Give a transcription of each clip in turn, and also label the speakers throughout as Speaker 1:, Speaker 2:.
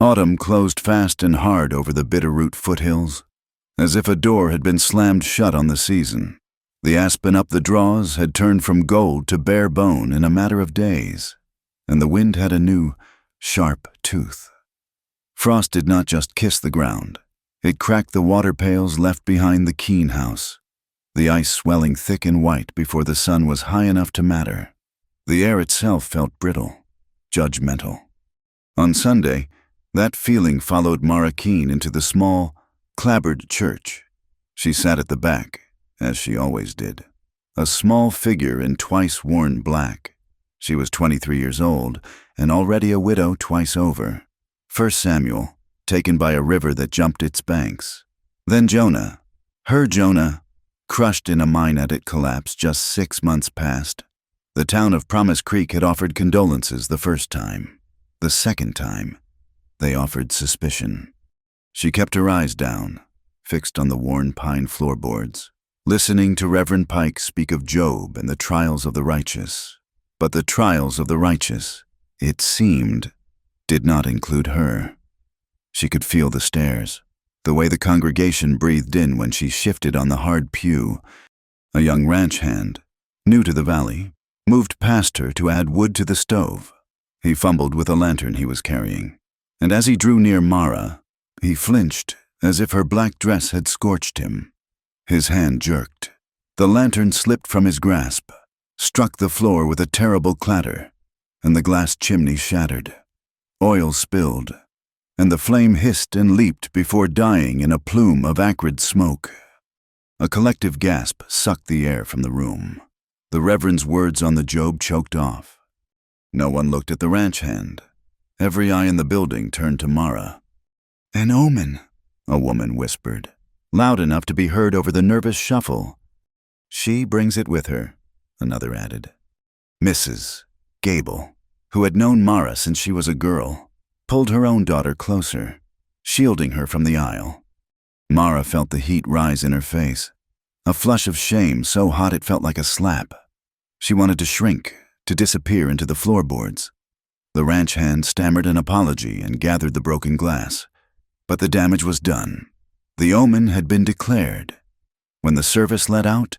Speaker 1: Autumn closed fast and hard over the Bitterroot foothills, as if a door had been slammed shut on the season. The aspen up the draws had turned from gold to bare bone in a matter of days, and the wind had a new, sharp tooth. Frost did not just kiss the ground. It cracked the water pails left behind the Keene house, the ice swelling thick and white before the sun was high enough to matter. The air itself felt brittle, judgmental. On Sunday, that feeling followed Mara Keene into the small, clapboard church. She sat at the back, as she always did, a small figure in twice-worn black. She was 23 years old and already a widow twice over. First Samuel, taken by a river that jumped its banks. Then Jonah, her Jonah, crushed in a mine at it collapse just 6 months past. The town of Promise Creek had offered condolences the first time. The second time, they offered suspicion. She kept her eyes down, fixed on the worn pine floorboards, listening to Reverend Pike speak of Job and the trials of the righteous. But the trials of the righteous, it seemed, did not include her. She could feel the stares, the way the congregation breathed in when she shifted on the hard pew. A young ranch hand, new to the valley, moved past her to add wood to the stove. He fumbled with a lantern he was carrying, and as he drew near Mara, he flinched as if her black dress had scorched him. His hand jerked. The lantern slipped from his grasp, struck the floor with a terrible clatter, and the glass chimney shattered. Oil spilled, and the flame hissed and leaped before dying in a plume of acrid smoke. A collective gasp sucked the air from the room. The Reverend's words on the Job choked off. No one looked at the ranch hand. Every eye in the building turned to Mara. "An omen," a woman whispered, loud enough to be heard over the nervous shuffle. "She brings it with her," another added. Mrs. Gable, who had known Mara since she was a girl, pulled her own daughter closer, shielding her from the aisle. Mara felt the heat rise in her face, a flush of shame so hot it felt like a slap. She wanted to shrink, to disappear into the floorboards. The ranch hand stammered an apology and gathered the broken glass. But the damage was done. The omen had been declared. When the service let out,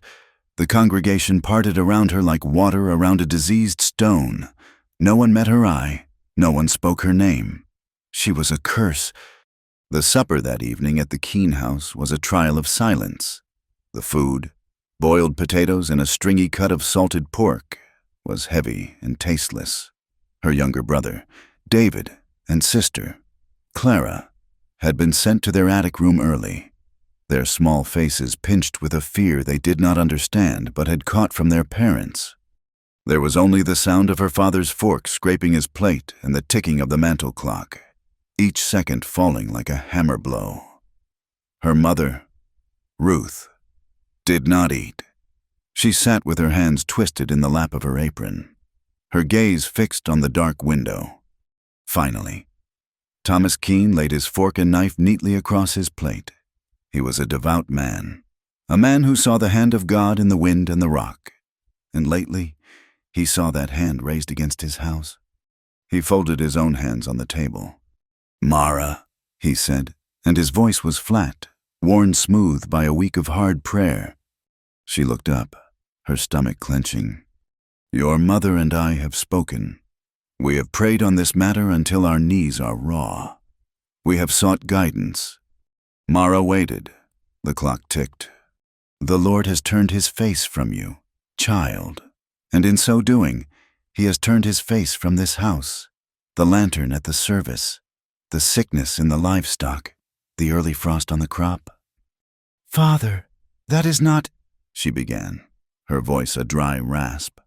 Speaker 1: the congregation parted around her like water around a diseased stone. No one met her eye. No one spoke her name. She was a curse. The supper that evening at the Keene house was a trial of silence. The food, boiled potatoes and a stringy cut of salted pork, was heavy and tasteless. Her younger brother, David, and sister, Clara, had been sent to their attic room early, their small faces pinched with a fear they did not understand but had caught from their parents. There was only the sound of her father's fork scraping his plate and the ticking of the mantel clock, each second falling like a hammer blow. Her mother, Ruth, did not eat. She sat with her hands twisted in the lap of her apron, her gaze fixed on the dark window. Finally, Thomas Keene laid his fork and knife neatly across his plate. He was a devout man, a man who saw the hand of God in the wind and the rock. And lately, he saw that hand raised against his house. He folded his own hands on the table. "Mara," he said, and his voice was flat, worn smooth by a week of hard prayer. She looked up, her stomach clenching. "Your mother and I have spoken. We have prayed on this matter until our knees are raw. We have sought guidance." Mara waited. The clock ticked. "The Lord has turned his face from you, child, and in so doing, he has turned his face from this house, the lantern at the service, the sickness in the livestock, the early frost on the crop." "Father, that is not—" she began, her voice a dry rasp.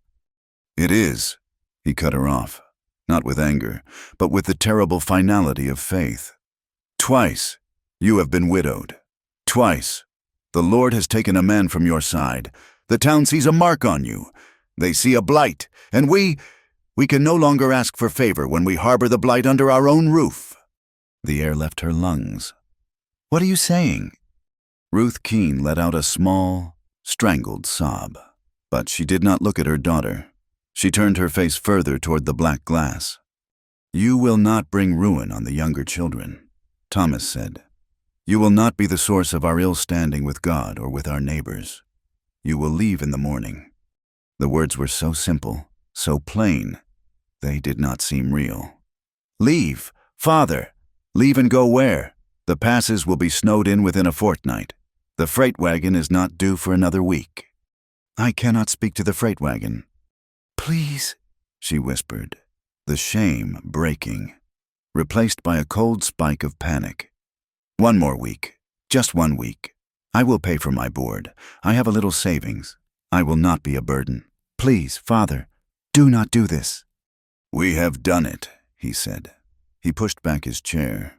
Speaker 1: "It is," he cut her off, not with anger, but with the terrible finality of faith. "Twice you have been widowed. Twice the Lord has taken a man from your side. The town sees a mark on you. They see a blight, and we can no longer ask for favor when we harbor the blight under our own roof." The air left her lungs. "What are you saying?" Ruth Keene let out a small, strangled sob, but she did not look at her daughter. She turned her face further toward the black glass. "You will not bring ruin on the younger children," Thomas said. "You will not be the source of our ill standing with God or with our neighbors. You will leave in the morning." The words were so simple, so plain, they did not seem real. "Leave, Father! Leave and go where? The passes will be snowed in within a fortnight. The freight wagon is not due for another week." "I cannot speak to the freight wagon." "Please," she whispered, the shame breaking, replaced by a cold spike of panic. "One more week, just 1 week. I will pay for my board. I have a little savings. I will not be a burden. Please, Father, do not do this." "We have done it," he said. He pushed back his chair.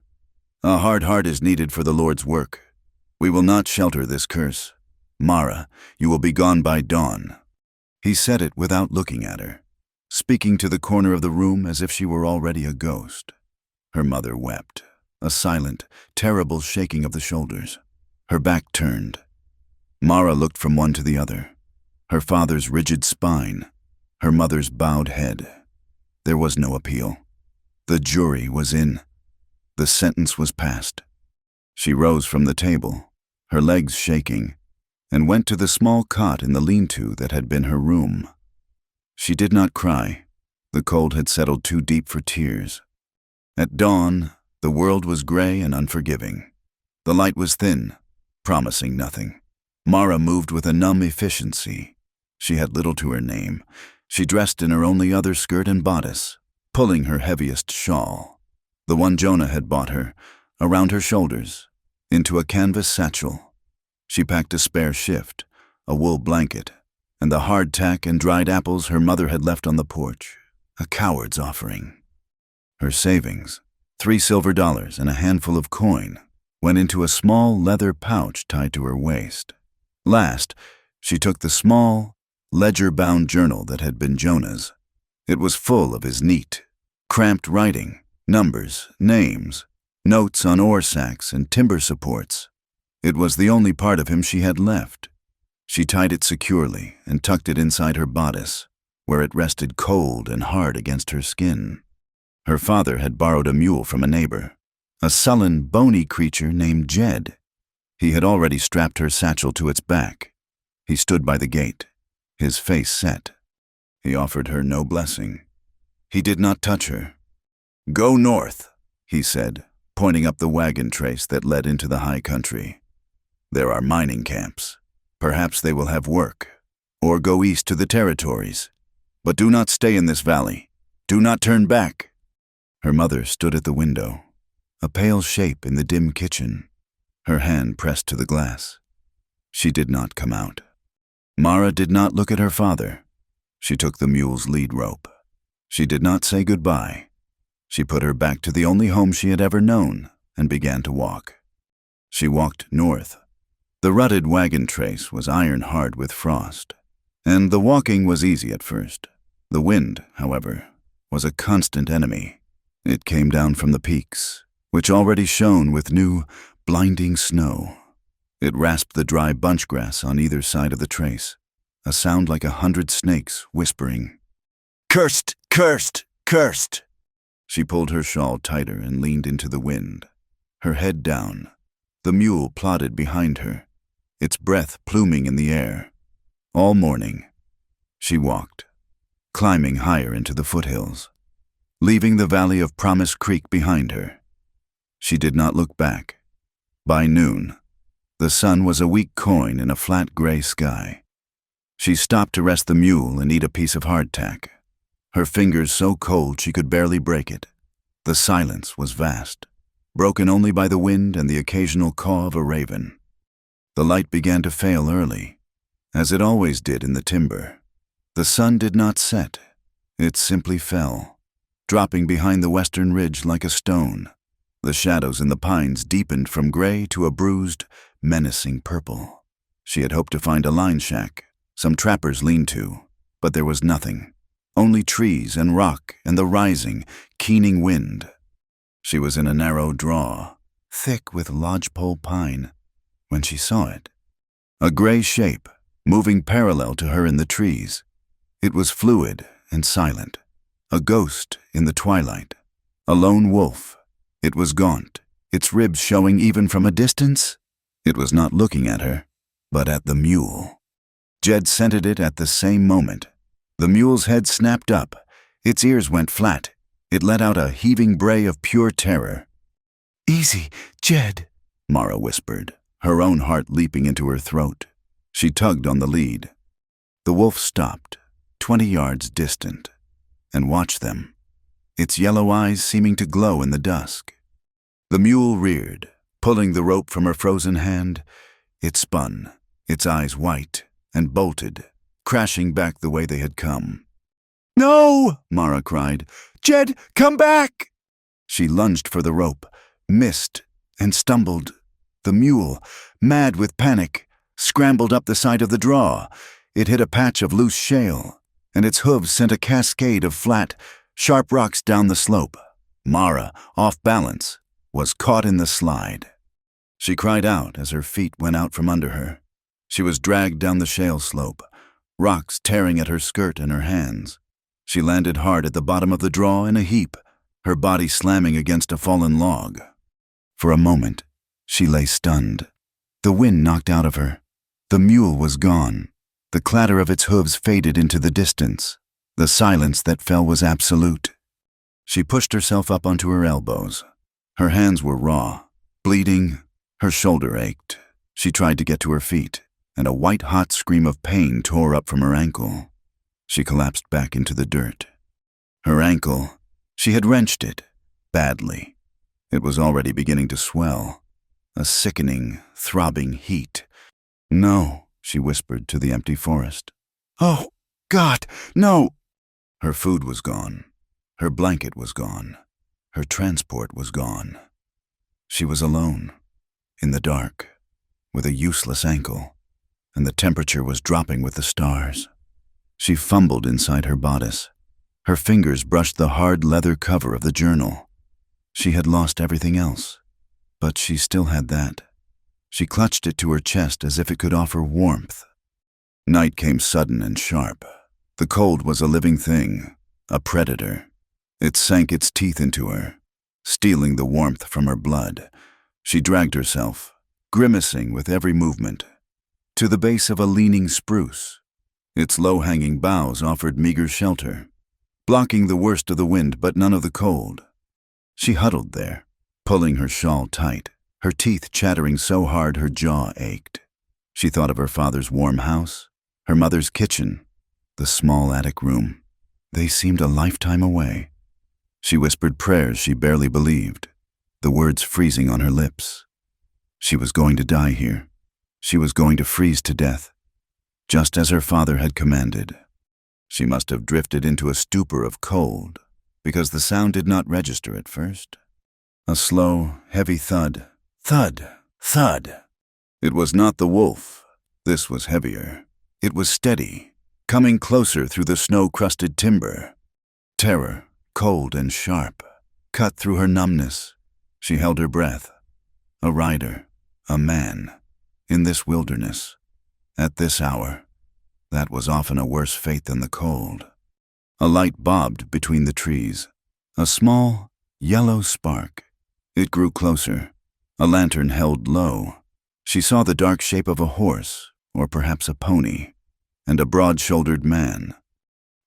Speaker 1: "A hard heart is needed for the Lord's work. We will not shelter this curse. Mara, you will be gone by dawn." He said it without looking at her, speaking to the corner of the room as if she were already a ghost. Her mother wept, a silent, terrible shaking of the shoulders. Her back turned. Mara looked from one to the other, her father's rigid spine, her mother's bowed head. There was no appeal. The jury was in. The sentence was passed. She rose from the table, her legs shaking, and went to the small cot in the lean-to that had been her room. She did not cry. The cold had settled too deep for tears. At dawn, the world was gray and unforgiving. The light was thin, promising nothing. Mara moved with a numb efficiency. She had little to her name. She dressed in her only other skirt and bodice, pulling her heaviest shawl, the one Jonah had bought her, around her shoulders, into a canvas satchel. She packed a spare shift, a wool blanket, and the hardtack and dried apples her mother had left on the porch, a coward's offering. Her savings, $3 silver and a handful of coin, went into a small leather pouch tied to her waist. Last, she took the small, ledger-bound journal that had been Jonah's. It was full of his neat, cramped writing, numbers, names, notes on ore sacks and timber supports. It was the only part of him she had left. She tied it securely and tucked it inside her bodice, where it rested cold and hard against her skin. Her father had borrowed a mule from a neighbor, a sullen, bony creature named Jed. He had already strapped her satchel to its back. He stood by the gate, his face set. He offered her no blessing. He did not touch her. "Go north," he said, pointing up the wagon trace that led into the high country. "There are mining camps. Perhaps they will have work. Or go east to the territories. But do not stay in this valley. Do not turn back." Her mother stood at the window, a pale shape in the dim kitchen, her hand pressed to the glass. She did not come out. Mara did not look at her father. She took the mule's lead rope. She did not say goodbye. She put her back to the only home she had ever known and began to walk. She walked north. The rutted wagon trace was iron-hard with frost, and the walking was easy at first. The wind, however, was a constant enemy. It came down from the peaks, which already shone with new, blinding snow. It rasped the dry bunchgrass on either side of the trace, a sound like 100 snakes whispering, "Cursed! Cursed! Cursed!" She pulled her shawl tighter and leaned into the wind, her head down. The mule plodded behind her, its breath pluming in the air. All morning, she walked, climbing higher into the foothills, leaving the valley of Promise Creek behind her. She did not look back. By noon, the sun was a weak coin in a flat gray sky. She stopped to rest the mule and eat a piece of hardtack, her fingers so cold she could barely break it. The silence was vast, broken only by the wind and the occasional caw of a raven. The light began to fail early, as it always did in the timber. The sun did not set. It simply fell, dropping behind the western ridge like a stone. The shadows in the pines deepened from gray to a bruised, menacing purple. She had hoped to find a line shack, some trapper's lean-to, but there was nothing. Only trees and rock and the rising, keening wind. She was in a narrow draw, thick with lodgepole pine, when she saw it. A gray shape, moving parallel to her in the trees. It was fluid and silent, a ghost in the twilight. A lone wolf. It was gaunt, its ribs showing even from a distance. It was not looking at her, but at the mule. Jed scented it at the same moment. The mule's head snapped up. Its ears went flat. It let out a heaving bray of pure terror. "Easy, Jed," Mara whispered, her own heart leaping into her throat. She tugged on the lead. The wolf stopped, 20 yards distant, and watched them, its yellow eyes seeming to glow in the dusk. The mule reared, pulling the rope from her frozen hand. It spun, its eyes white, and bolted, crashing back the way they had come. "No!" Mara cried. "Jed, come back!" She lunged for the rope, missed, and stumbled. The mule, mad with panic, scrambled up the side of the draw. It hit a patch of loose shale, and its hooves sent a cascade of flat, sharp rocks down the slope. Mara, off balance, was caught in the slide. She cried out as her feet went out from under her. She was dragged down the shale slope, rocks tearing at her skirt and her hands. She landed hard at the bottom of the draw in a heap, her body slamming against a fallen log. For a moment, she lay stunned. The wind knocked out of her. The mule was gone. The clatter of its hooves faded into the distance. The silence that fell was absolute. She pushed herself up onto her elbows. Her hands were raw, bleeding. Her shoulder ached. She tried to get to her feet, and a white-hot scream of pain tore up from her ankle. She collapsed back into the dirt. Her ankle, she had wrenched it, badly. It was already beginning to swell, a sickening, throbbing heat. "No," she whispered to the empty forest. "Oh, God, no!" Her food was gone. Her blanket was gone. Her transport was gone. She was alone, in the dark, with a useless ankle, and the temperature was dropping with the stars. She fumbled inside her bodice. Her fingers brushed the hard leather cover of the journal. She had lost everything else, but she still had that. She clutched it to her chest as if it could offer warmth. Night came sudden and sharp. The cold was a living thing, a predator. It sank its teeth into her, stealing the warmth from her blood. She dragged herself, grimacing with every movement, to the base of a leaning spruce. Its low-hanging boughs offered meager shelter, blocking the worst of the wind but none of the cold. She huddled there, pulling her shawl tight, her teeth chattering so hard her jaw ached. She thought of her father's warm house, her mother's kitchen, the small attic room. They seemed a lifetime away. She whispered prayers she barely believed, the words freezing on her lips. She was going to die here. She was going to freeze to death, just as her father had commanded. She must have drifted into a stupor of cold, because the sound did not register at first. A slow, heavy thud, thud, thud. It was not the wolf. This was heavier. It was steady, coming closer through the snow-crusted timber. Terror, cold and sharp, cut through her numbness. She held her breath. A rider, a man, in this wilderness, at this hour. That was often a worse fate than the cold. A light bobbed between the trees, a small, yellow spark. It grew closer, a lantern held low. She saw the dark shape of a horse, or perhaps a pony, and a broad-shouldered man.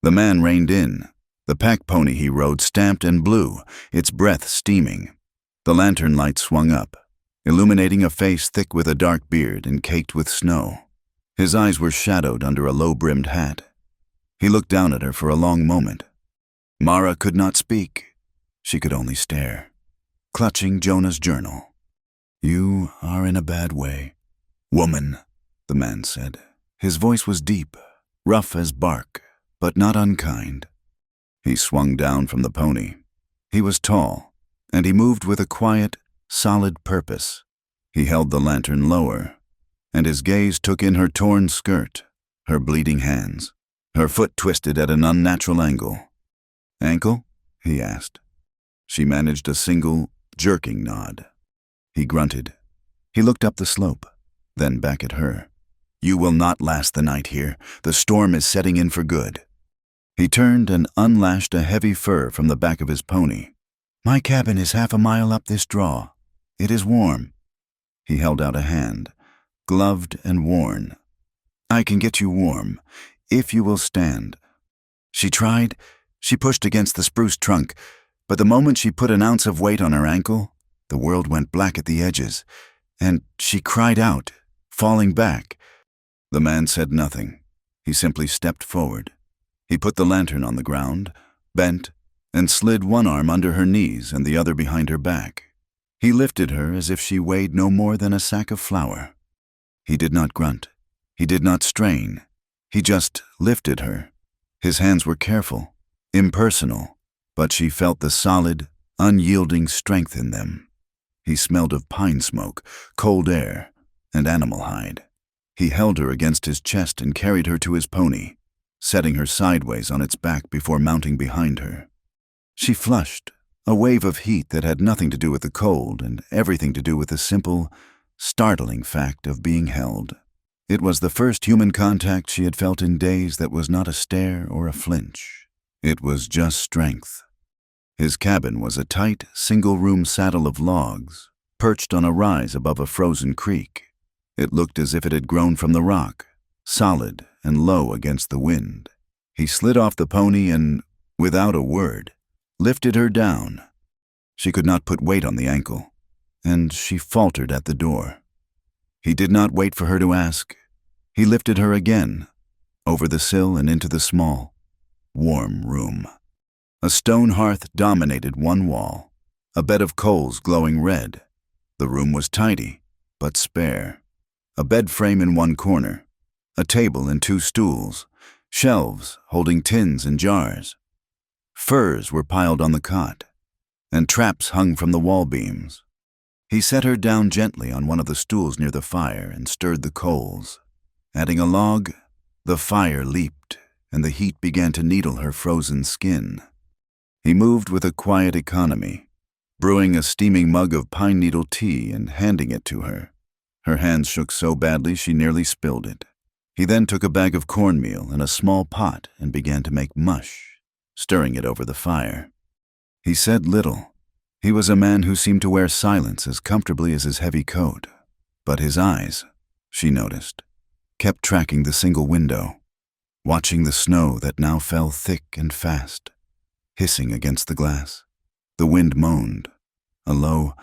Speaker 1: The man reined in. The pack pony he rode stamped and blew, its breath steaming. The lantern light swung up, illuminating a face thick with a dark beard and caked with snow. His eyes were shadowed under a low-brimmed hat. He looked down at her for a long moment. Mara could not speak. She could only stare, clutching Jonah's journal. "You are in a bad way, woman," the man said. His voice was deep, rough as bark, but not unkind. He swung down from the pony. He was tall, and he moved with a quiet, solid purpose. He held the lantern lower, and his gaze took in her torn skirt, her bleeding hands, her foot twisted at an unnatural angle. "Ankle?" he asked. She managed a single, jerking nod. He grunted. He looked up the slope, then back at her. "You will not last the night here. The storm is setting in for good." He turned and unlashed a heavy fur from the back of his pony. My cabin is half a mile up this draw. It is warm." He held out a hand, gloved and worn. "I can get you warm, if you will stand." She tried. She pushed against the spruce trunk, but the moment she put an ounce of weight on her ankle, the world went black at the edges, and she cried out, falling back. The man said nothing. He simply stepped forward. He put the lantern on the ground, bent, and slid one arm under her knees and the other behind her back. He lifted her as if she weighed no more than a sack of flour. He did not grunt. He did not strain. He just lifted her. His hands were careful, impersonal, but she felt the solid, unyielding strength in them. He smelled of pine smoke, cold air, and animal hide. He held her against his chest and carried her to his pony, setting her sideways on its back before mounting behind her. She flushed, a wave of heat that had nothing to do with the cold and everything to do with the simple, startling fact of being held. It was the first human contact she had felt in days that was not a stare or a flinch. It was just strength. His cabin was a tight, single-room saddle of logs, perched on a rise above a frozen creek. It looked as if it had grown from the rock, solid and low against the wind. He slid off the pony and, without a word, lifted her down. She could not put weight on the ankle, and she faltered at the door. He did not wait for her to ask. He lifted her again, over the sill and into the small, warm room. A stone hearth dominated one wall, a bed of coals glowing red. The room was tidy, but spare. A bed frame in one corner, a table and 2 stools, shelves holding tins and jars. Furs were piled on the cot, and traps hung from the wall beams. He set her down gently on one of the stools near the fire and stirred the coals. Adding a log, the fire leaped, and the heat began to needle her frozen skin. He moved with a quiet economy, brewing a steaming mug of pine needle tea and handing it to her. Her hands shook so badly she nearly spilled it. He then took a bag of cornmeal and a small pot and began to make mush, stirring it over the fire. He said little. He was a man who seemed to wear silence as comfortably as his heavy coat. But his eyes, she noticed, kept tracking the single window, watching the snow that now fell thick and fast, hissing against the glass. The wind moaned, a low,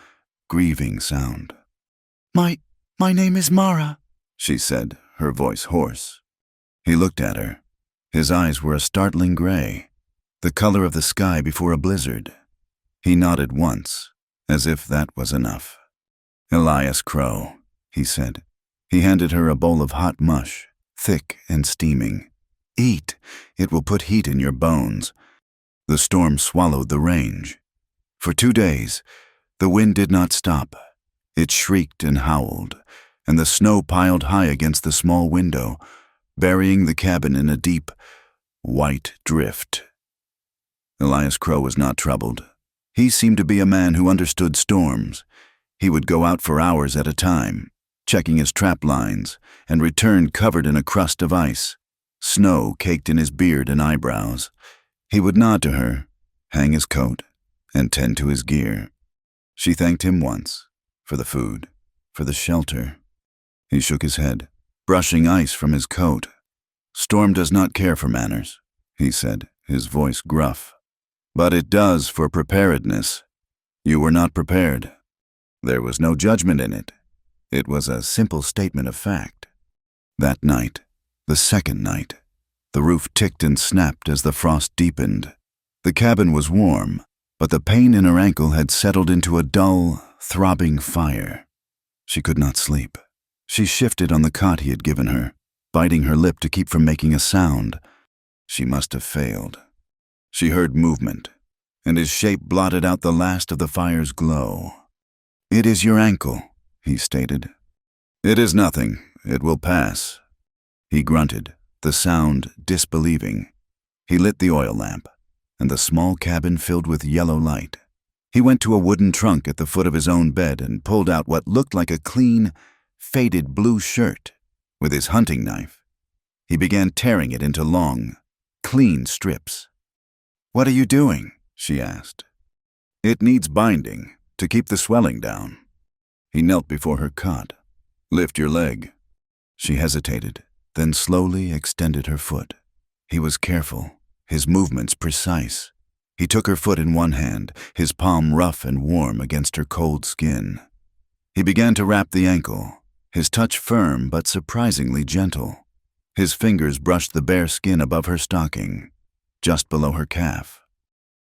Speaker 1: grieving sound. My name is Mara," she said, her voice hoarse. He looked at her. His eyes were a startling gray, the color of the sky before a blizzard. He nodded once, as if that was enough. "Elias Crow," he said. He handed her a bowl of hot mush, thick and steaming. "Eat. It will put heat in your bones." The storm swallowed the range. For 2 days, the wind did not stop. It shrieked and howled, and the snow piled high against the small window, burying the cabin in a deep, white drift. Elias Crow was not troubled. He seemed to be a man who understood storms. He would go out for hours at a time, checking his trap lines, and return covered in a crust of ice, snow caked in his beard and eyebrows. He would nod to her, hang his coat, and tend to his gear. She thanked him once, for the food, for the shelter. He shook his head, brushing ice from his coat. "Storm does not care for manners," he said, his voice gruff. "But it does for preparedness. You were not prepared." There was no judgment in it. It was a simple statement of fact. That night, the second night, the roof ticked and snapped as the frost deepened. The cabin was warm, but the pain in her ankle had settled into a dull, throbbing fire. She could not sleep. She shifted on the cot he had given her, biting her lip to keep from making a sound. She must have failed. She heard movement, and his shape blotted out the last of the fire's glow. "It is your ankle," he stated. "It is nothing. It will pass." He grunted, the sound disbelieving. He lit the oil lamp, and the small cabin filled with yellow light. He went to a wooden trunk at the foot of his own bed and pulled out what looked like a clean, faded blue shirt. With his hunting knife, he began tearing it into long, clean strips. "What are you doing?" she asked. It needs binding to keep the swelling down. He knelt before her cot. Lift your leg. She hesitated, then slowly extended her foot. He was careful, his movements precise. He took her foot in one hand, his palm rough and warm against her cold skin. He began to wrap the ankle, his touch firm but surprisingly gentle. His fingers brushed the bare skin above her stocking, just below her calf.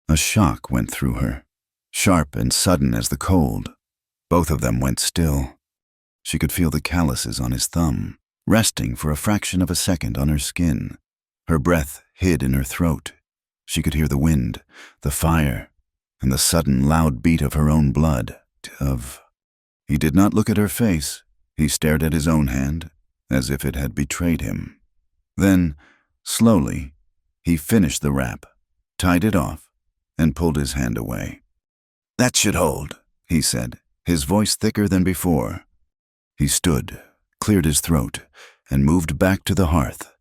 Speaker 1: A shock went through her, sharp and sudden as the cold. Both of them went still. She could feel the calluses on his thumb, resting for a fraction of a second on her skin. Her breath hid in her throat. She could hear the wind, the fire, and the sudden loud beat of her own blood. He did not look at her face. He stared at his own hand, as if it had betrayed him. Then, slowly, he finished the wrap, tied it off, and pulled his hand away. "That should hold," he said, his voice thicker than before. He stood, cleared his throat, and moved back to the hearth.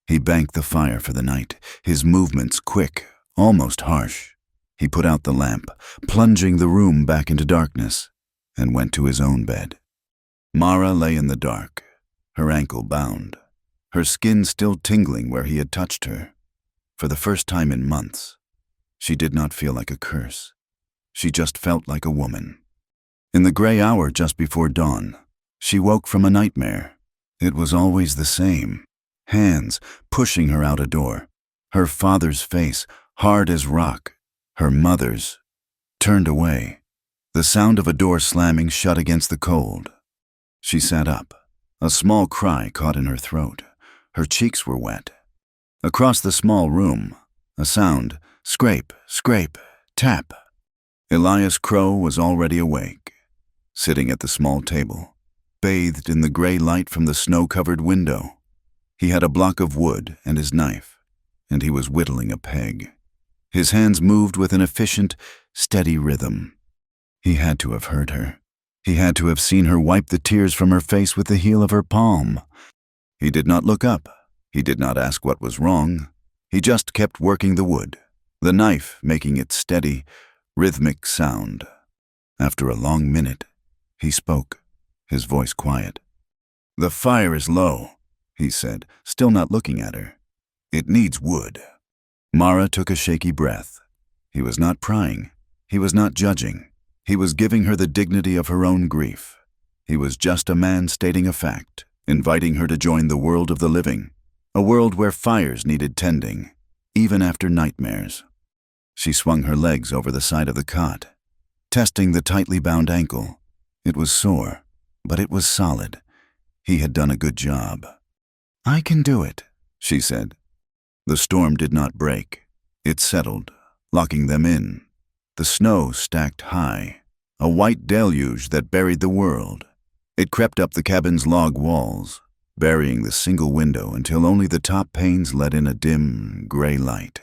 Speaker 1: He banked the fire for the night, his movements quick, almost harsh. He put out the lamp, plunging the room back into darkness, and went to his own bed. Mara lay in the dark, her ankle bound, her skin still tingling where he had touched her. For the first time in months, she did not feel like a curse. She just felt like a woman. In the gray hour just before dawn, she woke from a nightmare. It was always the same. Hands pushing her out a door. Her father's face, hard as rock. Her mother's, turned away. The sound of a door slamming shut against the cold. She sat up. A small cry caught in her throat. Her cheeks were wet. Across the small room, a sound, scrape, scrape, tap. Elias Crow was already awake, sitting at the small table, bathed in the gray light from the snow-covered window. He had a block of wood and his knife, and he was whittling a peg. His hands moved with an efficient, steady rhythm. He had to have heard her. He had to have seen her wipe the tears from her face with the heel of her palm. He did not look up. He did not ask what was wrong. He just kept working the wood, the knife making its steady, rhythmic sound. After a long minute, he spoke, his voice quiet. "The fire is low," he said, still not looking at her. "It needs wood." Mara took a shaky breath. He was not prying. He was not judging. He was giving her the dignity of her own grief. He was just a man stating a fact, inviting her to join the world of the living, a world where fires needed tending, even after nightmares. She swung her legs over the side of the cot, testing the tightly bound ankle. It was sore, but it was solid. He had done a good job. "I can do it," she said. The storm did not break. It settled, locking them in. The snow stacked high, a white deluge that buried the world. It crept up the cabin's log walls, burying the single window until only the top panes let in a dim, gray light.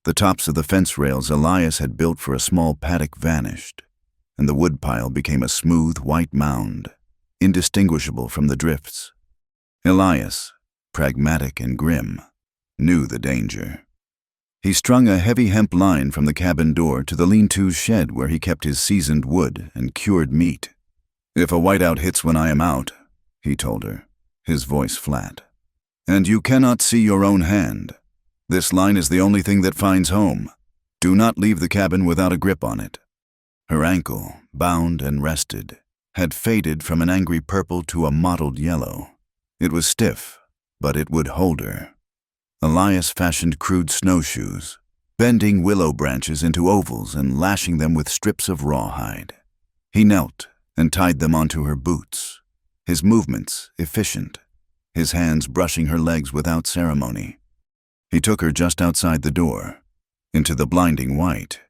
Speaker 1: The tops of the fence rails Elias had built for a small paddock vanished, and the woodpile became a smooth white mound, indistinguishable from the drifts. Elias, pragmatic and grim, knew the danger. He strung a heavy hemp line from the cabin door to the lean-to's shed where he kept his seasoned wood and cured meat. "If a whiteout hits when I am out," he told her, his voice flat, "and you cannot see your own hand, this line is the only thing that finds home. Do not leave the cabin without a grip on it." Her ankle, bound and rested, had faded from an angry purple to a mottled yellow. It was stiff, but it would hold her. Elias fashioned crude snowshoes, bending willow branches into ovals and lashing them with strips of rawhide. He knelt and tied them onto her boots, his movements efficient, his hands brushing her legs without ceremony. He took her just outside the door, into the blinding white.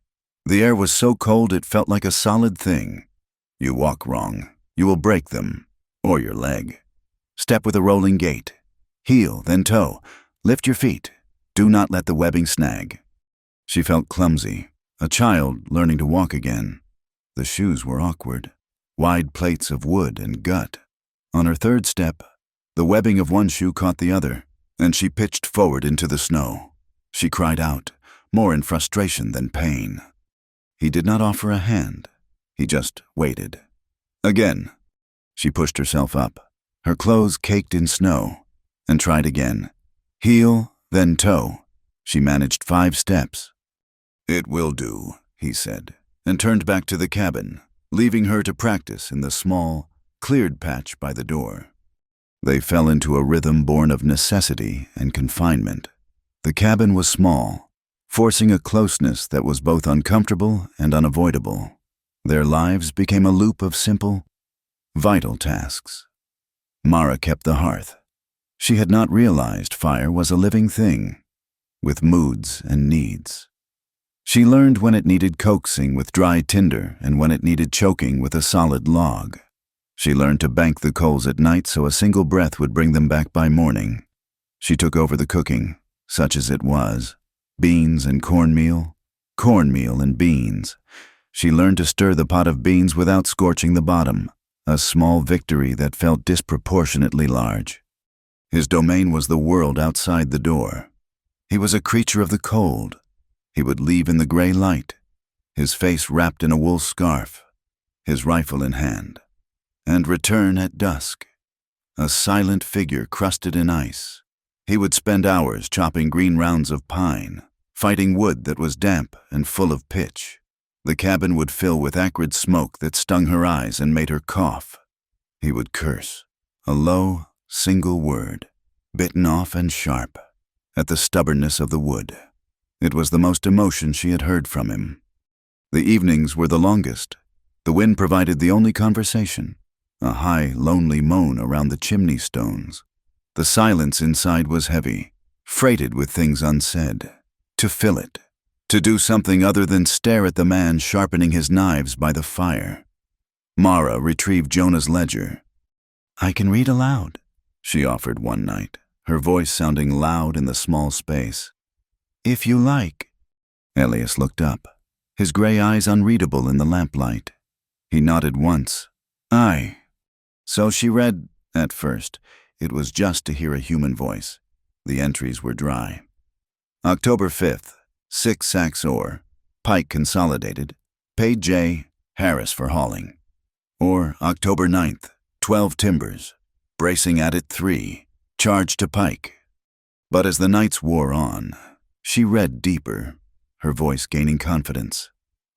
Speaker 1: The air was so cold it felt like a solid thing. You walk wrong, you will break them, or your leg. Step with a rolling gait. Heel, then toe. Lift your feet. Do not let the webbing snag. She felt clumsy, a child learning to walk again. The shoes were awkward, wide plates of wood and gut. On her third step, the webbing of one shoe caught the other, and she pitched forward into the snow. She cried out, more in frustration than pain. He did not offer a hand. He just waited. Again. She pushed herself up, her clothes caked in snow, and tried again. Heel, then toe. She managed 5 steps. "It will do," he said, and turned back to the cabin, leaving her to practice in the small, cleared patch by the door. They fell into a rhythm born of necessity and confinement. The cabin was small, forcing a closeness that was both uncomfortable and unavoidable. Their lives became a loop of simple, vital tasks. Mara kept the hearth. She had not realized fire was a living thing, with moods and needs. She learned when it needed coaxing with dry tinder and when it needed choking with a solid log. She learned to bank the coals at night so a single breath would bring them back by morning. She took over the cooking, such as it was, beans and cornmeal and beans. She learned to stir the pot of beans without scorching the bottom, a small victory that felt disproportionately large. His domain was the world outside the door. He was a creature of the cold. He would leave in the gray light, his face wrapped in a wool scarf, his rifle in hand, and return at dusk, a silent figure crusted in ice. He would spend hours chopping green rounds of pine, fighting wood that was damp and full of pitch. The cabin would fill with acrid smoke that stung her eyes and made her cough. He would curse, a low, single word, bitten off and sharp, at the stubbornness of the wood. It was the most emotion she had heard from him. The evenings were the longest. The wind provided the only conversation, a high, lonely moan around the chimney stones. The silence inside was heavy, freighted with things unsaid. To fill it, to do something other than stare at the man sharpening his knives by the fire. Mara retrieved Jonah's ledger. "I can read aloud," she offered one night, her voice sounding loud in the small space. "If you like." Elias looked up, his gray eyes unreadable in the lamplight. He nodded once. "Aye." So she read, at first. It was just to hear a human voice. The entries were dry. October 5th, 6 sacks ore, Pike consolidated, paid J. Harris for hauling. Or October 9th, 12 timbers, bracing added 3, charged to Pike. But as the nights wore on, she read deeper, her voice gaining confidence.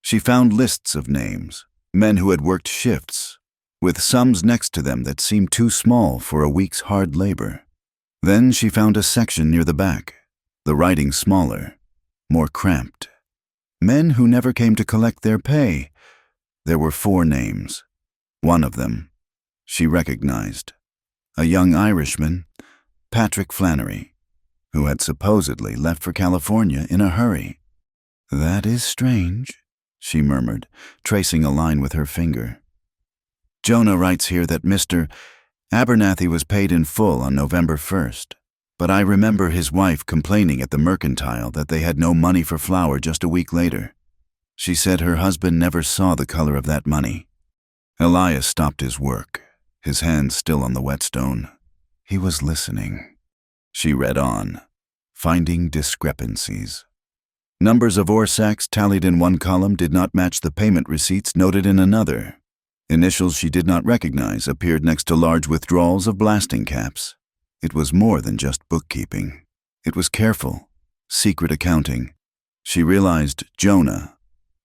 Speaker 1: She found lists of names, men who had worked shifts, with sums next to them that seemed too small for a week's hard labor. Then she found a section near the back, the writing smaller, more cramped. Men who never came to collect their pay. There were 4 names. One of them, she recognized. A young Irishman, Patrick Flannery, who had supposedly left for California in a hurry. "That is strange," she murmured, tracing a line with her finger. "Jonah writes here that Mr. Abernathy was paid in full on November 1st, but I remember his wife complaining at the mercantile that they had no money for flour just a week later. She said her husband never saw the color of that money." Elias stopped his work, his hands still on the whetstone. He was listening. She read on, finding discrepancies. Numbers of ore sacks tallied in one column did not match the payment receipts noted in another. Initials she did not recognize appeared next to large withdrawals of blasting caps. It was more than just bookkeeping. It was careful, secret accounting. She realized Jonah,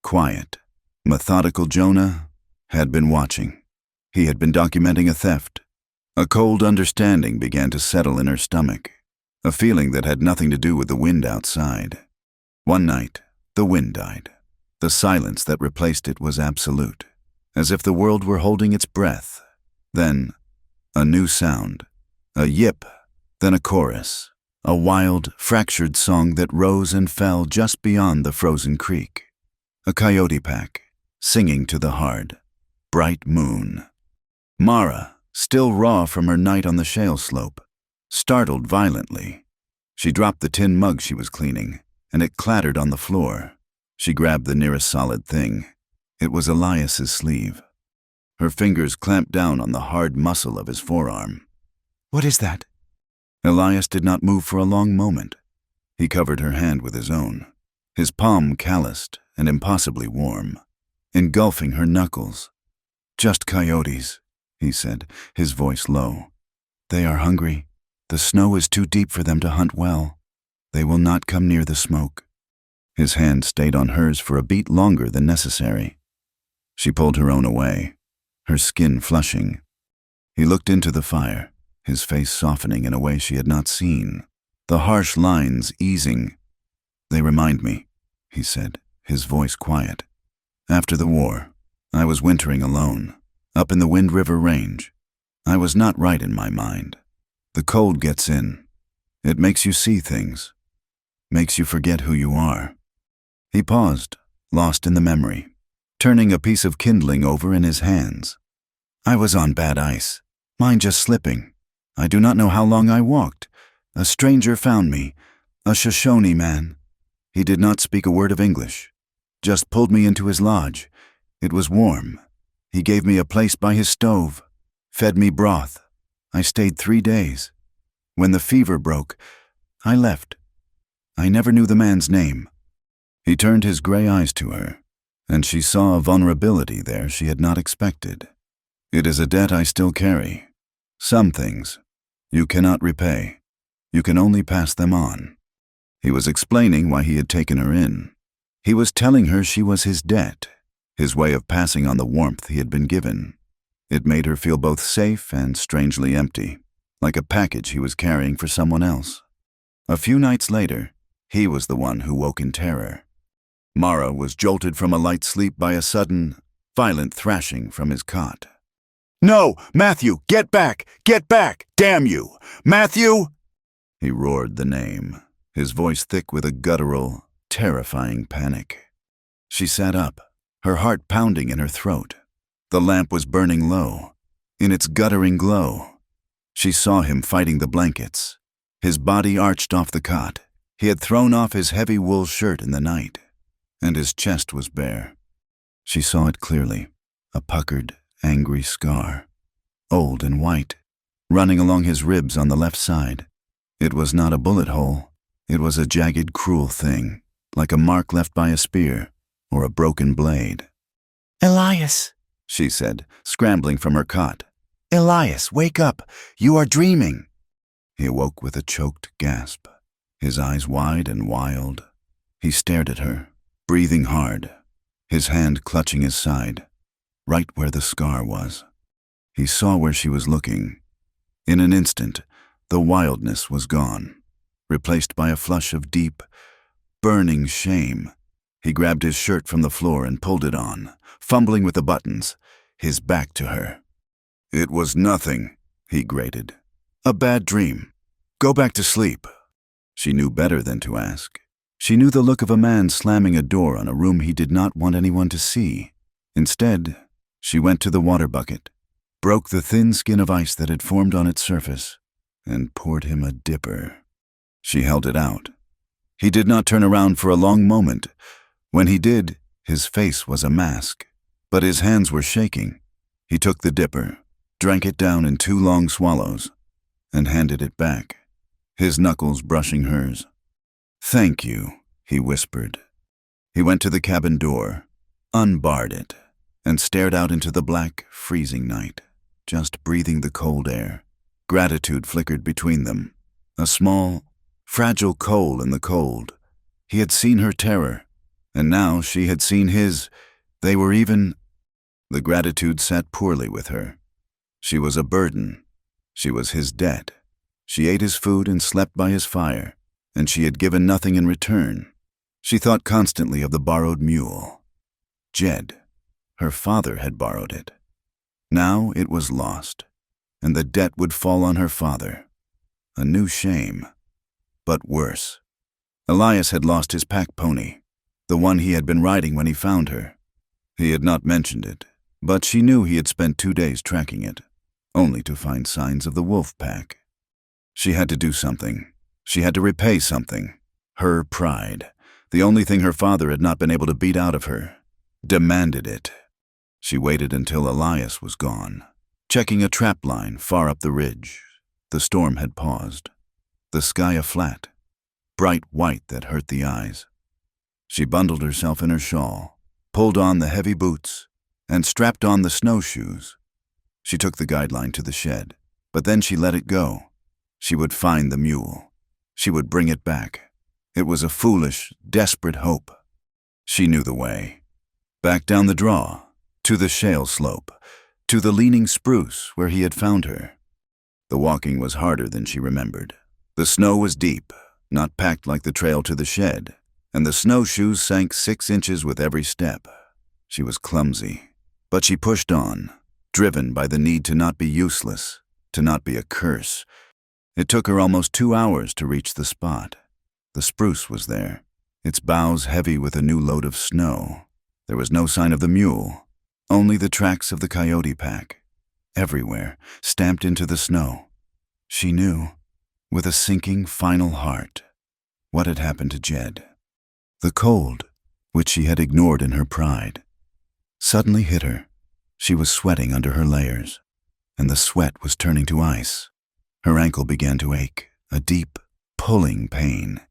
Speaker 1: quiet, methodical Jonah, had been watching. He had been documenting a theft. A cold understanding began to settle in her stomach, a feeling that had nothing to do with the wind outside. One night, the wind died. The silence that replaced it was absolute, as if the world were holding its breath. Then, a new sound, a yip, then a chorus, a wild, fractured song that rose and fell just beyond the frozen creek. A coyote pack, singing to the hard, bright moon. Mara, still raw from her night on the shale slope, startled violently. She dropped the tin mug she was cleaning, and it clattered on the floor. She grabbed the nearest solid thing. It was Elias's sleeve. Her fingers clamped down on the hard muscle of his forearm. "What is that?" Elias did not move for a long moment. He covered her hand with his own, his palm calloused and impossibly warm, engulfing her knuckles. "Just coyotes," he said, his voice low. "They are hungry. The snow is too deep for them to hunt well. They will not come near the smoke." His hand stayed on hers for a beat longer than necessary. She pulled her own away, her skin flushing. He looked into the fire, his face softening in a way she had not seen, the harsh lines easing. "They remind me," he said, his voice quiet. "After the war, I was wintering alone, up in the Wind River Range. I was not right in my mind. The cold gets in. It makes you see things, makes you forget who you are." He paused, lost in the memory, turning a piece of kindling over in his hands. "I was on bad ice, mine just slipping. I do not know how long I walked. A stranger found me, a Shoshone man. He did not speak a word of English, just pulled me into his lodge. It was warm. He gave me a place by his stove, fed me broth. I stayed 3 days. When the fever broke, I left. I never knew the man's name." He turned his gray eyes to her, and she saw a vulnerability there she had not expected. "It is a debt I still carry. Some things you cannot repay. You can only pass them on." He was explaining why he had taken her in. He was telling her she was his debt, his way of passing on the warmth he had been given. It made her feel both safe and strangely empty, like a package he was carrying for someone else. A few nights later, he was the one who woke in terror. Mara was jolted from a light sleep by a sudden, violent thrashing from his cot. "No, Matthew, get back! Get back! Damn you! Matthew!" He roared the name, his voice thick with a guttural, terrifying panic. She sat up, her heart pounding in her throat. The lamp was burning low. In its guttering glow, she saw him fighting the blankets. His body arched off the cot. He had thrown off his heavy wool shirt in the night, and his chest was bare. She saw it clearly, a puckered, angry scar, old and white, running along his ribs on the left side. It was not a bullet hole. It was a jagged, cruel thing, like a mark left by a spear or a broken blade. "Elias," she said, scrambling from her cot. "Elias, wake up! You are dreaming!" He awoke with a choked gasp, his eyes wide and wild. He stared at her, breathing hard, his hand clutching his side, right where the scar was. He saw where she was looking. In an instant, the wildness was gone, replaced by a flush of deep, burning shame. He grabbed his shirt from the floor and pulled it on, fumbling with the buttons, his back to her. "It was nothing," he grated. "A bad dream. Go back to sleep." She knew better than to ask. She knew the look of a man slamming a door on a room he did not want anyone to see. Instead, she went to the water bucket, broke the thin skin of ice that had formed on its surface, and poured him a dipper. She held it out. He did not turn around for a long moment. When he did, his face was a mask, but his hands were shaking. He took the dipper, drank it down in 2 long swallows, and handed it back, his knuckles brushing hers. "Thank you," he whispered. He went to the cabin door, unbarred it, and stared out into the black, freezing night, just breathing the cold air. Gratitude flickered between them, a small, fragile coal in the cold. He had seen her terror, and now she had seen his. They were even. The gratitude sat poorly with her. She was a burden. She was his debt. She ate his food and slept by his fire, and she had given nothing in return. She thought constantly of the borrowed mule. Jed, her father, had borrowed it. Now it was lost, and the debt would fall on her father. A new shame, but worse. Elias had lost his pack pony, the one he had been riding when he found her. He had not mentioned it, but she knew he had spent 2 days tracking it, only to find signs of the wolf pack. She had to do something. She had to repay something. Her pride, the only thing her father had not been able to beat out of her, demanded it. She waited until Elias was gone, checking a trap line far up the ridge. The storm had paused. The sky a flat, bright white that hurt the eyes. She bundled herself in her shawl, pulled on the heavy boots, and strapped on the snowshoes. She took the guideline to the shed, but then she let it go. She would find the mule. She would bring it back. It was a foolish, desperate hope. She knew the way. Back down the draw, to the shale slope, to the leaning spruce where he had found her. The walking was harder than she remembered. The snow was deep, not packed like the trail to the shed, and the snowshoes sank 6 inches with every step. She was clumsy, but she pushed on, driven by the need to not be useless, to not be a curse. It took her almost 2 hours to reach the spot. The spruce was there, its boughs heavy with a new load of snow. There was no sign of the mule, only the tracks of the coyote pack. Everywhere, stamped into the snow. She knew, with a sinking final heart, what had happened to Jed. The cold, which she had ignored in her pride, suddenly hit her. She was sweating under her layers, and the sweat was turning to ice. Her ankle began to ache, a deep, pulling pain.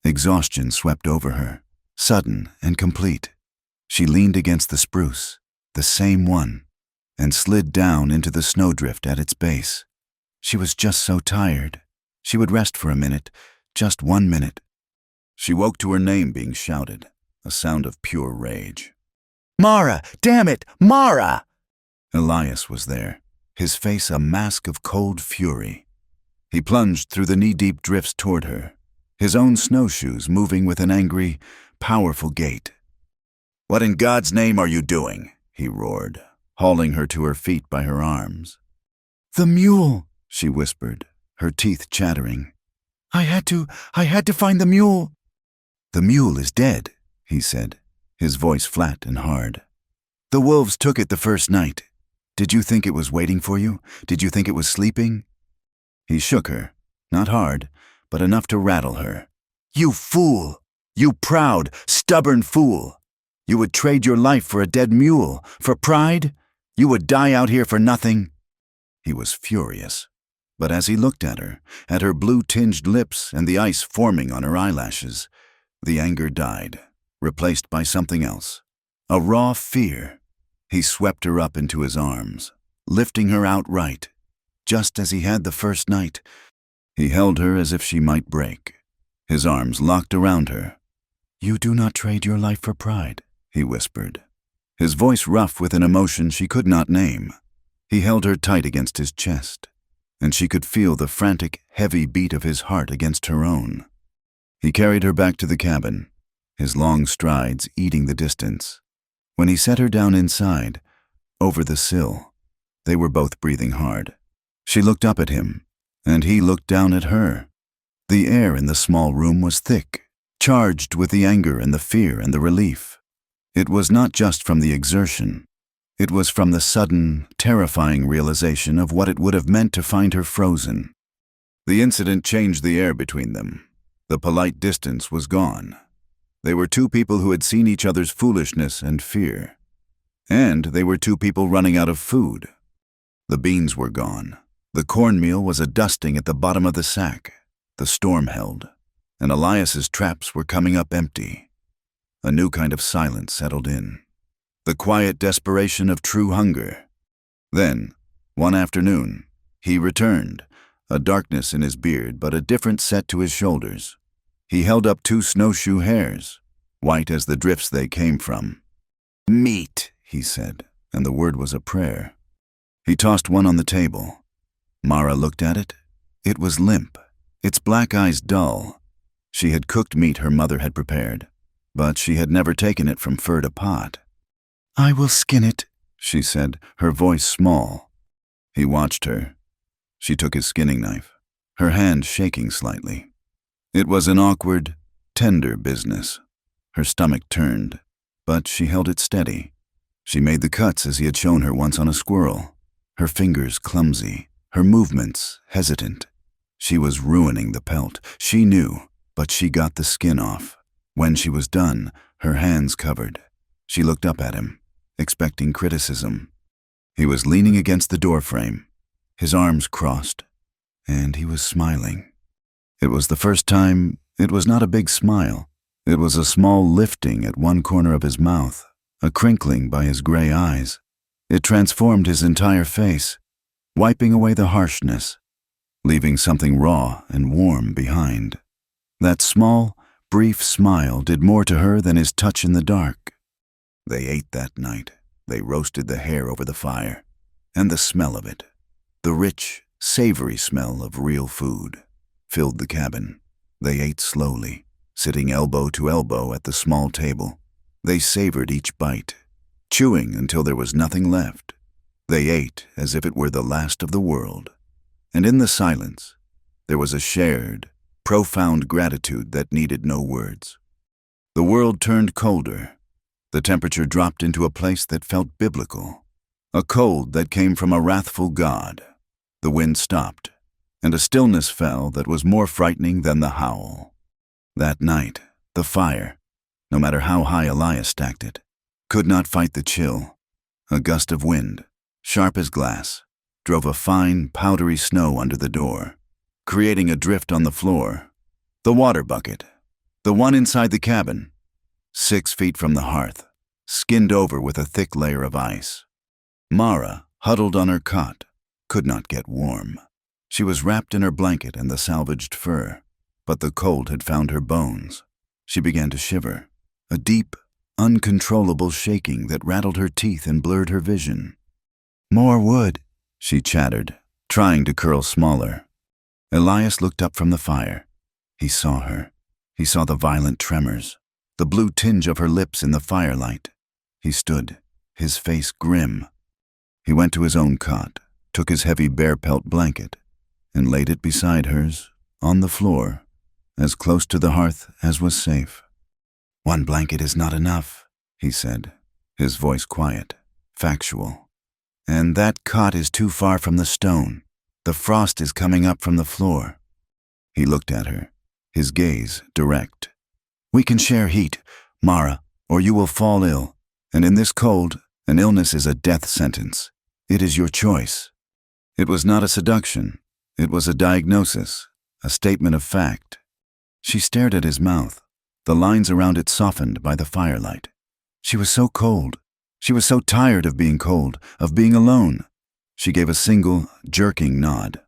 Speaker 1: Exhaustion swept over her, sudden and complete. She leaned against the spruce, the same one, and slid down into the snowdrift at its base. She was just so tired. She would rest for a minute, just 1 minute. She woke to her name being shouted, a sound of pure rage. "Mara! Damn it! Mara!" Elias was there, his face a mask of cold fury. He plunged through the knee-deep drifts toward her, his own snowshoes moving with an angry, powerful gait. "What in God's name are you doing?" he roared, hauling her to her feet by her arms. "The mule," she whispered, her teeth chattering. I had to find the mule." "The mule is dead," he said, his voice flat and hard. "The wolves took it the first night. Did you think it was waiting for you? Did you think it was sleeping?" He shook her, not hard, but enough to rattle her. "You fool! You proud, stubborn fool! You would trade your life for a dead mule, for pride? You would die out here for nothing?" He was furious. But as he looked at her blue-tinged lips and the ice forming on her eyelashes, the anger died, replaced by something else, a raw fear. He swept her up into his arms, lifting her outright, just as he had the first night. He held her as if she might break, his arms locked around her. "You do not trade your life for pride," he whispered, his voice rough with an emotion she could not name. He held her tight against his chest, and she could feel the frantic, heavy beat of his heart against her own. He carried her back to the cabin, his long strides eating the distance. When he set her down inside, over the sill, they were both breathing hard. She looked up at him, and he looked down at her. The air in the small room was thick, charged with the anger and the fear and the relief. It was not just from the exertion. It was from the sudden, terrifying realization of what it would have meant to find her frozen. The incident changed the air between them. The polite distance was gone. They were two people who had seen each other's foolishness and fear. And they were two people running out of food. The beans were gone. The cornmeal was a dusting at the bottom of the sack. The storm held, and Elias's traps were coming up empty. A new kind of silence settled in. The quiet desperation of true hunger. Then, one afternoon, he returned, a darkness in his beard but a different set to his shoulders. He held up 2 snowshoe hares, white as the drifts they came from. "Meat," he said, and the word was a prayer. He tossed one on the table. Mara looked at it. It was limp, its black eyes dull. She had cooked meat her mother had prepared, but she had never taken it from fur to pot. "I will skin it," she said, her voice small. He watched her. She took his skinning knife, her hand shaking slightly. It was an awkward, tender business. Her stomach turned, but she held it steady. She made the cuts as he had shown her once on a squirrel, her fingers clumsy, her movements hesitant. She was ruining the pelt. She knew, but she got the skin off. When she was done, her hands covered. She looked up at him, expecting criticism. He was leaning against the doorframe, his arms crossed, and he was smiling. It was the first time. It was not a big smile. It was a small lifting at one corner of his mouth, a crinkling by his gray eyes. It transformed his entire face, wiping away the harshness, leaving something raw and warm behind. That small, brief smile did more to her than his touch in the dark. They ate that night. They roasted the hare over the fire, and the smell of it, the rich, savory smell of real food, filled the cabin. They ate slowly, sitting elbow to elbow at the small table. They savored each bite, chewing until there was nothing left. They ate as if it were the last of the world. And in the silence, there was a shared, profound gratitude that needed no words. The world turned colder. The temperature dropped into a place that felt biblical, a cold that came from a wrathful God. The wind stopped, and a stillness fell that was more frightening than the howl. That night, the fire, no matter how high Elias stacked it, could not fight the chill. A gust of wind, sharp as glass, drove a fine, powdery snow under the door, creating a drift on the floor. The water bucket, the one inside the cabin, 6 feet from the hearth, skinned over with a thick layer of ice. Mara, huddled on her cot, could not get warm. She was wrapped in her blanket and the salvaged fur, but the cold had found her bones. She began to shiver, a deep, uncontrollable shaking that rattled her teeth and blurred her vision. "More wood," she chattered, trying to curl smaller. Elias looked up from the fire. He saw her. He saw the violent tremors, the blue tinge of her lips in the firelight. He stood, his face grim. He went to his own cot, took his heavy bear pelt blanket, and laid it beside hers, on the floor, as close to the hearth as was safe. "One blanket is not enough," he said, his voice quiet, factual. "And that cot is too far from the stone. The frost is coming up from the floor." He looked at her, his gaze direct. "We can share heat, Mara, or you will fall ill. And in this cold, an illness is a death sentence. It is your choice." It was not a seduction. It was a diagnosis, a statement of fact. She stared at his mouth, the lines around it softened by the firelight. She was so cold. She was so tired of being cold, of being alone. She gave a single, jerking nod.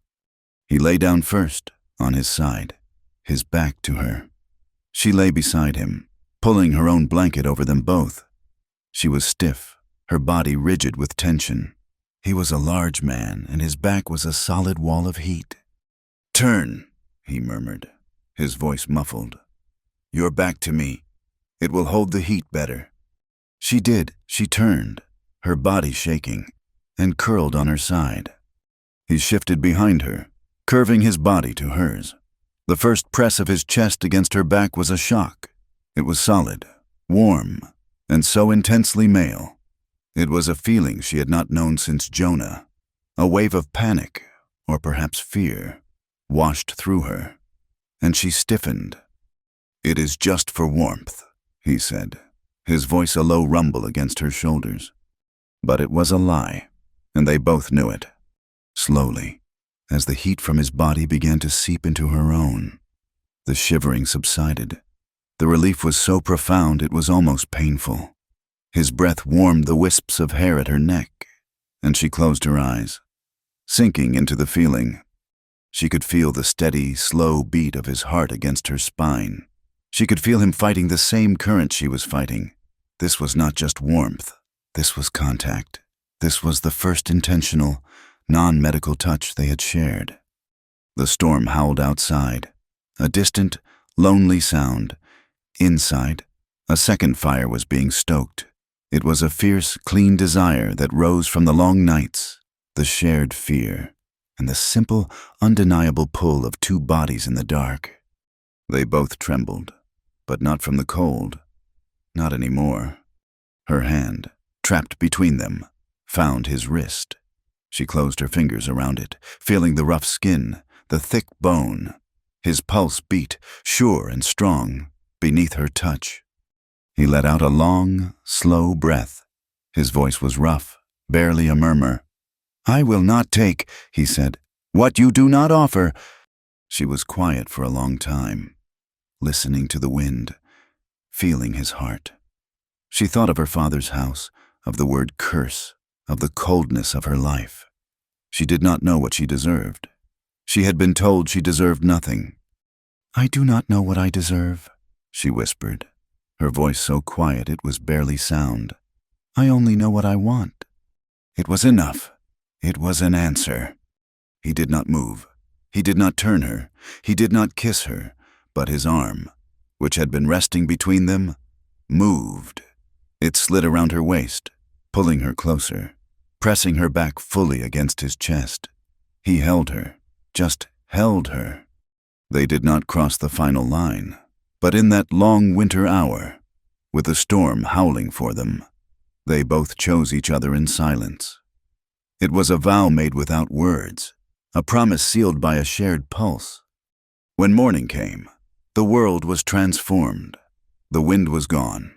Speaker 1: He lay down first, on his side, his back to her. She lay beside him, pulling her own blanket over them both. She was stiff, her body rigid with tension. He was a large man, and his back was a solid wall of heat. "Turn," he murmured, his voice muffled. "Your back to me. It will hold the heat better." She did. She turned, her body shaking, and curled on her side. He shifted behind her, curving his body to hers. The first press of his chest against her back was a shock. It was solid, warm, and so intensely male. It was a feeling she had not known since Jonah. A wave of panic, or perhaps fear, washed through her, and she stiffened. "It is just for warmth," he said, his voice a low rumble against her shoulders. But it was a lie, and they both knew it. Slowly, as the heat from his body began to seep into her own, the shivering subsided. The relief was so profound it was almost painful. His breath warmed the wisps of hair at her neck, and she closed her eyes, sinking into the feeling. She could feel the steady, slow beat of his heart against her spine. She could feel him fighting the same current she was fighting. This was not just warmth. This was contact. This was the first intentional, non-medical touch they had shared. The storm howled outside, a distant, lonely sound. Inside, a second fire was being stoked. It was a fierce, clean desire that rose from the long nights, the shared fear, and the simple, undeniable pull of two bodies in the dark. They both trembled, but not from the cold. Not anymore. Her hand, trapped between them, found his wrist. She closed her fingers around it, feeling the rough skin, the thick bone. His pulse beat, sure and strong, beneath her touch. He let out a long, slow breath. His voice was rough, barely a murmur. "I will not take," he said, "what you do not offer." She was quiet for a long time, listening to the wind, feeling his heart. She thought of her father's house, of the word curse, of the coldness of her life. She did not know what she deserved. She had been told she deserved nothing. "I do not know what I deserve," she whispered, her voice so quiet it was barely sound. "I only know what I want." It was enough. It was an answer. He did not move. He did not turn her. He did not kiss her, but his arm, which had been resting between them, moved. It slid around her waist, pulling her closer, pressing her back fully against his chest. He held her, just held her. They did not cross the final line, but in that long winter hour, with the storm howling for them, they both chose each other in silence. It was a vow made without words, a promise sealed by a shared pulse. When morning came, the world was transformed. The wind was gone.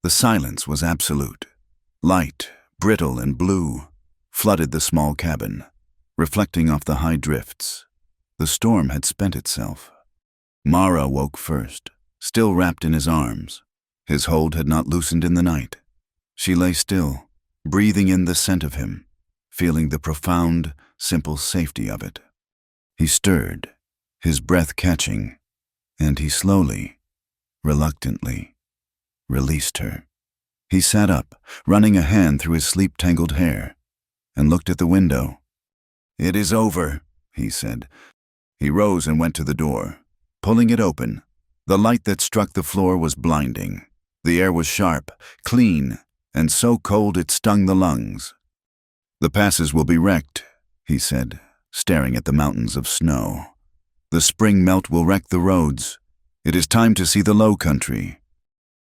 Speaker 1: The silence was absolute. Light, brittle and blue, flooded the small cabin, reflecting off the high drifts. The storm had spent itself. Mara woke first, still wrapped in his arms. His hold had not loosened in the night. She lay still, breathing in the scent of him, feeling the profound, simple safety of it. He stirred, his breath catching, and he slowly, reluctantly, released her. He sat up, running a hand through his sleep-tangled hair, and looked at the window. "It is over," he said. He rose and went to the door, pulling it open. The light that struck the floor was blinding. The air was sharp, clean, and so cold it stung the lungs. "The passes will be wrecked," he said, staring at the mountains of snow. "The spring melt will wreck the roads. It is time to see the low country."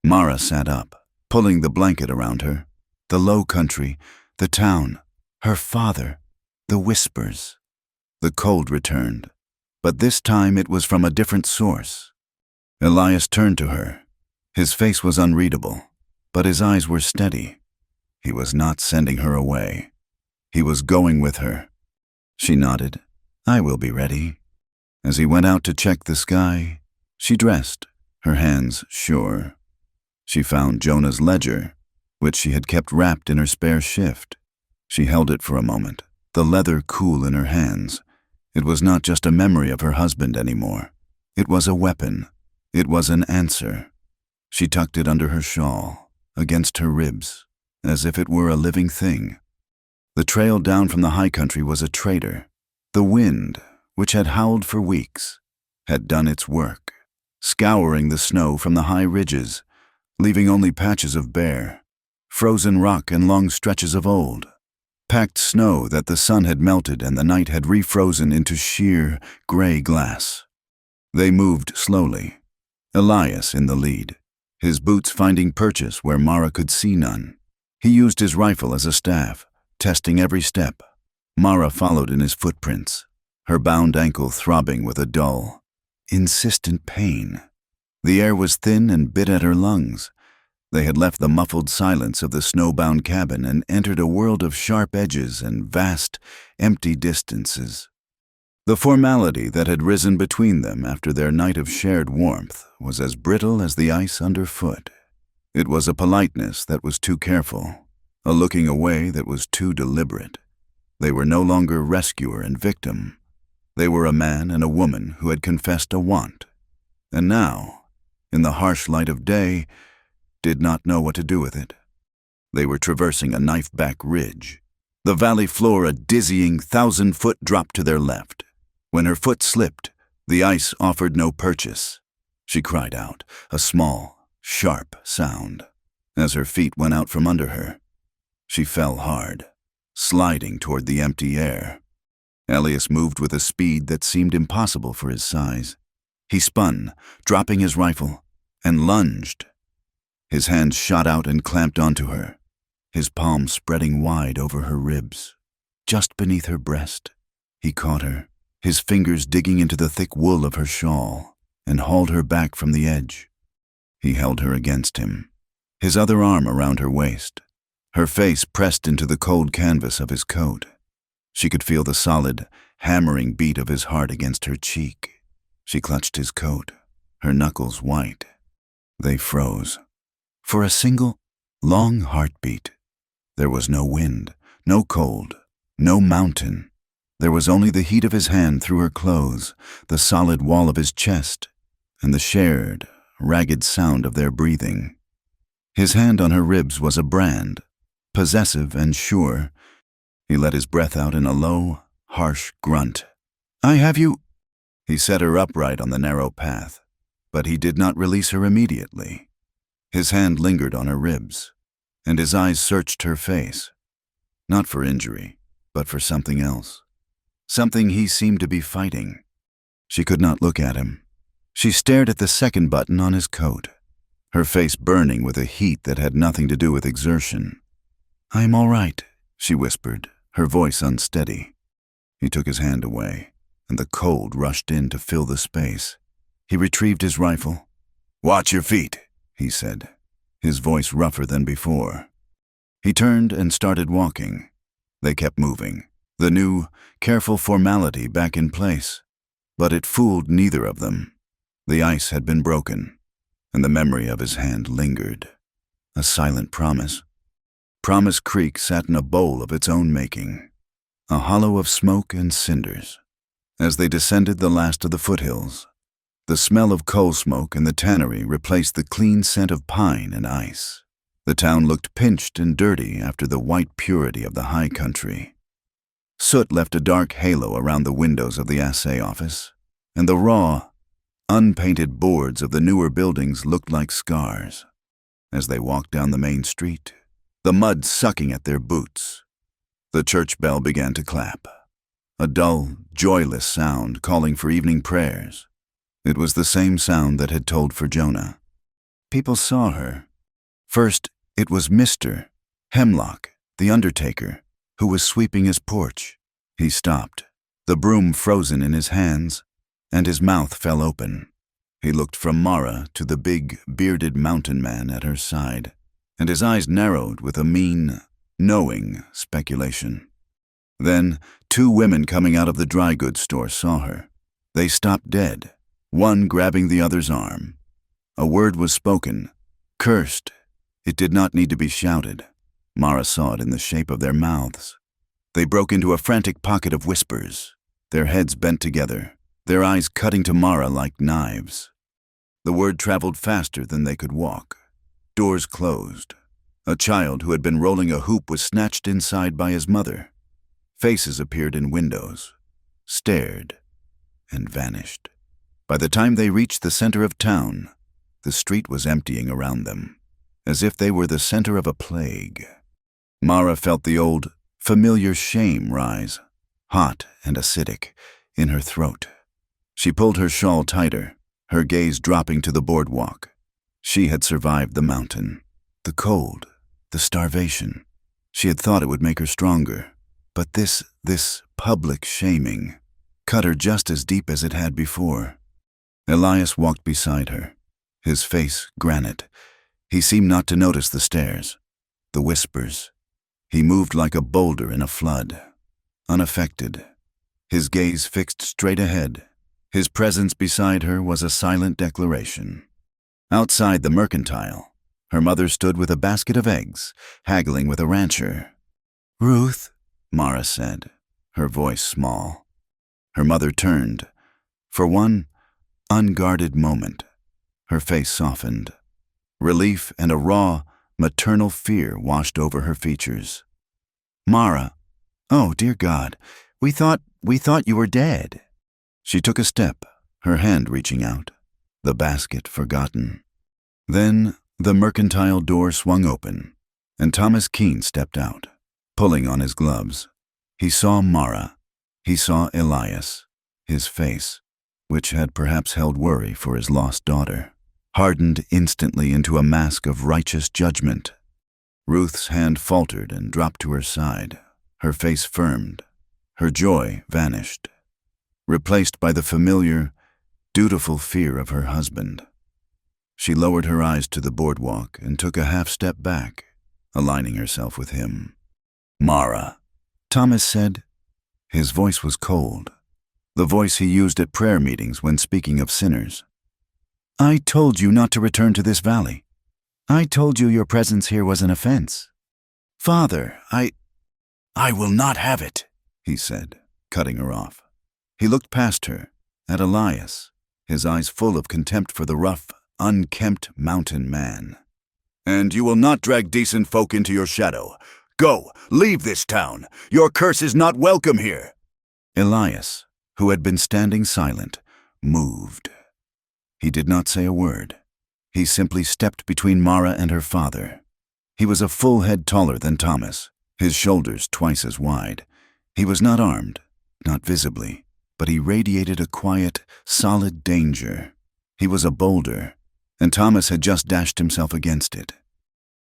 Speaker 1: Mara sat up, pulling the blanket around her. The low country, the town, her father, the whispers. The cold returned, but this time it was from a different source. Elias turned to her. His face was unreadable, but his eyes were steady. He was not sending her away. He was going with her. She nodded. "I will be ready." As he went out to check the sky, she dressed, her hands sure. She found Jonah's ledger, which she had kept wrapped in her spare shift. She held it for a moment, the leather cool in her hands. It was not just a memory of her husband anymore. It was a weapon. It was an answer. She tucked it under her shawl, against her ribs, as if it were a living thing. The trail down from the high country was a traitor. The wind, which had howled for weeks, had done its work, scouring the snow from the high ridges, leaving only patches of bare, frozen rock and long stretches of old, packed snow that the sun had melted and the night had refrozen into sheer, gray glass. They moved slowly, Elias in the lead, his boots finding purchase where Mara could see none. He used his rifle as a staff, testing every step. Mara followed in his footprints, her bound ankle throbbing with a dull, insistent pain. The air was thin and bit at her lungs. They had left the muffled silence of the snowbound cabin and entered a world of sharp edges and vast, empty distances. The formality that had risen between them after their night of shared warmth was as brittle as the ice underfoot. It was a politeness that was too careful, a looking away that was too deliberate. They were no longer rescuer and victim. They were a man and a woman who had confessed a want, and now, in the harsh light of day, did not know what to do with it. They were traversing a knife-back ridge, the valley floor a dizzying 1,000-foot drop to their left. When her foot slipped, the ice offered no purchase. She cried out, a small, sharp sound. As her feet went out from under her, she fell hard, sliding toward the empty air. Elias moved with a speed that seemed impossible for his size. He spun, dropping his rifle, and lunged. His hands shot out and clamped onto her, his palm spreading wide over her ribs. Just beneath her breast, he caught her, his fingers digging into the thick wool of her shawl, and hauled her back from the edge. He held her against him, his other arm around her waist, her face pressed into the cold canvas of his coat. She could feel the solid, hammering beat of his heart against her cheek. She clutched his coat, her knuckles white. They froze. For a single, long heartbeat. There was no wind, no cold, no mountain. There was only the heat of his hand through her clothes, the solid wall of his chest, and the shared, ragged sound of their breathing. His hand on her ribs was a brand, possessive and sure. He let his breath out in a low, harsh grunt. "I have you—" He set her upright on the narrow path, but he did not release her immediately. His hand lingered on her ribs, and his eyes searched her face, not for injury, but for something else. Something he seemed to be fighting. She could not look at him. She stared at the second button on his coat, her face burning with a heat that had nothing to do with exertion. "I am all right," she whispered, her voice unsteady. He took his hand away, and the cold rushed in to fill the space. He retrieved his rifle. "Watch your feet," he said, his voice rougher than before. He turned and started walking. They kept moving, the new, careful formality back in place. But it fooled neither of them. The ice had been broken, and the memory of his hand lingered. A silent promise. Promise Creek sat in a bowl of its own making, a hollow of smoke and cinders. As they descended the last of the foothills, the smell of coal smoke in the tannery replaced the clean scent of pine and ice. The town looked pinched and dirty after the white purity of the high country. Soot left a dark halo around the windows of the assay office, and the raw, unpainted boards of the newer buildings looked like scars. As they walked down the main street, the mud sucking at their boots, the church bell began to clap, a dull, joyless sound calling for evening prayers. It was the same sound that had told for Jonah. People saw her. First, it was Mr. Hemlock, the undertaker, who was sweeping his porch. He stopped, the broom frozen in his hands, and his mouth fell open. He looked from Mara to the big, bearded mountain man at her side, and his eyes narrowed with a mean, knowing speculation. Then, two women coming out of the dry goods store saw her. They stopped dead, one grabbing the other's arm. A word was spoken, cursed. It did not need to be shouted. Mara saw it in the shape of their mouths. They broke into a frantic pocket of whispers, their heads bent together, their eyes cutting to Mara like knives. The word traveled faster than they could walk. Doors closed. A child who had been rolling a hoop was snatched inside by his mother. Faces appeared in windows, stared, and vanished. By the time they reached the center of town, the street was emptying around them, as if they were the center of a plague. Mara felt the old, familiar shame rise, hot and acidic, in her throat. She pulled her shawl tighter, her gaze dropping to the boardwalk. She had survived the mountain, the cold, the starvation. She had thought it would make her stronger, but this public shaming cut her just as deep as it had before. Elias walked beside her, his face granite. He seemed not to notice the stares, the whispers. He moved like a boulder in a flood, unaffected, his gaze fixed straight ahead. His presence beside her was a silent declaration. Outside the mercantile, her mother stood with a basket of eggs, haggling with a rancher. "Ruth," Mara said, her voice small. Her mother turned. For one unguarded moment, her face softened. Relief and a raw, maternal fear washed over her features. "Mara, oh, dear God, we thought you were dead." She took a step, her hand reaching out, the basket forgotten. Then the mercantile door swung open, and Thomas Keene stepped out, pulling on his gloves. He saw Mara. He saw Elias, his face, which had perhaps held worry for his lost daughter, hardened instantly into a mask of righteous judgment. Ruth's hand faltered and dropped to her side. Her face firmed. Her joy vanished, replaced by the familiar, dutiful fear of her husband. She lowered her eyes to the boardwalk and took a half-step back, aligning herself with him. "Mara," Thomas said. His voice was cold, the voice he used at prayer meetings when speaking of sinners. I told you not to return to this valley. I told you your presence here was an offense. Father, I will not have it, he said, cutting her off. He looked past her, at Elias, his eyes full of contempt for the rough, unkempt mountain man. And you will not drag decent folk into your shadow. Go, leave this town. Your curse is not welcome here. Elias, who had been standing silent, moved. He did not say a word. He simply stepped between Mara and her father. He was a full head taller than Thomas, his shoulders twice as wide. He was not armed, not visibly, but he radiated a quiet, solid danger. He was a boulder, and Thomas had just dashed himself against it.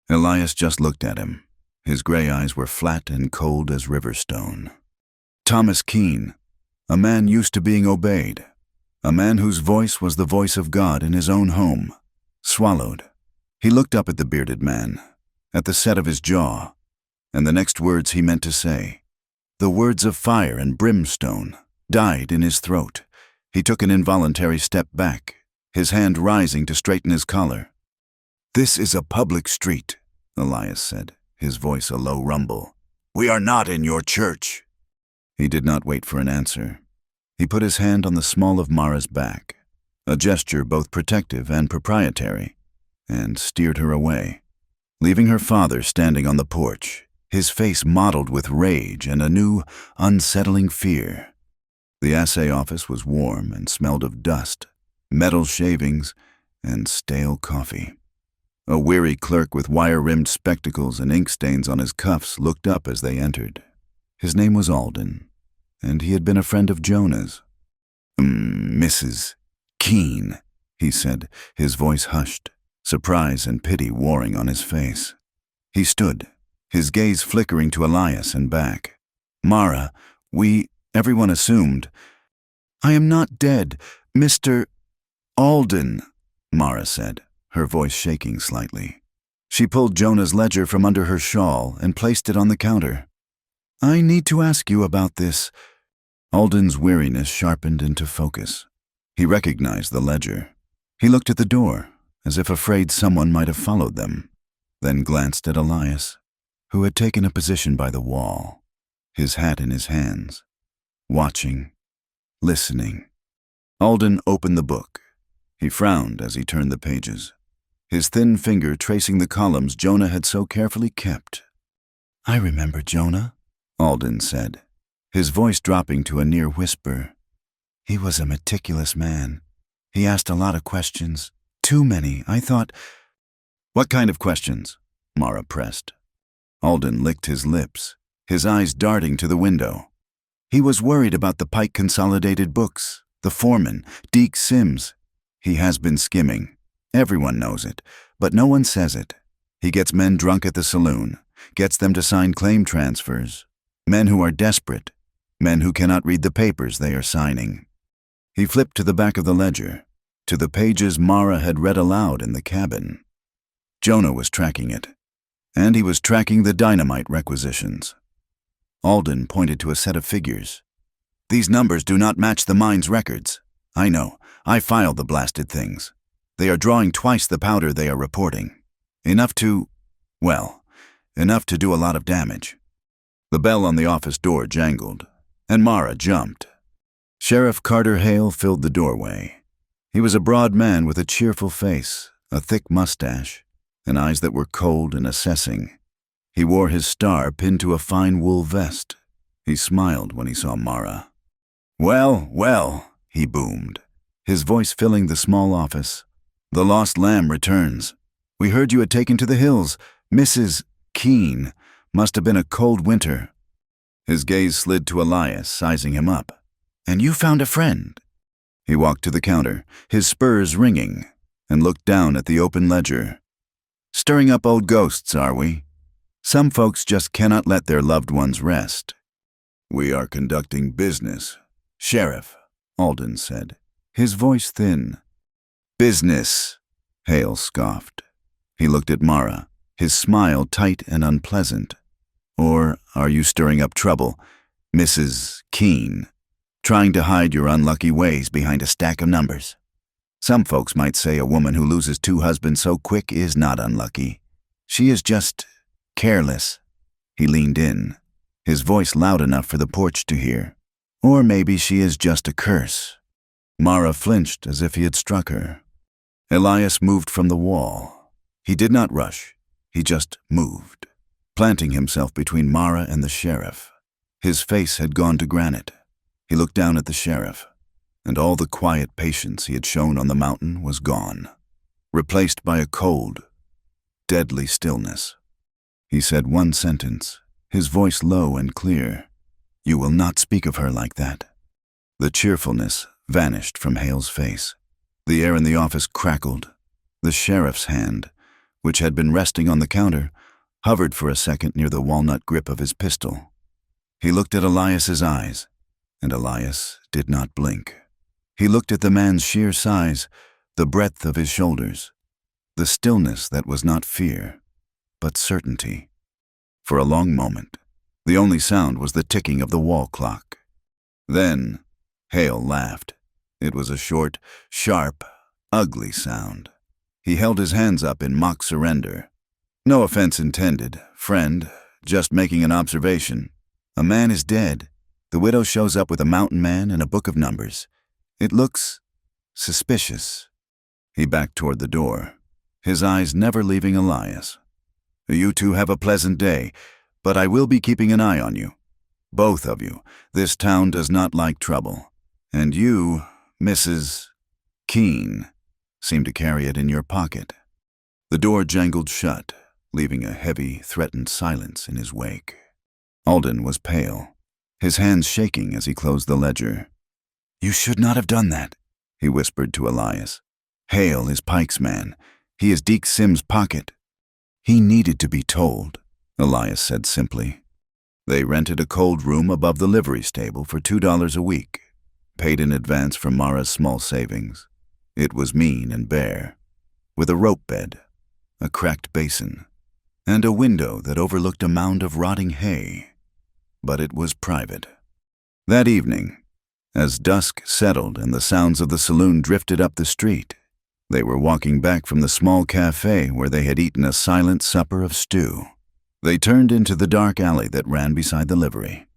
Speaker 1: Elias just looked at him. His gray eyes were flat and cold as river stone. Thomas Keene, a man used to being obeyed, a man whose voice was the voice of God in his own home, swallowed. He looked up at the bearded man, at the set of his jaw, and the next words he meant to say, the words of fire and brimstone, died in his throat. He took an involuntary step back, his hand rising to straighten his collar. This is a public street, Elias said, his voice a low rumble. We are not in your church. He did not wait for an answer. He put his hand on the small of Mara's back, a gesture both protective and proprietary, and steered her away, leaving her father standing on the porch, his face mottled with rage and a new, unsettling fear. The assay office was warm and smelled of dust, metal shavings, and stale coffee. A weary clerk with wire-rimmed spectacles and ink stains on his cuffs looked up as they entered. His name was Alden, and he had been a friend of Jonah's. Mrs. Keene, he said, his voice hushed, surprise and pity warring on his face. He stood, his gaze flickering to Elias and back. Mara, everyone assumed. I am not dead, Mr. Alden, Mara said, her voice shaking slightly. She pulled Jonah's ledger from under her shawl and placed it on the counter. I need to ask you about this. Alden's weariness sharpened into focus. He recognized the ledger. He looked at the door, as if afraid someone might have followed them, then glanced at Elias, who had taken a position by the wall, his hat in his hands, watching, listening. Alden opened the book. He frowned as he turned the pages, his thin finger tracing the columns Jonah had so carefully kept. I remember Jonah, Alden said, his voice dropping to a near whisper. He was a meticulous man. He asked a lot of questions. Too many, I thought. What kind of questions? Mara pressed. Alden licked his lips, his eyes darting to the window. He was worried about the Pike Consolidated books, the foreman, Deke Sims. He has been skimming. Everyone knows it, but no one says it. He gets men drunk at the saloon, gets them to sign claim transfers. Men who are desperate, men who cannot read the papers they are signing. He flipped to the back of the ledger, to the pages Mara had read aloud in the cabin. Jonah was tracking it, and he was tracking the dynamite requisitions. Alden pointed to a set of figures. These numbers do not match the mine's records. I know, I filed the blasted things. They are drawing twice the powder they are reporting. Enough to do a lot of damage. The bell on the office door jangled, and Mara jumped. Sheriff Carter Hale filled the doorway. He was a broad man with a cheerful face, a thick mustache, and eyes that were cold and assessing. He wore his star pinned to a fine wool vest. He smiled when he saw Mara. Well, well, he boomed, his voice filling the small office. The lost lamb returns. We heard you had taken to the hills. Mrs. Keene. Must have been a cold winter. His gaze slid to Elias, sizing him up. And you found a friend. He walked to the counter, his spurs ringing, and looked down at the open ledger. Stirring up old ghosts, are we? Some folks just cannot let their loved ones rest. We are conducting business, Sheriff, Alden said, his voice thin. Business, Hale scoffed. He looked at Mara, his smile tight and unpleasant. Or are you stirring up trouble, Mrs. Keene, trying to hide your unlucky ways behind a stack of numbers? Some folks might say a woman who loses 2 husbands so quick is not unlucky. She is just careless. He leaned in, his voice loud enough for the porch to hear. Or maybe she is just a curse. Mara flinched as if he had struck her. Elias moved from the wall. He did not rush. He just moved, planting himself between Mara and the sheriff. His face had gone to granite. He looked down at the sheriff, and all the quiet patience he had shown on the mountain was gone, replaced by a cold, deadly stillness. He said one sentence, his voice low and clear. "You will not speak of her like that." The cheerfulness vanished from Hale's face. The air in the office crackled. The sheriff's hand, which had been resting on the counter, hovered for a second near the walnut grip of his pistol. He looked at Elias's eyes, and Elias did not blink. He looked at the man's sheer size, the breadth of his shoulders, the stillness that was not fear, but certainty. For a long moment, the only sound was the ticking of the wall clock. Then, Hale laughed. It was a short, sharp, ugly sound. He held his hands up in mock surrender. "No offense intended, friend, just making an observation. A man is dead. The widow shows up with a mountain man and a book of numbers. It looks suspicious." He backed toward the door, his eyes never leaving Elias. "You two have a pleasant day, but I will be keeping an eye on you. Both of you. This town does not like trouble. And you, Mrs. Keene, seem to carry it in your pocket." The door jangled shut, leaving a heavy, threatened silence in his wake. Alden was pale, his hands shaking as he closed the ledger. "You should not have done that," he whispered to Elias. "Hale is Pike's man. He is Deke Sims' pocket." "He needed to be told," Elias said simply. They rented a cold room above the livery stable for $2 a week, paid in advance from Mara's small savings. It was mean and bare, with a rope bed, a cracked basin, and a window that overlooked a mound of rotting hay. But it was private. That evening, as dusk settled and the sounds of the saloon drifted up the street, they were walking back from the small cafe where they had eaten a silent supper of stew. They turned into the dark alley that ran beside the livery.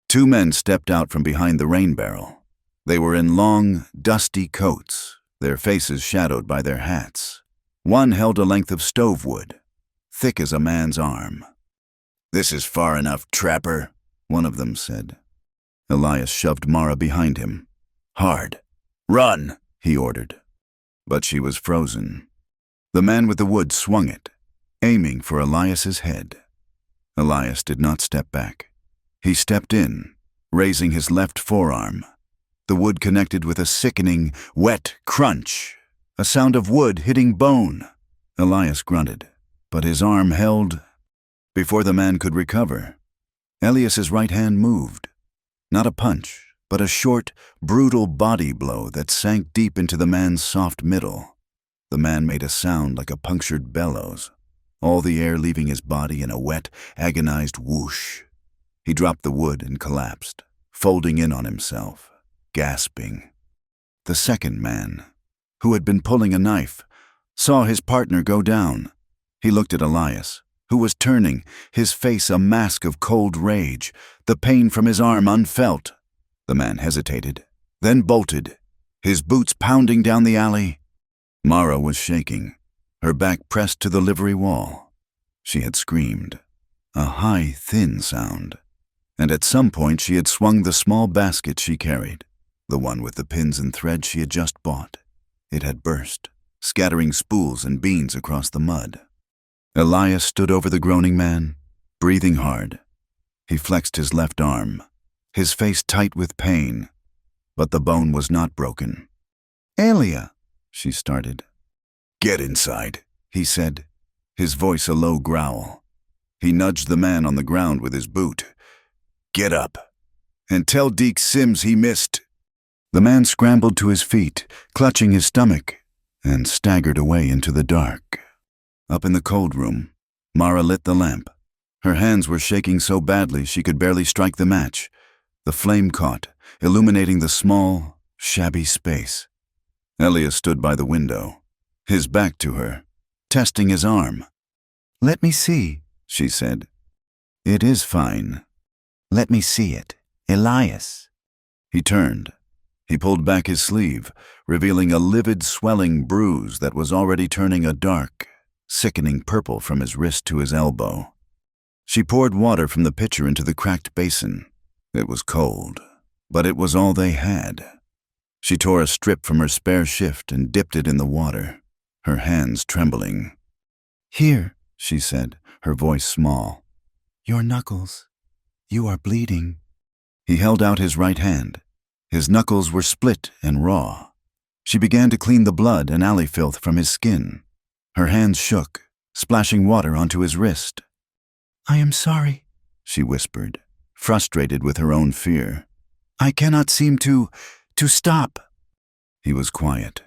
Speaker 1: 2 men stepped out from behind the rain barrel. They were in long, dusty coats, their faces shadowed by their hats. One held a length of stove wood, thick as a man's arm. "This is far enough, trapper," one of them said. Elias shoved Mara behind him. "Hard. Run," he ordered. But she was frozen. The man with the wood swung it, aiming for Elias's head. Elias did not step back. He stepped in, raising his left forearm. The wood connected with a sickening, wet crunch, a sound of wood hitting bone. Elias grunted, but his arm held. Before the man could recover, Elias's right hand moved. Not a punch, but a short, brutal body blow that sank deep into the man's soft middle. The man made a sound like a punctured bellows, all the air leaving his body in a wet, agonized whoosh. He dropped the wood and collapsed, folding in on himself, gasping. The second man, who had been pulling a knife, saw his partner go down. He looked at Elias, who was turning, his face a mask of cold rage, the pain from his arm unfelt. The man hesitated, then bolted, his boots pounding down the alley. Mara was shaking, her back pressed to the livery wall. She had screamed, a high, thin sound, and at some point she had swung the small basket she carried, the one with the pins and thread she had just bought. It had burst, scattering spools and beans across the mud. Elias stood over the groaning man, breathing hard. He flexed his left arm, his face tight with pain, but the bone was not broken. "Elia," she started. "Get inside," he said, his voice a low growl. He nudged the man on the ground with his boot. "Get up, and tell Deke Sims he missed." The man scrambled to his feet, clutching his stomach, and staggered away into the dark. Up in the cold room, Mara lit the lamp. Her hands were shaking so badly she could barely strike the match. The flame caught, illuminating the small, shabby space. Elias stood by the window, his back to her, testing his arm.
Speaker 2: "Let me see,"
Speaker 1: she said. "It is fine."
Speaker 2: "Let me see it. Elias."
Speaker 1: He turned. He pulled back his sleeve, revealing a livid, swelling bruise that was already turning a dark, sickening purple from his wrist to his elbow. She poured water from the pitcher into the cracked basin. It was cold, but it was all they had. She tore a strip from her spare shift and dipped it in the water, her hands trembling.
Speaker 2: "Here,"
Speaker 1: she said, her voice small.
Speaker 2: "Your knuckles. You are bleeding."
Speaker 1: He held out his right hand. His knuckles were split and raw. She began to clean the blood and alley filth from his skin. Her hands shook, splashing water onto his wrist.
Speaker 2: "I am sorry,"
Speaker 1: she whispered, frustrated with her own fear.
Speaker 2: "I cannot seem to stop."
Speaker 1: He was quiet.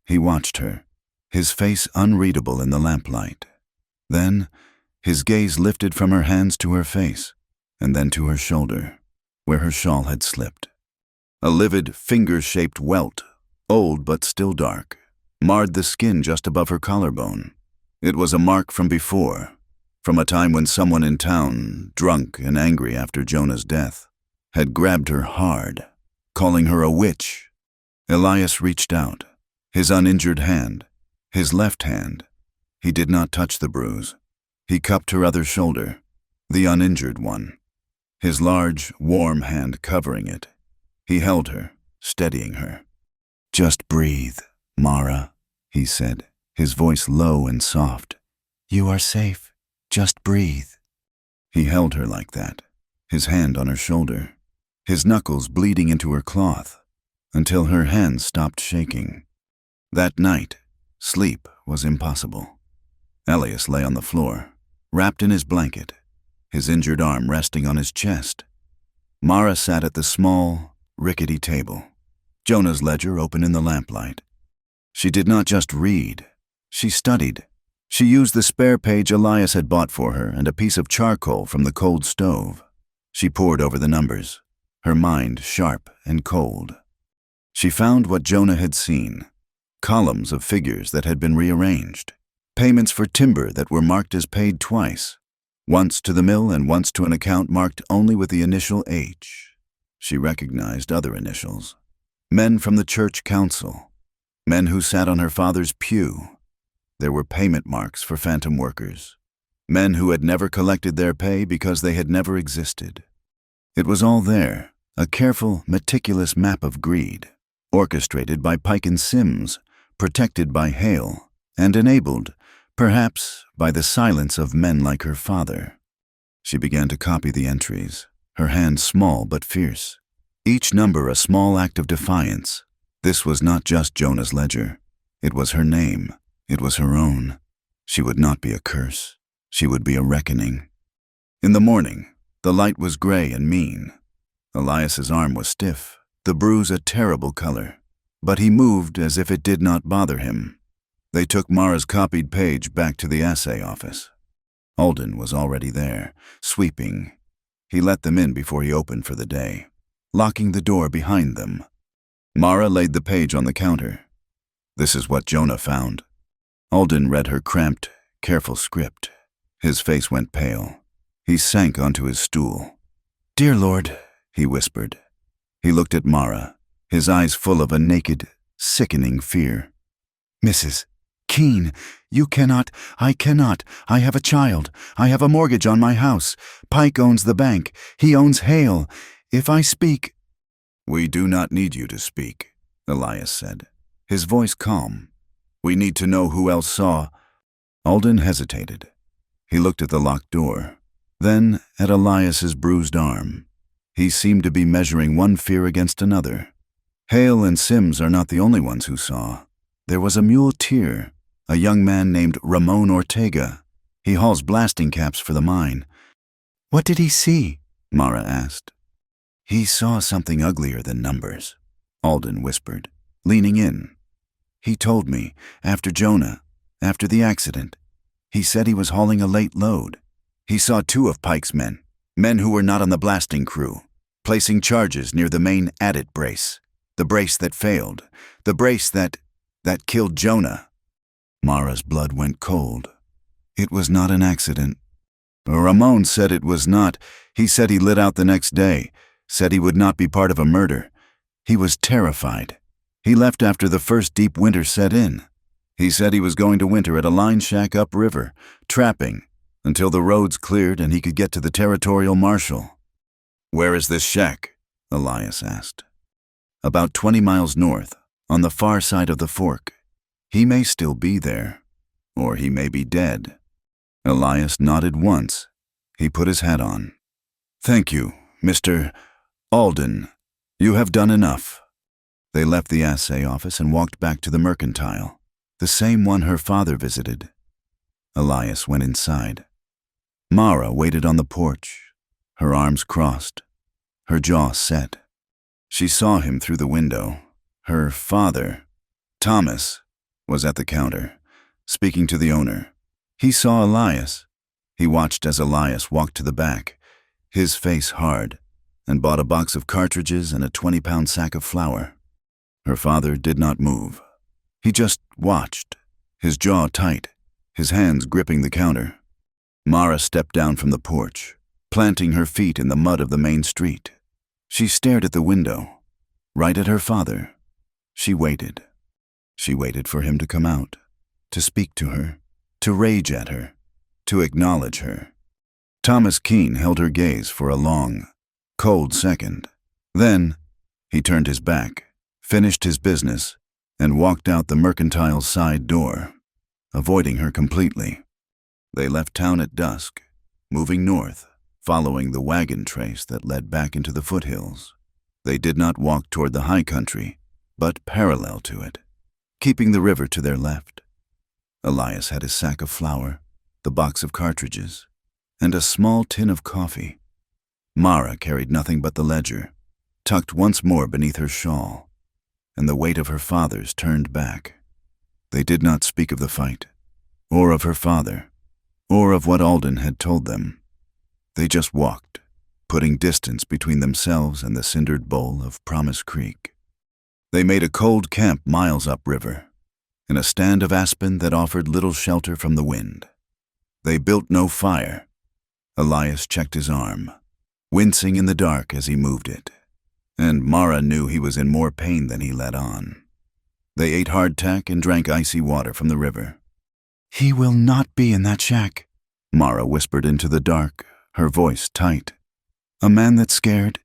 Speaker 1: He watched her, his face unreadable in the lamplight. Then, his gaze lifted from her hands to her face, and then to her shoulder, where her shawl had slipped. A livid, finger-shaped welt, old but still dark, marred the skin just above her collarbone. It was a mark from before, from a time when someone in town, drunk and angry after Jonah's death, had grabbed her hard, calling her a witch. Elias reached out, his uninjured hand, his left hand. He did not touch the bruise. He cupped her other shoulder, the uninjured one, his large, warm hand covering it. He held her, steadying her. "Just breathe, Mara," he said, his voice low and soft.
Speaker 2: "You are safe. Just breathe."
Speaker 1: He held her like that, his hand on her shoulder, his knuckles bleeding into her cloth, until her hands stopped shaking. That night, sleep was impossible. Elias lay on the floor, wrapped in his blanket, his injured arm resting on his chest. Mara sat at the small, rickety table, Jonah's ledger open in the lamplight. She did not just read, she studied. She used the spare page Elias had bought for her and a piece of charcoal from the cold stove. She pored over the numbers, her mind sharp and cold. She found what Jonah had seen, columns of figures that had been rearranged, payments for timber that were marked as paid twice, once to the mill and once to an account marked only with the initial H. She recognized other initials. Men from the church council, men who sat on her father's pew. There were payment marks for phantom workers, men who had never collected their pay because they had never existed. It was all there, a careful, meticulous map of greed, orchestrated by Pike and Sims, protected by Hale, and enabled, perhaps, by the silence of men like her father. She began to copy the entries, her hand small but fierce, each number a small act of defiance. This was not just Jonah's ledger. It was her name. It was her own. She would not be a curse. She would be a reckoning. In the morning, the light was gray and mean. Elias's arm was stiff, the bruise a terrible color, but he moved as if it did not bother him. They took Mara's copied page back to the assay office. Alden was already there, sweeping. He let them in before he opened for the day, locking the door behind them. Mara laid the page on the counter. "This is what Jonah found." Alden read her cramped, careful script. His face went pale. He sank onto his stool. "Dear Lord," he whispered. He looked at Mara, his eyes full of a naked, sickening fear. "Mrs. Keene, you cannot, I cannot. I have a child. I have a mortgage on my house. Pike owns the bank. He owns Hale. If I speak—" "We do not need you to speak," Elias said, his voice calm. "We need to know who else saw—" Alden hesitated. He looked at the locked door, then at Elias's bruised arm. He seemed to be measuring one fear against another. Hale and Sims are not the only ones who saw. There was a muleteer, a young man named Ramon Ortega. He hauls blasting caps for the mine.
Speaker 2: "What did he see?"
Speaker 1: Mara asked. "He saw something uglier than numbers," Alden whispered, leaning in. "He told me, after Jonah, after the accident. He said he was hauling a late load. He saw 2 of Pike's men who were not on the blasting crew, placing charges near the main adit brace, the brace that failed, the brace that—" That killed Jonah." Mara's blood went cold. It was not an accident. Ramon said it was not. He said he lit out the next day, said he would not be part of a murder. He was terrified. He left after the first deep winter set in. He said he was going to winter at a line shack upriver, trapping, until the roads cleared and he could get to the territorial marshal. "Where is this shack?" Elias asked. "About 20 miles north, on the far side of the fork. He may still be there, or he may be dead." Elias nodded once. He put his hat on. "Thank you, Mr. Alden. You have done enough." They left the assay office and walked back to the mercantile, the same one her father visited. Elias went inside. Mara waited on the porch, her arms crossed, her jaw set. She saw him through the window. Her father, Thomas, was at the counter, speaking to the owner. He saw Elias. He watched as Elias walked to the back, his face hard, and bought a box of cartridges and a 20-pound sack of flour. Her father did not move. He just watched, his jaw tight, his hands gripping the counter. Mara stepped down from the porch, planting her feet in the mud of the main street. She stared at the window, right at her father. She waited. She waited for him to come out, to speak to her, to rage at her, to acknowledge her. Thomas Keene held her gaze for a long, cold second. Then he turned his back, finished his business, and walked out the mercantile's side door, avoiding her completely. They left town at dusk, moving north, following the wagon trace that led back into the foothills. They did not walk toward the high country, but parallel to it, keeping the river to their left. Elias had his sack of flour, the box of cartridges, and a small tin of coffee. Mara carried nothing but the ledger, tucked once more beneath her shawl, and the weight of her father's turned back. They did not speak of the fight, or of her father, or of what Alden had told them. They just walked, putting distance between themselves and the cindered bowl of Promise Creek. They made a cold camp miles upriver, in a stand of aspen that offered little shelter from the wind. They built no fire. Elias checked his arm, wincing in the dark as he moved it, and Mara knew he was in more pain than he let on. They ate hardtack and drank icy water from the river.
Speaker 2: "He will not be in that shack,"
Speaker 1: Mara whispered into the dark, her voice tight. "A man that's scared?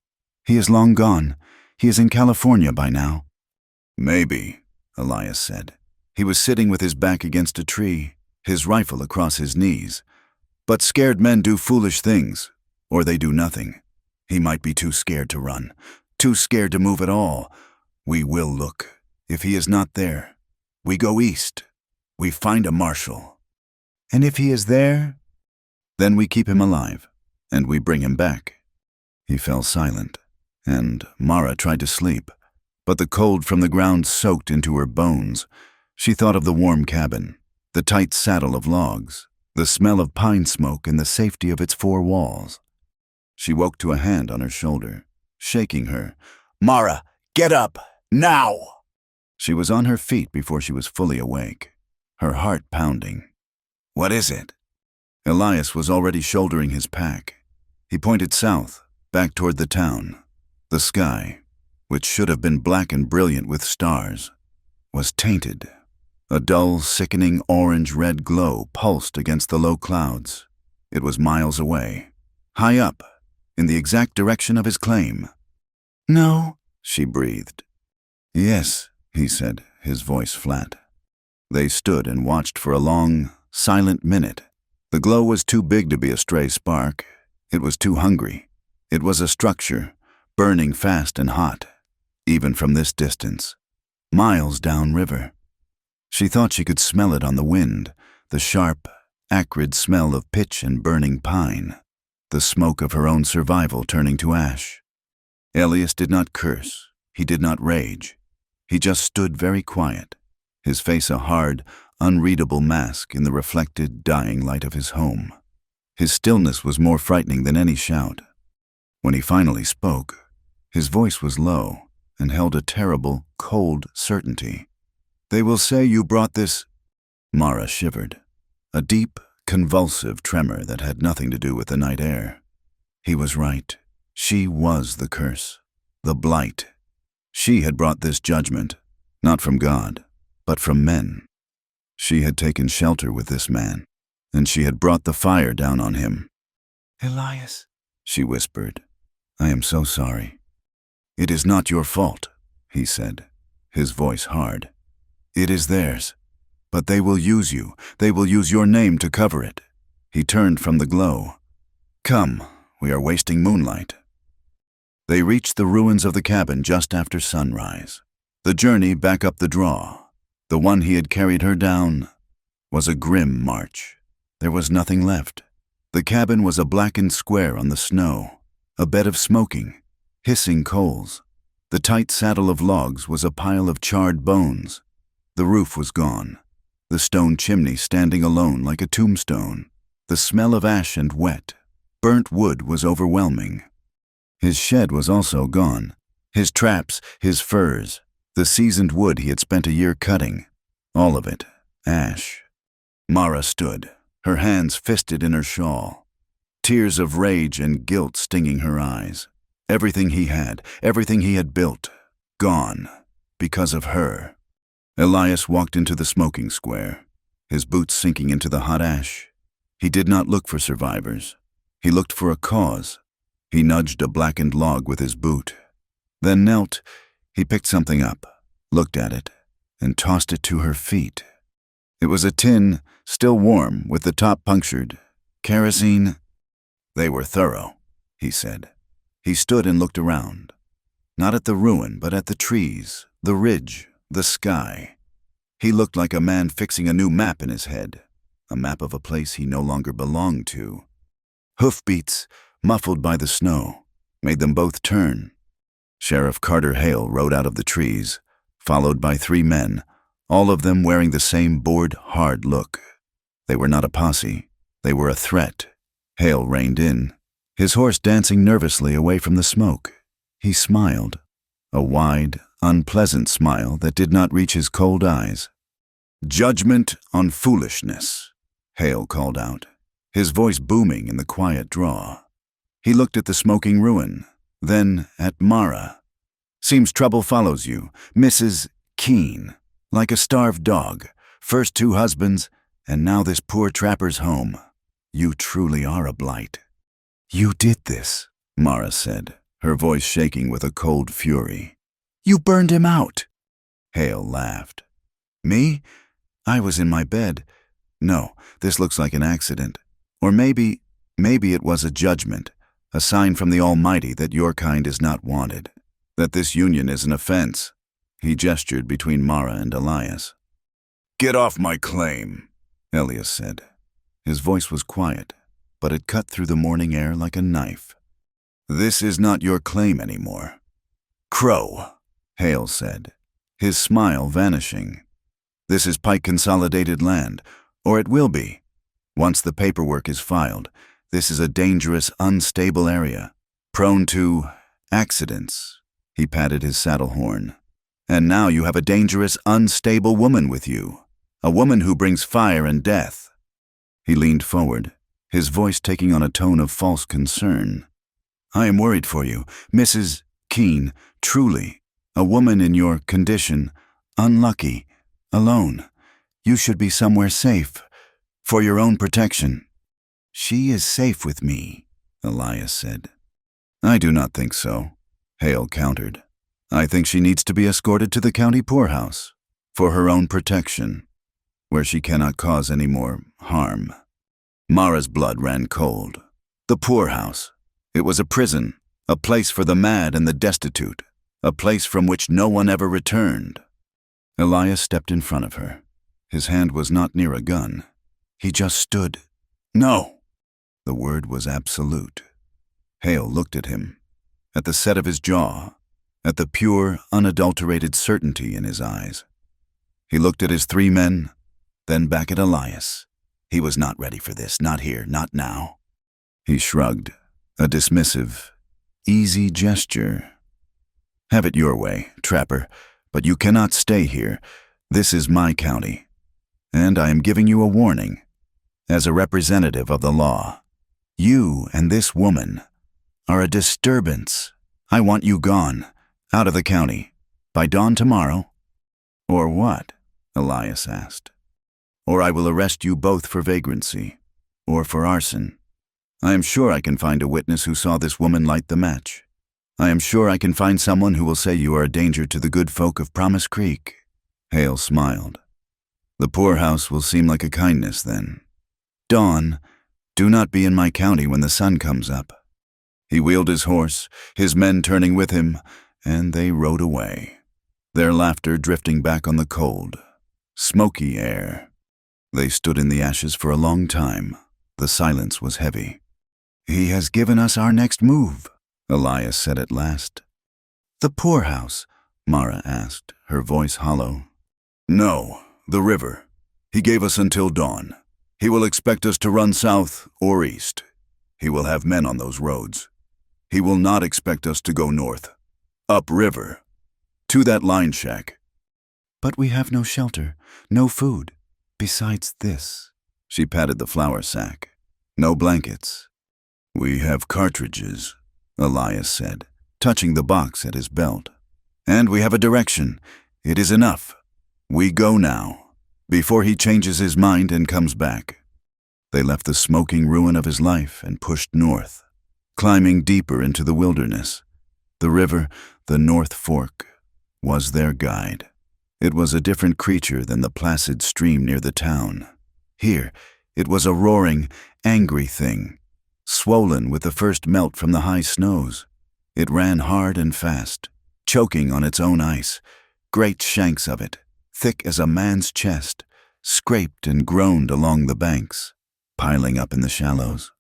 Speaker 1: He is long gone. He is in California by now." "Maybe," Elias said. He was sitting with his back against a tree, his rifle across his knees. "But scared men do foolish things, or they do nothing. He might be too scared to run, too scared to move at all. We will look. If he is not there, we go east. We find a marshal. And if he is there, then we keep him alive, and we bring him back." He fell silent, and Mara tried to sleep, but the cold from the ground soaked into her bones. She thought of the warm cabin, the tight saddle of logs, the smell of pine smoke and the safety of its four walls. She woke to a hand on her shoulder, shaking her. "Mara, get up, now!" She was on her feet before she was fully awake, her heart pounding. "What is it?" Elias was already shouldering his pack. He pointed south, back toward the town. The sky, which should have been black and brilliant with stars, was tainted. A dull, sickening orange-red glow pulsed against the low clouds. It was miles away, high up, in the exact direction of his claim.
Speaker 2: "No,"
Speaker 1: she breathed. "Yes," he said, his voice flat. They stood and watched for a long, silent minute. The glow was too big to be a stray spark. It was too hungry. It was a structure, burning fast and hot, even from this distance, miles downriver. She thought she could smell it on the wind, the sharp, acrid smell of pitch and burning pine, the smoke of her own survival turning to ash. Elias did not curse. He did not rage. He just stood very quiet, his face a hard, unreadable mask in the reflected, dying light of his home. His stillness was more frightening than any shout. When he finally spoke, his voice was low and held a terrible, cold certainty. They will say you brought this. Mara shivered, a deep, convulsive tremor that had nothing to do with the night air. He was right. She was the curse, the blight. She had brought this judgment, not from God, but from men. She had taken shelter with this man, and she had brought the fire down on him.
Speaker 2: Elias,
Speaker 1: She whispered, I am so sorry. It is not your fault, he said, his voice hard. It is theirs. But they will use you. They will use your name to cover it. He turned from the glow. Come, we are wasting moonlight. They reached the ruins of the cabin just after sunrise. The journey back up the draw, the one he had carried her down, was a grim march. There was nothing left. The cabin was a blackened square on the snow, a bed of smoking, hissing coals. The tight saddle of logs was a pile of charred bones. The roof was gone, the stone chimney standing alone like a tombstone. The smell of ash and wet, burnt wood was overwhelming. His shed was also gone, his traps, his furs, the seasoned wood he had spent a year cutting, all of it, ash. Mara stood, her hands fisted in her shawl, tears of rage and guilt stinging her eyes. Everything he had built, gone, because of her. Elias walked into the smoking square, his boots sinking into the hot ash. He did not look for survivors. He looked for a cause. He nudged a blackened log with his boot, then knelt. He picked something up, looked at it, and tossed it to her feet. It was a tin, still warm, with the top punctured. Kerosene. They were thorough, he said. He stood and looked around, not at the ruin, but at the trees, the ridge, the sky. He looked like a man fixing a new map in his head, a map of a place he no longer belonged to. Hoofbeats, muffled by the snow, made them both turn. Sheriff Carter Hale rode out of the trees, followed by 3 men, all of them wearing the same bored, hard look. They were not a posse. They were a threat. Hale reined in, his horse dancing nervously away from the smoke. He smiled, a wide, unpleasant smile that did not reach his cold eyes. Judgment on foolishness, Hale called out, his voice booming in the quiet draw. He looked at the smoking ruin, then at Mara. Seems trouble follows you, Mrs. Keene, like a starved dog, first 2 husbands, and now this poor trapper's home. You truly are a blight. You did this, Mara said, her voice shaking with a cold fury. You burned him out. Hale laughed. Me? I was in my bed. No, this looks like an accident. Or maybe it was a judgment, a sign from the Almighty that your kind is not wanted, that this union is an offense. He gestured between Mara and Elias. Get off my claim, Elias said. His voice was quiet, but it cut through the morning air like a knife. This is not your claim anymore. Crow, Hale said, his smile vanishing. This is Pike Consolidated land, or it will be. Once the paperwork is filed, this is a dangerous, unstable area, prone to accidents. He patted his saddle horn. And now you have a dangerous, unstable woman with you, a woman who brings fire and death. He leaned forward, his voice taking on a tone of false concern. I am worried for you, Mrs. Keene, truly. A woman in your condition, unlucky, alone. You should be somewhere safe, for your own protection. She is safe with me, Elias said. I do not think so, Hale countered. I think she needs to be escorted to the county poorhouse, for her own protection, where she cannot cause any more harm. Mara's blood ran cold. The poorhouse. It was a prison, a place for the mad and the destitute, a place from which no one ever returned. Elias stepped in front of her. His hand was not near a gun. He just stood. No! The word was absolute. Hale looked at him, at the set of his jaw, at the pure, unadulterated certainty in his eyes. He looked at his 3 men, then back at Elias. He was not ready for this, not here, not now. He shrugged, a dismissive, easy gesture. Have it your way, trapper, but you cannot stay here. This is my county, and I am giving you a warning. As a representative of the law, you and this woman are a disturbance. I want you gone, out of the county, by dawn tomorrow." "Or what?" Elias asked. "Or I will arrest you both for vagrancy, or for arson. I am sure I can find a witness who saw this woman light the match. I am sure I can find someone who will say you are a danger to the good folk of Promise Creek." Hale smiled. "The poorhouse will seem like a kindness then. Dawn, do not be in my county when the sun comes up." He wheeled his horse, his men turning with him, and they rode away, their laughter drifting back on the cold, smoky air. They stood in the ashes for a long time. The silence was heavy. "He has given us our next move," Elias said at last. "The poorhouse?" Mara asked, her voice hollow. "No, the river. He gave us until dawn. He will expect us to run south or east. He will have men on those roads. He will not expect us to go north, upriver, to that line shack."
Speaker 2: "But we have no shelter, no food. Besides this,"
Speaker 1: she patted the flour sack. "No blankets." "We have cartridges," Elias said, touching the box at his belt. "And we have a direction. It is enough. We go now, before he changes his mind and comes back." They left the smoking ruin of his life and pushed north, climbing deeper into the wilderness. The river, the North Fork, was their guide. It was a different creature than the placid stream near the town. Here, it was a roaring, angry thing, swollen with the first melt from the high snows. It ran hard and fast, choking on its own ice. Great shanks of it, thick as a man's chest, scraped and groaned along the banks, piling up in the shallows.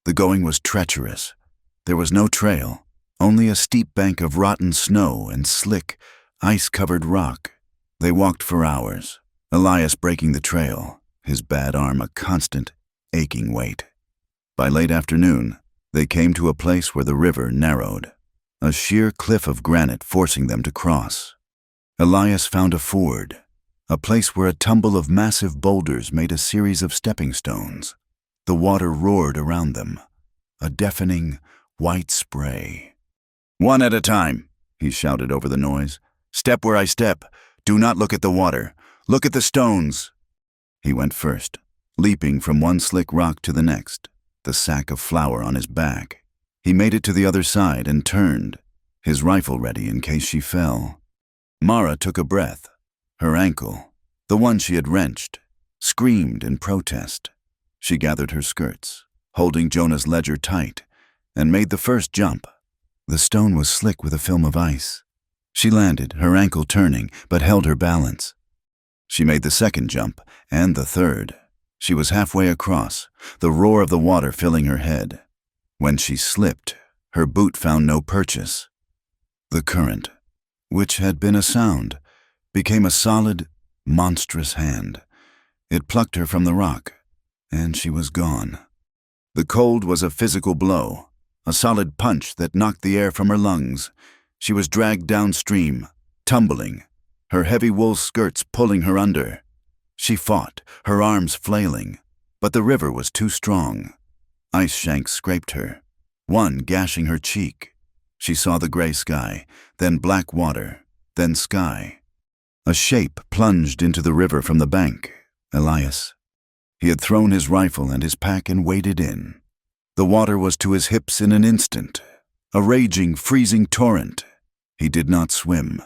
Speaker 1: The going was treacherous. There was no trail, only a steep bank of rotten snow and slick, ice-covered rock. They walked for hours, Elias breaking the trail, his bad arm a constant, aching weight. By late afternoon, they came to a place where the river narrowed, a sheer cliff of granite forcing them to cross. Elias found a ford, a place where a tumble of massive boulders made a series of stepping stones. The water roared around them, a deafening, white spray. "One at a time," he shouted over the noise. "Step where I step. Do not look at the water. Look at the stones." He went first, leaping from one slick rock to the next, the sack of flour on his back. He made it to the other side and turned, his rifle ready in case she fell. Mara took a breath. Her ankle, the one she had wrenched, screamed in protest. She gathered her skirts, holding Jonah's ledger tight, and made the first jump. The stone was slick with a film of ice. She landed, her ankle turning, but held her balance. She made the second jump, and the third. She was halfway across, the roar of the water filling her head. When she slipped, her boot found no purchase. The current, which had been a sound, became a solid, monstrous hand. It plucked her from the rock, and she was gone. The cold was a physical blow, a solid punch that knocked the air from her lungs. She was dragged downstream, tumbling, her heavy wool skirts pulling her under. She fought, her arms flailing, but the river was too strong. Ice shanks scraped her, one gashing her cheek. She saw the gray sky, then black water, then sky. A shape plunged into the river from the bank, Elias. He had thrown his rifle and his pack and waded in. The water was to his hips in an instant, a raging, freezing torrent. He did not swim.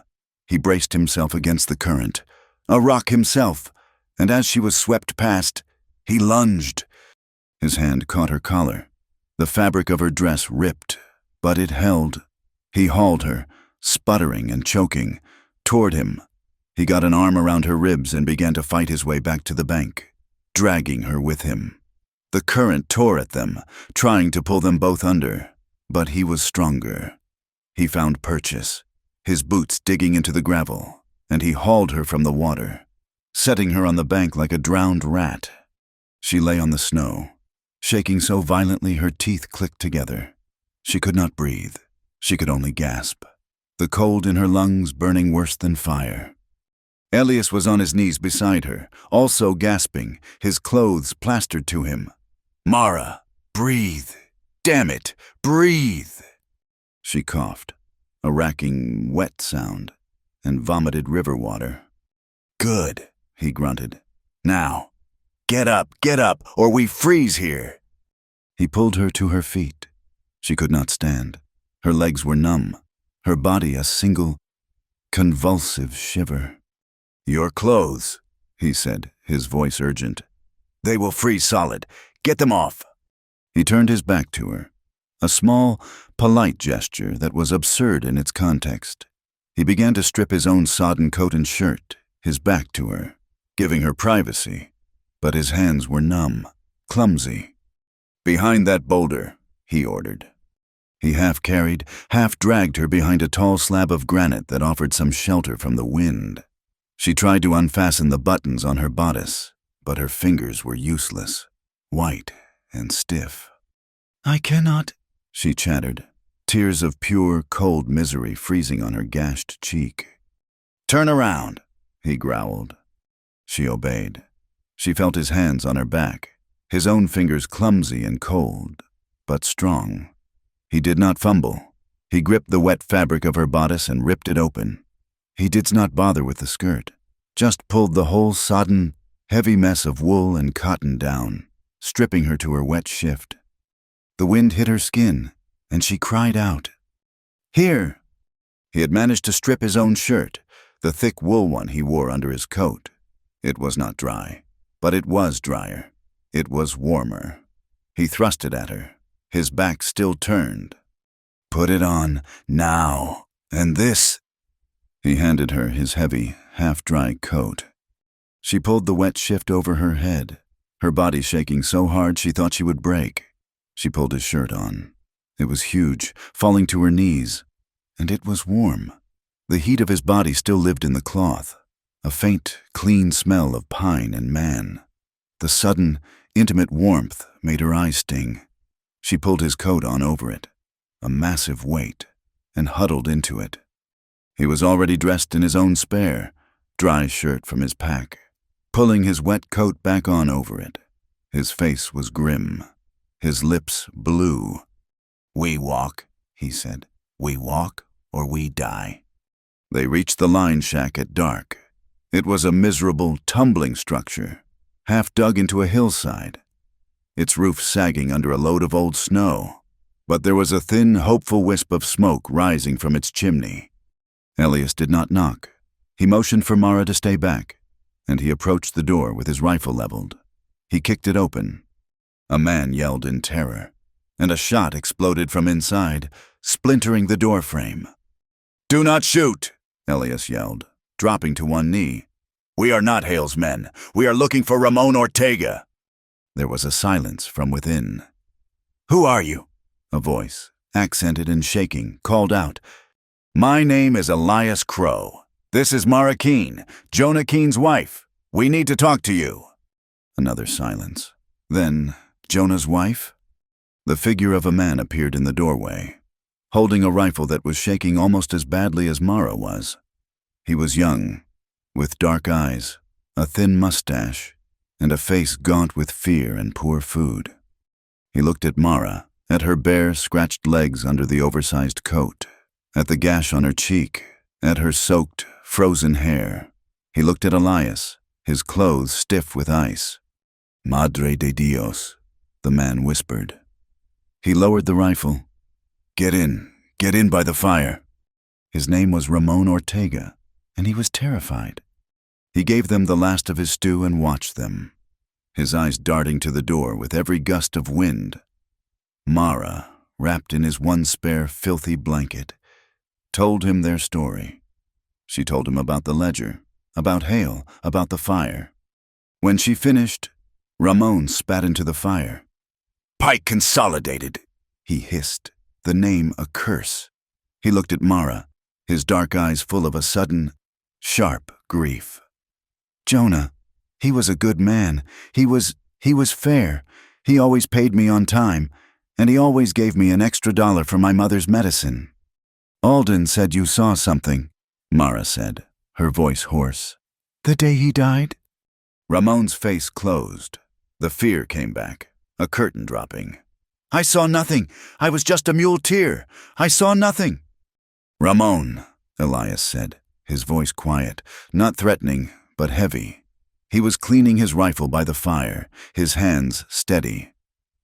Speaker 1: He braced himself against the current, a rock himself, and as she was swept past, he lunged. His hand caught her collar. The fabric of her dress ripped, but it held. He hauled her, sputtering and choking, toward him. He got an arm around her ribs and began to fight his way back to the bank, dragging her with him. The current tore at them, trying to pull them both under, but he was stronger. He found purchase, his boots digging into the gravel, and he hauled her from the water, setting her on the bank like a drowned rat. She lay on the snow, shaking so violently her teeth clicked together. She could not breathe. She could only gasp, the cold in her lungs burning worse than fire. Elias was on his knees beside her, also gasping, his clothes plastered to him. "Mara, breathe! Damn it, breathe!" She coughed, a racking, wet sound, and vomited river water. "Good," he grunted. "Now, get up, or we freeze here." He pulled her to her feet. She could not stand. Her legs were numb, her body a single, convulsive shiver. "Your clothes," he said, his voice urgent. "They will freeze solid. Get them off." He turned his back to her, a small, polite gesture that was absurd in its context. He began to strip his own sodden coat and shirt, his back to her, giving her privacy, but his hands were numb, clumsy. "Behind that boulder," he ordered. He half-carried, half-dragged her behind a tall slab of granite that offered some shelter from the wind. She tried to unfasten the buttons on her bodice, but her fingers were useless, white and stiff.
Speaker 2: "I cannot,"
Speaker 1: she chattered, tears of pure, cold misery freezing on her gashed cheek. "Turn around," he growled. She obeyed. She felt his hands on her back, his own fingers clumsy and cold, but strong. He did not fumble. He gripped the wet fabric of her bodice and ripped it open. He did not bother with the skirt, just pulled the whole sodden, heavy mess of wool and cotton down, stripping her to her wet shift. The wind hit her skin, and she cried out. "Here!" He had managed to strip his own shirt, the thick wool one he wore under his coat. It was not dry, but it was drier. It was warmer. He thrust it at her, his back still turned. "Put it on, now, and this." He handed her his heavy, half-dry coat. She pulled the wet shift over her head, her body shaking so hard she thought she would break. She pulled his shirt on. It was huge, falling to her knees, and it was warm. The heat of his body still lived in the cloth, a faint, clean smell of pine and man. The sudden, intimate warmth made her eyes sting. She pulled his coat on over it, a massive weight, and huddled into it. He was already dressed in his own spare, dry shirt from his pack, pulling his wet coat back on over it. His face was grim, his lips blue. "We walk," he said. "We walk or we die." They reached the line shack at dark. It was a miserable, tumbling structure, half dug into a hillside, its roof sagging under a load of old snow, but there was a thin, hopeful wisp of smoke rising from its chimney. Elias did not knock. He motioned for Mara to stay back, and he approached the door with his rifle leveled. He kicked it open. A man yelled in terror, and a shot exploded from inside, splintering the door frame. "Do not shoot!" Elias yelled, dropping to one knee. "We are not Hale's men. We are looking for Ramon Ortega." There was a silence from within. "Who are you?" A voice, accented and shaking, called out. "My name is Elias Crow. This is Mara Keene, Jonah Keene's wife. We need to talk to you." Another silence. Then, Jonah's wife? The figure of a man appeared in the doorway, holding a rifle that was shaking almost as badly as Mara was. He was young, with dark eyes, a thin mustache, and a face gaunt with fear and poor food. He looked at Mara, at her bare, scratched legs under the oversized coat, at the gash on her cheek, at her soaked, frozen hair. He looked at Elias, his clothes stiff with ice. "Madre de Dios," the man whispered. He lowered the rifle. Get in by the fire." His name was Ramon Ortega, and he was terrified. He gave them the last of his stew and watched them, his eyes darting to the door with every gust of wind. Mara, wrapped in his one spare, filthy blanket, told him their story. She told him about the ledger, about Hale, about the fire. When she finished, Ramon spat into the fire. "Pike Consolidated," he hissed, the name a curse. He looked at Mara, his dark eyes full of a sudden, sharp grief. "Jonah, he was a good man. He was fair. He always paid me on time, and he always gave me an extra $1 for my mother's medicine." "Alden said you saw something," Mara said, her voice hoarse.
Speaker 2: The day he died?
Speaker 1: Ramon's face closed. The fear came back, a curtain dropping. I saw nothing. I was just a muleteer. I saw nothing. Ramon, Elias said, his voice quiet, not threatening, but heavy. He was cleaning his rifle by the fire, his hands steady.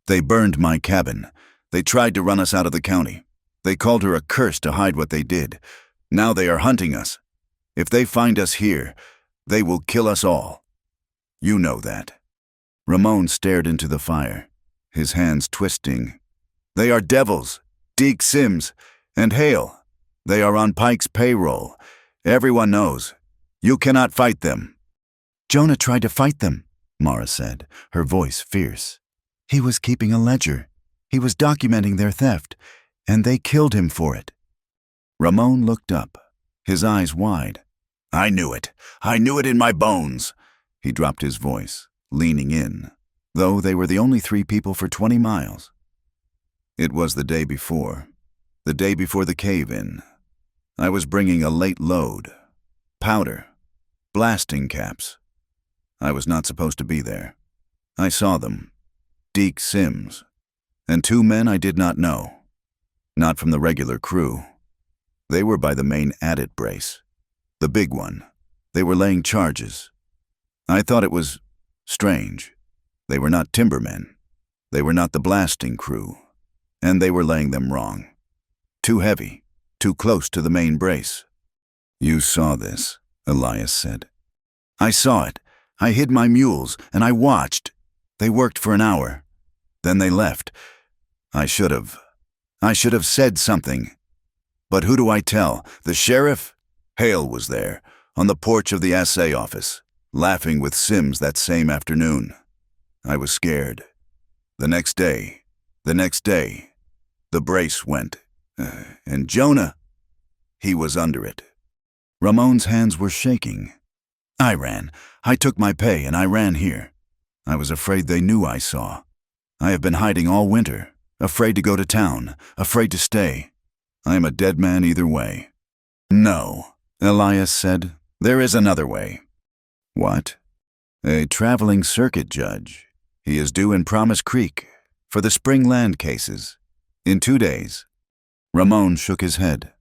Speaker 1: They burned my cabin. They tried to run us out of the county. They called her a curse to hide what they did. Now they are hunting us. If they find us here, they will kill us all. You know that. Ramon stared into the fire, his hands twisting. They are devils, Deke Sims, and Hale. They are on Pike's payroll. Everyone knows. You cannot fight them.
Speaker 2: Jonah tried to fight them, Mara said, her voice fierce. He was keeping a ledger. He was documenting their theft, and they killed him for it.
Speaker 1: Ramon looked up, his eyes wide. I knew it. I knew it in my bones. He dropped his voice, leaning in, though they were the only 3 people for 20 miles. It was the day before the cave-in. I was bringing a late load, powder, blasting caps. I was not supposed to be there. I saw them, Deke Sims, and 2 men I did not know, not from the regular crew. They were by the main adit brace, the big one. They were laying charges. I thought it was strange. They were not timbermen. They were not the blasting crew, and they were laying them wrong. Too heavy, too close to the main brace. You saw this, Elias said. I saw it. I hid my mules, and I watched. They worked for an hour. Then they left. I should have said something. But who do I tell? The sheriff? Hale was there, on the porch of the assay office, laughing with Sims that same afternoon. I was scared. The next day, the brace went. And Jonah, he was under it. Ramon's hands were shaking. I ran. I took my pay and I ran here. I was afraid they knew I saw. I have been hiding all winter, afraid to go to town, afraid to stay. I am a dead man either way. No, Elias said. There is another way. What? A traveling circuit judge. He is due in Promise Creek for the spring land cases. In 2 days. Ramon shook his head.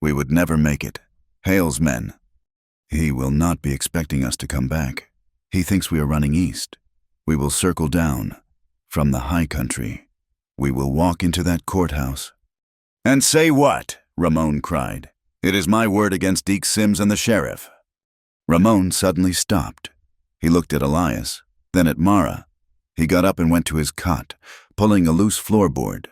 Speaker 1: We would never make it. Hale's men. He will not be expecting us to come back. He thinks we are running east. We will circle down from the high country. We will walk into that courthouse. And say what? Ramon cried. It is my word against Deke Sims and the sheriff. Ramon suddenly stopped. He looked at Elias, then at Mara. He got up and went to his cot, pulling a loose floorboard.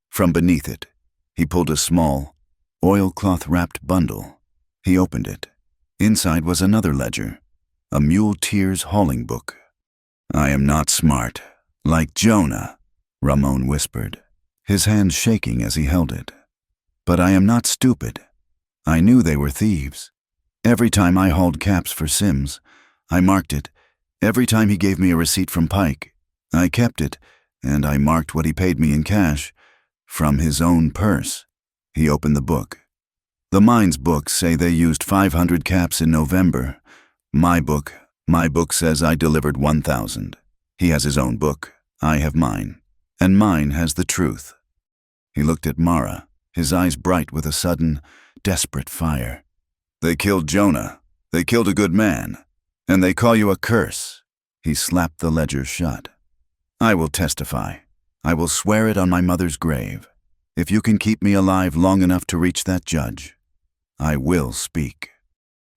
Speaker 1: From beneath it, he pulled a small, oilcloth-wrapped bundle. He opened it. Inside was another ledger, a muleteer's hauling book. I am not smart, like Jonah, Ramon whispered, his hands shaking as he held it. But I am not stupid. I knew they were thieves. Every time I hauled caps for Sims, I marked it. Every time he gave me a receipt from Pike, I kept it, and I marked what he paid me in cash, from his own purse. He opened the book. The mines books say they used 500 caps in November. My book says I delivered 1,000. He has his own book. I have mine. And mine has the truth. He looked at Mara, his eyes bright with a sudden, desperate fire. They killed Jonah. They killed a good man. And they call you a curse. He slapped the ledger shut. I will testify. I will swear it on my mother's grave. If you can keep me alive long enough to reach that judge, I will speak.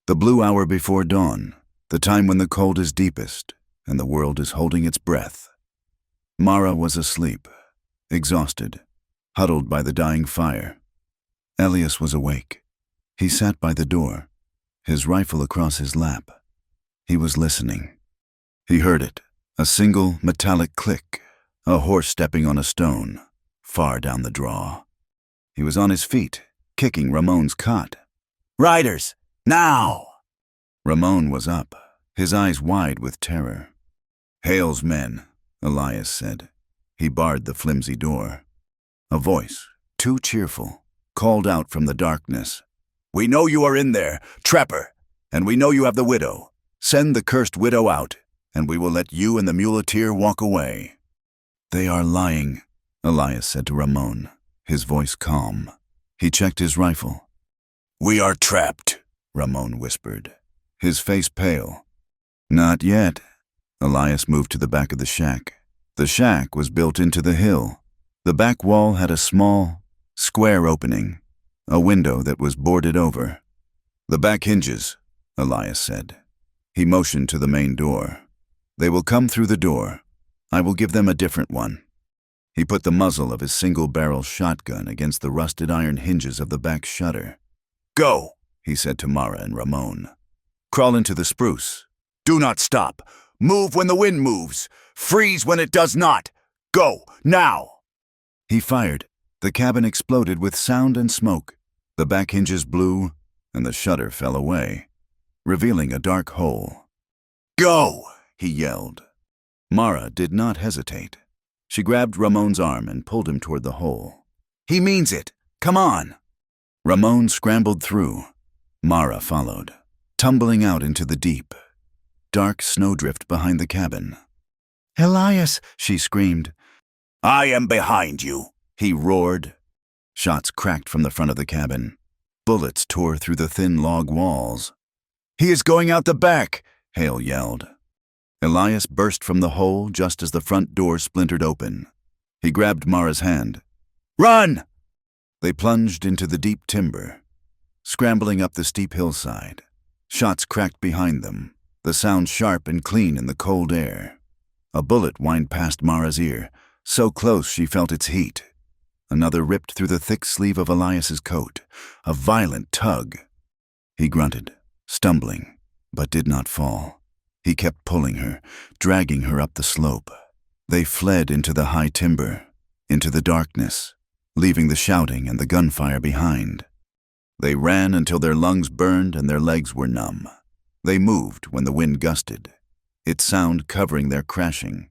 Speaker 1: The blue hour before dawn, the time when the cold is deepest and the world is holding its breath. Mara was asleep, exhausted, huddled by the dying fire. Elias was awake. He sat by the door, his rifle across his lap. He was listening. He heard it, a single metallic click, a horse stepping on a stone, far down the draw. He was on his feet, kicking Ramon's cot. Riders, now! Ramon was up, his eyes wide with terror. Hale's men, Elias said. He barred the flimsy door. A voice, too cheerful, called out from the darkness. We know you are in there, trapper, and we know you have the widow. Send the cursed widow out, and we will let you and the muleteer walk away."
Speaker 2: "They are lying," Elias said to Ramon, his voice calm. He checked his rifle.
Speaker 1: "We are trapped," Ramon whispered, his face pale.
Speaker 2: "Not yet." Elias moved to the back of the shack. The shack was built into the hill. The back wall had a small, square opening, a window that was boarded over.
Speaker 1: "The back hinges," Elias said. He motioned to the main door. "They will come through the door. I will give them a different one." He put the muzzle of his single-barrel shotgun against the rusted iron hinges of the back shutter. "Go," he said to Mara and Ramon. "Crawl into the spruce. Do not stop. Move when the wind moves. Freeze when it does not. Go, now!" He fired. The cabin exploded with sound and smoke. The back hinges blew, and the shutter fell away, revealing a dark hole. "Go!" he yelled. Mara did not hesitate. She grabbed Ramon's arm and pulled him toward the hole. "He means it. Come on." Ramon scrambled through. Mara followed, tumbling out into the deep. Dark snowdrift behind the cabin.
Speaker 2: "Elias!" she screamed.
Speaker 1: "I am behind you," he roared. Shots cracked from the front of the cabin. Bullets tore through the thin log walls. "He is going out the back," Hale yelled. Elias burst from the hole just as the front door splintered open. He grabbed Mara's hand. "Run!" They plunged into the deep timber, scrambling up the steep hillside. Shots cracked behind them, the sound sharp and clean in the cold air. A bullet whined past Mara's ear, so close she felt its heat. Another ripped through the thick sleeve of Elias's coat, a violent tug. He grunted, stumbling, but did not fall. He kept pulling her, dragging her up the slope. They fled into the high timber, into the darkness, leaving the shouting and the gunfire behind. They ran until their lungs burned and their legs were numb. They moved when the wind gusted, its sound covering their crashing,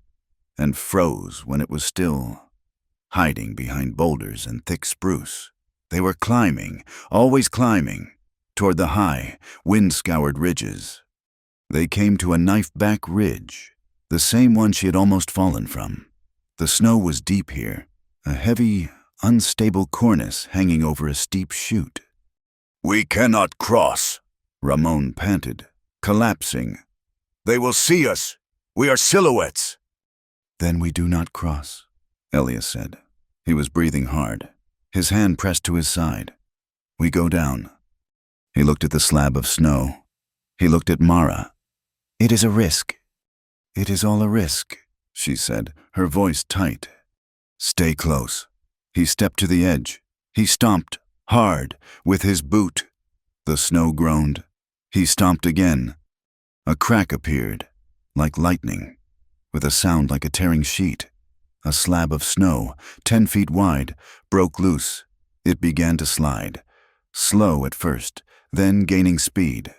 Speaker 1: and froze when it was still. Hiding behind boulders and thick spruce, they were climbing, always climbing, toward the high, wind-scoured ridges. They came to a knife-back ridge, the same one she had almost fallen from. The snow was deep here, a heavy, unstable cornice hanging over a steep chute. "We cannot cross," Ramon panted, collapsing. "They will see us. We are silhouettes."
Speaker 2: "Then we do not cross," Elias said. He was breathing hard, his hand pressed to his side. "We go down." He looked at the slab of snow. He looked at Mara. "It is a risk." "It is all a risk," she said, her voice tight. "Stay close." He stepped to the edge. He stomped, hard, with his boot. The snow groaned. He stomped again. A crack appeared, like lightning, with a sound like a tearing sheet. A slab of snow, 10 feet wide, broke loose. It began to slide, slow at first, then gaining speed.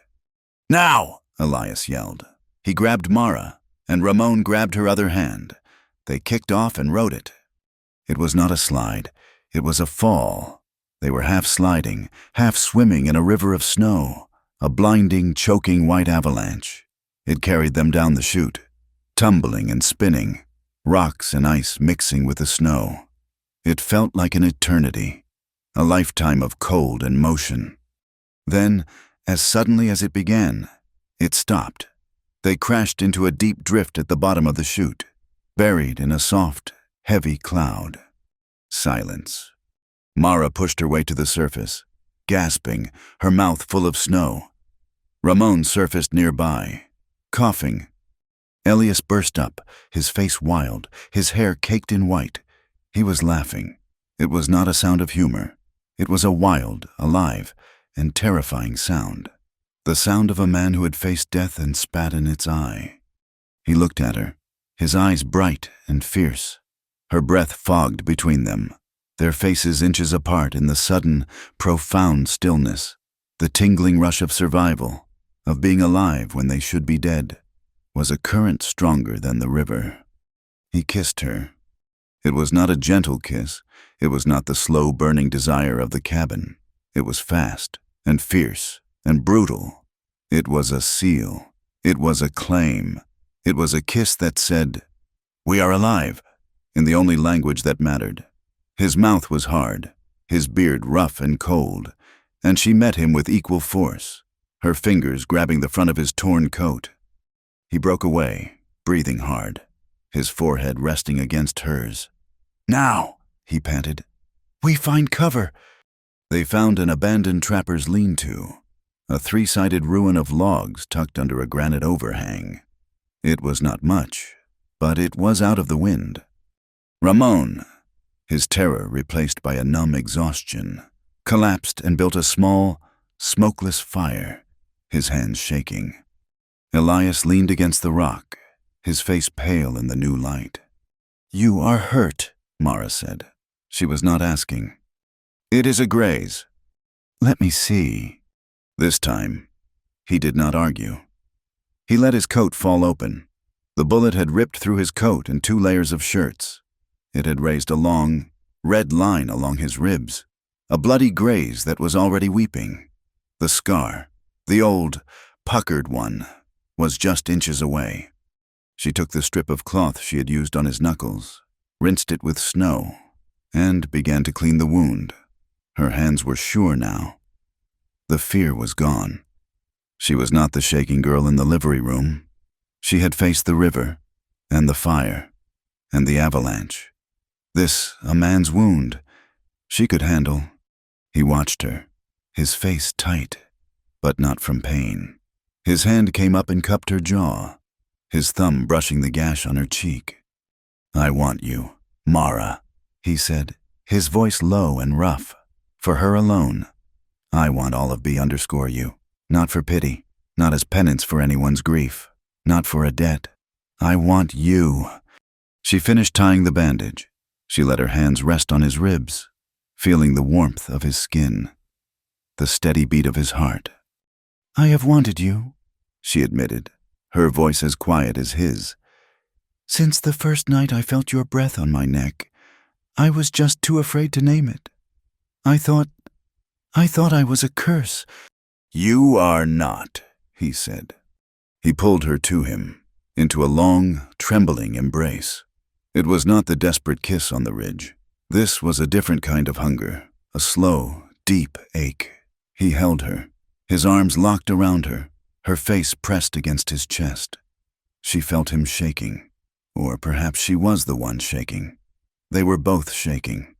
Speaker 1: "Now!"
Speaker 2: Elias yelled. He grabbed Mara, and Ramon grabbed her other hand. They kicked off and rode it. It was not a slide. It was a fall. They were half sliding, half swimming in a river of snow, a blinding, choking white avalanche. It carried them down the chute, tumbling and spinning, rocks and ice mixing with the snow. It felt like an eternity, a lifetime of cold and motion. Then, as suddenly as it began, it stopped. They crashed into a deep drift at the bottom of the chute, buried in a soft, heavy cloud. Silence. Mara pushed her way to the surface, gasping, her mouth full of snow. Ramon surfaced nearby, coughing. Elias burst up, his face wild, his hair caked in white. He was laughing. It was not a sound of humor. It was a wild, alive, and terrifying sound. The sound of a man who had faced death and spat in its eye. He looked at her, his eyes bright and fierce. Her breath fogged between them, their faces inches apart in the sudden, profound stillness, the tingling rush of survival, of being alive when they should be dead, was a current stronger than the river. He kissed her. It was not a gentle kiss. It was not the slow burning desire of the cabin. It was fast and fierce and brutal. It was a seal. It was a claim. It was a kiss that said, "We are alive," in the only language that mattered. His mouth was hard, his beard rough and cold, and she met him with equal force, her fingers grabbing the front of his torn coat. He broke away, breathing hard, his forehead resting against hers. "Now," he panted. "We find cover." They found an abandoned trapper's lean-to, a three-sided ruin of logs tucked under a granite overhang. It was not much, but it was out of the wind. Ramon, his terror replaced by a numb exhaustion, collapsed and built a small, smokeless fire, his hands shaking. Elias leaned against the rock, his face pale in the new light. "You are hurt," Mara said. She was not asking. "It is a graze." "Let me see." This time, he did not argue. He let his coat fall open. The bullet had ripped through his coat and 2 layers of shirts. It had raised a long, red line along his ribs, a bloody graze that was already weeping. The scar, the old, puckered one, was just inches away. She took the strip of cloth she had used on his knuckles, rinsed it with snow, and began to clean the wound. Her hands were sure now. The fear was gone. She was not the shaking girl in the livery room. She had faced the river, and the fire, and the avalanche. This, a man's wound, she could handle. He watched her, his face tight, but not from pain. His hand came up and cupped her jaw, his thumb brushing the gash on her cheek. "I want you, Mara," he said, his voice low and rough. "For her alone. I want all of B_you, not for pity, not as penance for anyone's grief, not for a debt. I want you." She finished tying the bandage. She let her hands rest on his ribs, feeling the warmth of his skin, the steady beat of his heart. "I have wanted you," she admitted, her voice as quiet as his. "Since the first night I felt your breath on my neck, I was just too afraid to name it. I thought I was a curse." "You are not," he said. He pulled her to him, into a long, trembling embrace. It was not the desperate kiss on the ridge. This was a different kind of hunger, a slow, deep ache. He held her, his arms locked around her, her face pressed against his chest. She felt him shaking, or perhaps she was the one shaking. They were both shaking,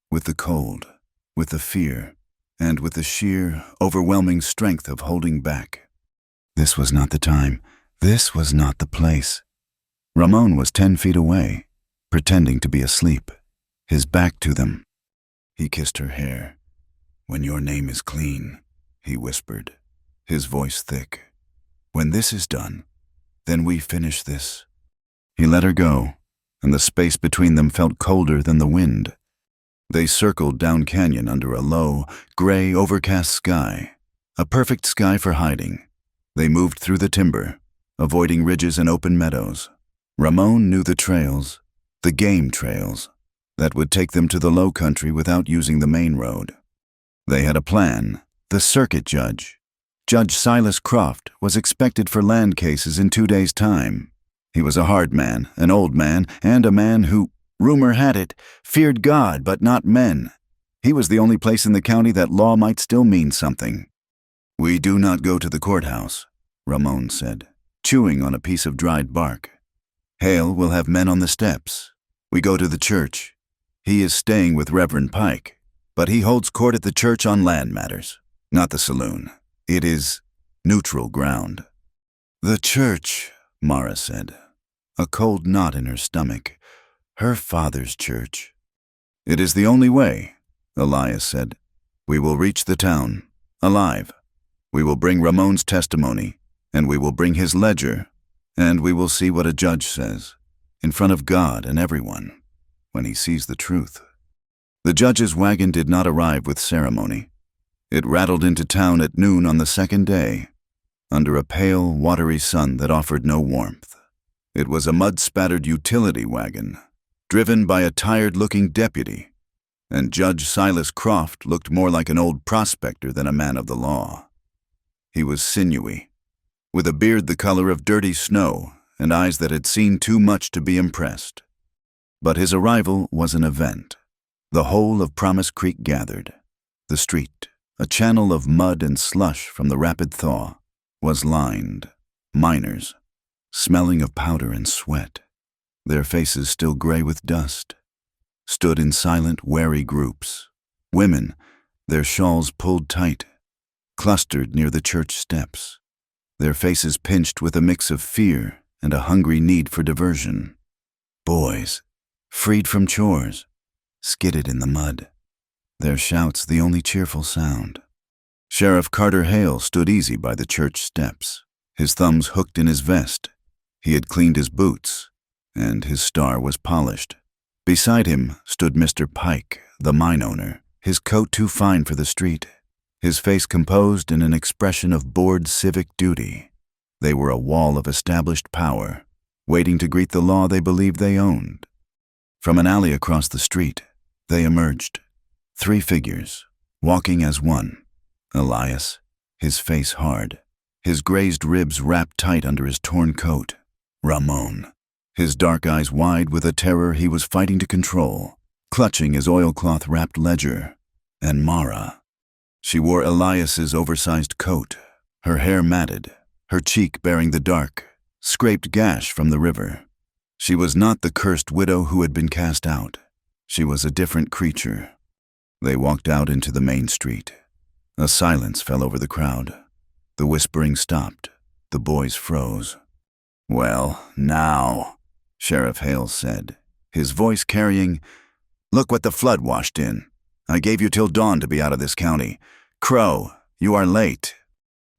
Speaker 2: with the cold, with the fear, and with the sheer, overwhelming strength of holding back. This was not the time. This was not the place. Ramon was 10 feet away, pretending to be asleep, his back to them. He kissed her hair. "When your name is clean," he whispered, his voice thick. "When this is done, then we finish this." He let her go, and the space between them felt colder than the wind. They circled down canyon under a low, gray, overcast sky, a perfect sky for hiding. They moved through the timber, avoiding ridges and open meadows. Ramon knew the trails, the game trails, that would take them to the low country without using the main road. They had a plan. The circuit judge, Judge Silas Croft, was expected for land cases in 2 days' time. He was a hard man, an old man, and a man who, rumor had it, feared God but not men. He was the only place in the county that law might still mean something. "We do not go to the courthouse," Ramon said, chewing on a piece of dried bark. "Hale will have men on the steps. We go to the church. He is staying with Reverend Pike, but he holds court at the church on land matters, not the saloon. It is neutral ground." "The church," Mara said, a cold knot in her stomach. Her father's church. "It is the only way," Elias said. "We will reach the town, alive. We will bring Ramon's testimony, and we will bring his ledger, and we will see what a judge says, in front of God and everyone, when he sees the truth." The judge's wagon did not arrive with ceremony. It rattled into town at noon on the second day, under a pale, watery sun that offered no warmth. It was a mud-spattered utility wagon, driven by a tired-looking deputy, and Judge Silas Croft looked more like an old prospector than a man of the law. He was sinewy, with a beard the color of dirty snow and eyes that had seen too much to be impressed. But his arrival was an event. The whole of Promise Creek gathered. The street, a channel of mud and slush from the rapid thaw, was lined. Miners, smelling of powder and sweat, their faces still gray with dust, stood in silent, wary groups. Women, their shawls pulled tight, clustered near the church steps, their faces pinched with a mix of fear and a hungry need for diversion. Boys, freed from chores, skidded in the mud, their shouts the only cheerful sound. Sheriff Carter Hale stood easy by the church steps, his thumbs hooked in his vest. He had cleaned his boots, and his star was polished. Beside him stood Mr. Pike, the mine owner, his coat too fine for the street, his face composed in an expression of bored civic duty. They were a wall of established power, waiting to greet the law they believed they owned. From an alley across the street, they emerged. 3 figures, walking as one. Elias, his face hard, his grazed ribs wrapped tight under his torn coat. Ramon, his dark eyes wide with a terror he was fighting to control, clutching his oilcloth-wrapped ledger. And Mara. She wore Elias's oversized coat, her hair matted, her cheek bearing the dark, scraped gash from the river. She was not the cursed widow who had been cast out. She was a different creature. They walked out into the main street. A silence fell over the crowd. The whispering stopped. The boys froze. "Well, now," Sheriff Hale said, his voice carrying, "Look what the flood washed in. I gave you till dawn to be out of this county. Crow, you are late."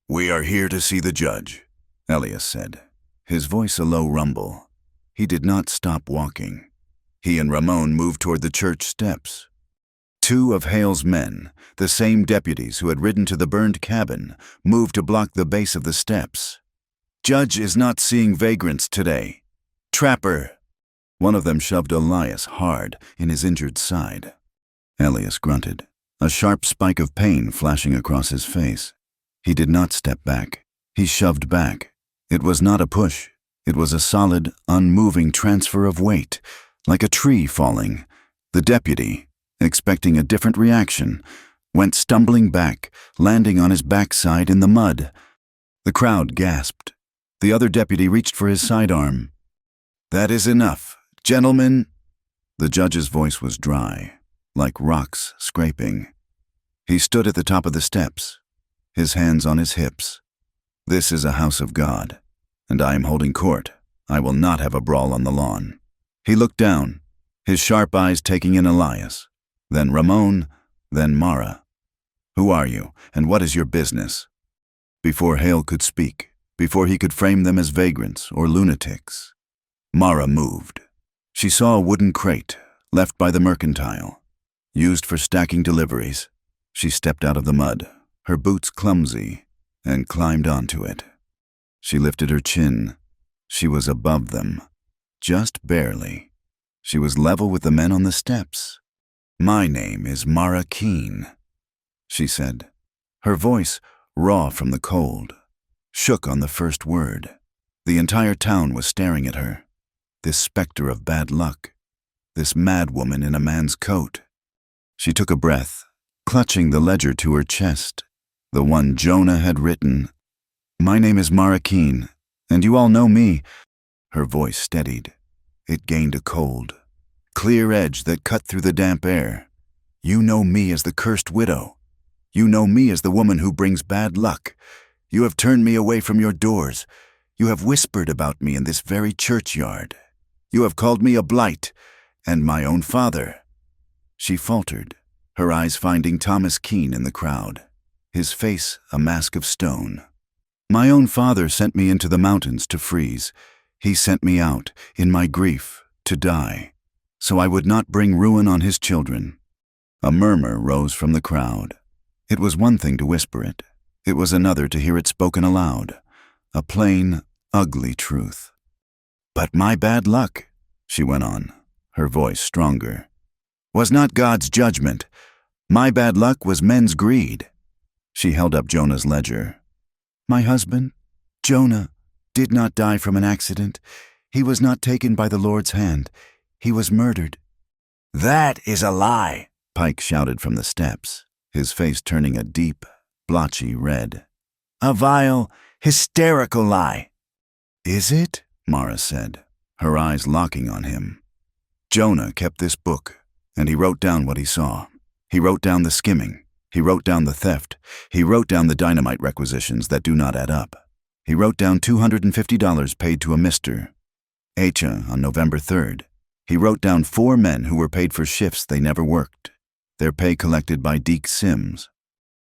Speaker 2: "We are here to see the judge," Elias said, his voice a low rumble. He did not stop walking. He and Ramon moved toward the church steps. 2 of Hale's men, the same deputies who had ridden to the burned cabin, moved to block the base of the steps. "Judge is not seeing vagrants today. Trapper." One of them shoved Elias hard in his injured side. Elias grunted, a sharp spike of pain flashing across his face. He did not step back. He shoved back. It was not a push. It was a solid, unmoving transfer of weight, like a tree falling. The deputy, expecting a different reaction, went stumbling back, landing on his backside in the mud. The crowd gasped. The other deputy reached for his sidearm. "That is enough, gentlemen." The judge's voice was dry, like rocks scraping. He stood at the top of the steps, his hands on his hips. "This is a house of God, and I am holding court. I will not have a brawl on the lawn." He looked down, his sharp eyes taking in Elias, then Ramon, then Mara. "Who are you, and what is your business?" Before Hale could speak, before he could frame them as vagrants or lunatics, Mara moved. She saw a wooden crate left by the mercantile, used for stacking deliveries. She stepped out of the mud, her boots clumsy, and climbed onto it. She lifted her chin. She was above them, just barely. She was level with the men on the steps. "My name is Mara Keene," she said. Her voice, raw from the cold, shook on the first word. The entire town was staring at her. This specter of bad luck. This mad woman in a man's coat. She took a breath, clutching the ledger to her chest, the one Jonah had written. "My name is Mara Keene, and you all know me." Her voice steadied. It gained a cold, clear edge that cut through the damp air. "You know me as the cursed widow. You know me as the woman who brings bad luck. You have turned me away from your doors. You have whispered about me in this very churchyard. You have called me a blight, and my own father." She faltered, her eyes finding Thomas Keene in the crowd, his face a mask of stone. "My own father sent me into the mountains to freeze. He sent me out, in my grief, to die, so I would not bring ruin on his children." A murmur rose from the crowd. It was one thing to whisper it. It was another to hear it spoken aloud, a plain, ugly truth. "But my bad luck," she went on, her voice stronger, "was not God's judgment. My bad luck was men's greed." She held up Jonah's ledger. "My husband, Jonah did not die from an accident. He was not taken by the Lord's hand. He was murdered."
Speaker 1: "That is a lie,"
Speaker 2: Pike shouted from the steps, his face turning a deep, blotchy red.
Speaker 1: "A vile, hysterical lie."
Speaker 2: "Is it?" Mara said, her eyes locking on him. Jonah kept this book, and he wrote down what he saw. He wrote down the skimming. He wrote down the theft. He wrote down the dynamite requisitions that do not add up. He wrote down $250 paid to a Mr. Acha on November 3rd. He wrote down 4 men who were paid for shifts they never worked, their pay collected by Deke Sims.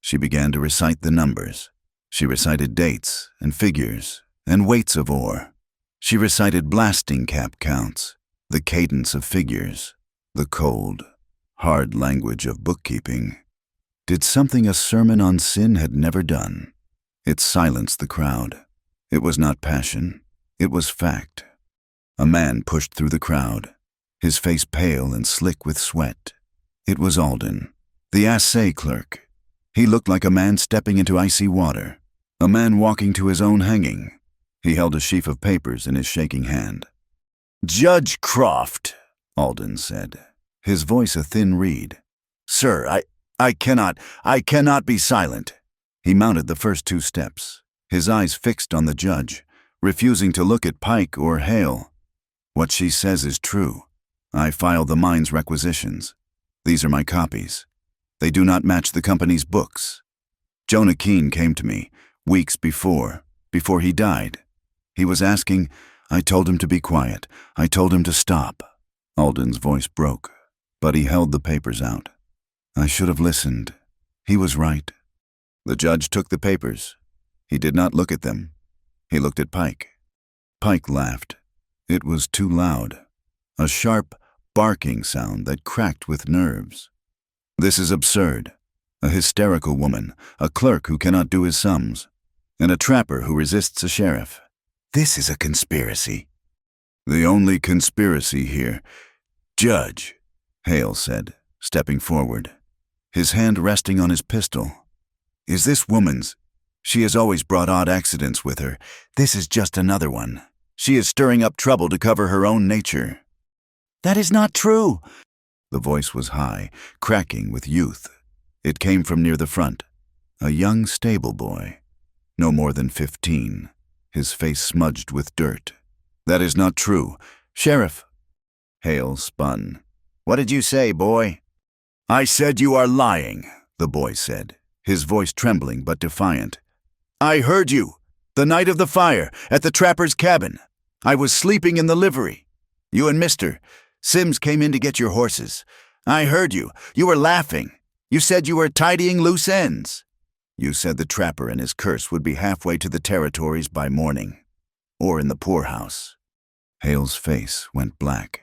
Speaker 2: She began to recite the numbers. She recited dates and figures and weights of ore. She recited blasting cap counts, the cadence of figures, the cold, hard language of bookkeeping. Did something a sermon on sin had never done. It silenced the crowd. It was not passion. It was fact. A man pushed through the crowd, his face pale and slick with sweat. It was Alden, the assay clerk. He looked like a man stepping into icy water, a man walking to his own hanging. He held a sheaf of papers in his shaking hand.
Speaker 1: "Judge Croft,"
Speaker 2: Alden said, his voice a thin reed.
Speaker 1: "Sir, I cannot be silent."
Speaker 2: He mounted the first 2 steps, his eyes fixed on the judge, refusing to look at Pike or Hale. "What she says is true. I filed the mine's requisitions. These are my copies. They do not match the company's books. Jonah Keene came to me weeks before he died. He was asking. I told him to be quiet. I told him to stop." Alden's voice broke, but he held the papers out. "I should have listened. He was right." The judge took the papers. He did not look at them. He looked at Pike. Pike laughed. It was too loud. A sharp, barking sound that cracked with nerves. "This is absurd. A hysterical woman, a clerk who cannot do his sums, and a trapper who resists a sheriff. This is a conspiracy." "The only conspiracy here, Judge," Hale said, stepping forward, his hand resting on his pistol, "is this woman's. She has always brought odd accidents with her. This is just another one. She is stirring up trouble to cover her own nature."
Speaker 1: "That is not true."
Speaker 2: The voice was high, cracking with youth. It came from near the front. A young stable boy, no more than 15, his face smudged with dirt. "That is not true. Sheriff." Hale spun.
Speaker 1: "What did you say, boy?"
Speaker 2: "I said you are lying," the boy said, his voice trembling but defiant. "I heard you. The night of the fire, at the trapper's cabin. I was sleeping in the livery. You and Mr. Sims came in to get your horses. I heard you. You were laughing. You said you were tidying loose ends. You said the trapper and his curse would be halfway to the territories by morning, or in the poorhouse." Hale's face went black.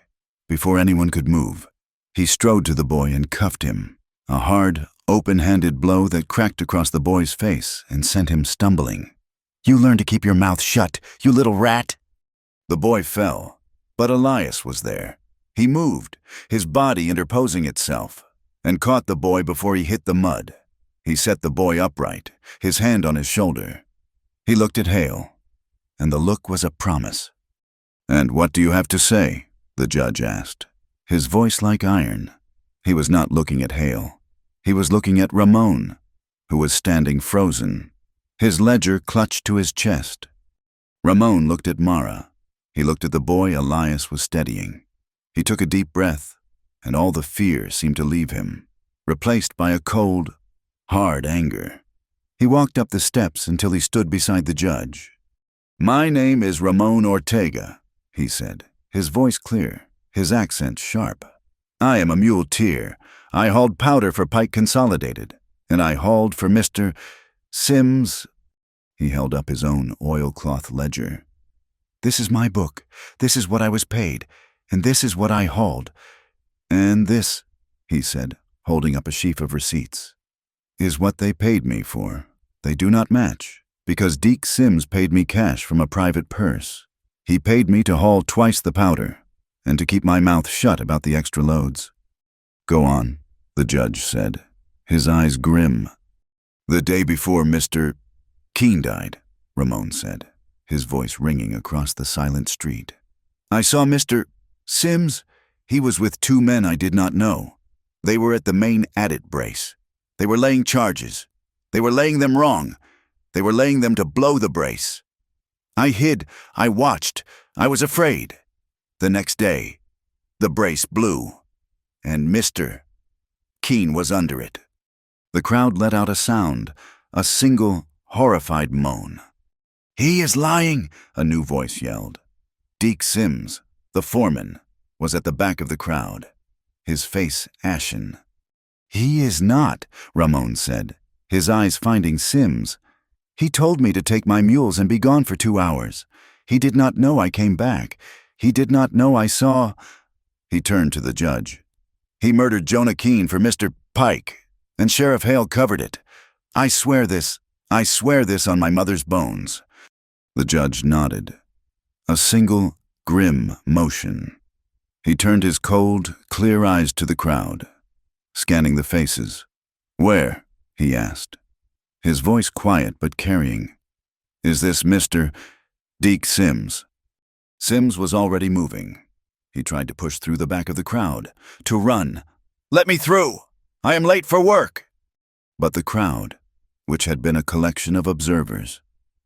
Speaker 2: Before anyone could move, he strode to the boy and cuffed him, a hard, open-handed blow that cracked across the boy's face and sent him stumbling.
Speaker 1: "You learn to keep your mouth shut, you little rat."
Speaker 2: The boy fell, but Elias was there. He moved, his body interposing itself, and caught the boy before he hit the mud. He set the boy upright, his hand on his shoulder. He looked at Hale, and the look was a promise. "And what do you have to say?" the judge asked, his voice like iron. He was not looking at Hale. He was looking at Ramon, who was standing frozen, his ledger clutched to his chest. Ramon looked at Mara. He looked at the boy Elias was steadying. He took a deep breath, and all the fear seemed to leave him, replaced by a cold, hard anger. He walked up the steps until he stood beside the judge. "My name is Ramon Ortega," he said, his voice clear, his accent sharp. "I am a muleteer. I hauled powder for Pike Consolidated, and I hauled for Mr. Sims." He held up his own oilcloth ledger. "This is my book. This is what I was paid, and this is what I hauled. And this," he said, holding up a sheaf of receipts, "is what they paid me for. They do not match, because Deke Sims paid me cash from a private purse. He paid me to haul twice the powder, and to keep my mouth shut about the extra loads." "Go on," the judge said, his eyes grim. "The day before Mr. Keene died," Ramon said, his voice ringing across the silent street. "I saw Mr. Sims. He was with two men I did not know. They were at the main adit brace. They were laying charges. They were laying them wrong. They were laying them to blow the brace. I hid. I watched. I was afraid. The next day, the brace blew, and Mr. Keene was under it." The crowd let out a sound, a single, horrified moan. "He is lying," a new voice yelled. Deke Sims, the foreman, was at the back of the crowd, his face ashen. "He is not," Ramon said, his eyes finding Sims. "He told me to take my mules and be gone for 2 hours. He did not know I came back. He did not know I saw—" He turned to the judge. "He murdered Jonah Keene for Mr. Pike, and Sheriff Hale covered it. I swear this on my mother's bones." The judge nodded. A single, grim motion. He turned his cold, clear eyes to the crowd, scanning the faces. "Where?" he asked, his voice quiet but carrying. "Is this Mr. Deke Sims?" Sims was already moving. He tried to push through the back of the crowd, to run. "Let me through! I am late for work!" But the crowd, which had been a collection of observers,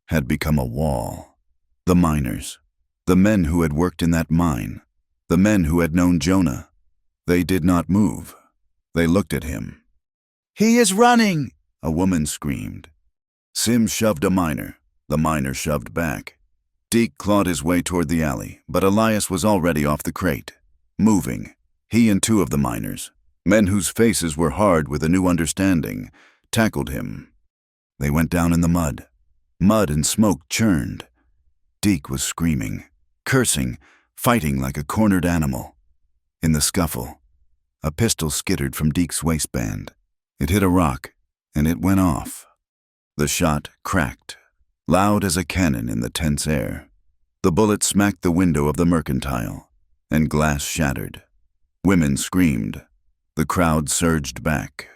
Speaker 2: had become a wall. The miners, the men who had worked in that mine, the men who had known Jonah, they did not move. They looked at him. "He is running!" a woman screamed. Sims shoved a miner. The miner shoved back. Deke clawed his way toward the alley, but Elias was already off the crate, moving. He and two of the miners, men whose faces were hard with a new understanding, tackled him. They went down in the mud. Mud and smoke churned. Deke was screaming, cursing, fighting like a cornered animal. In the scuffle, a pistol skittered from Deke's waistband. It hit a rock, and it went off. The shot cracked, loud as a cannon in the tense air. The bullet smacked the window of the mercantile, and glass shattered. Women screamed. The crowd surged back,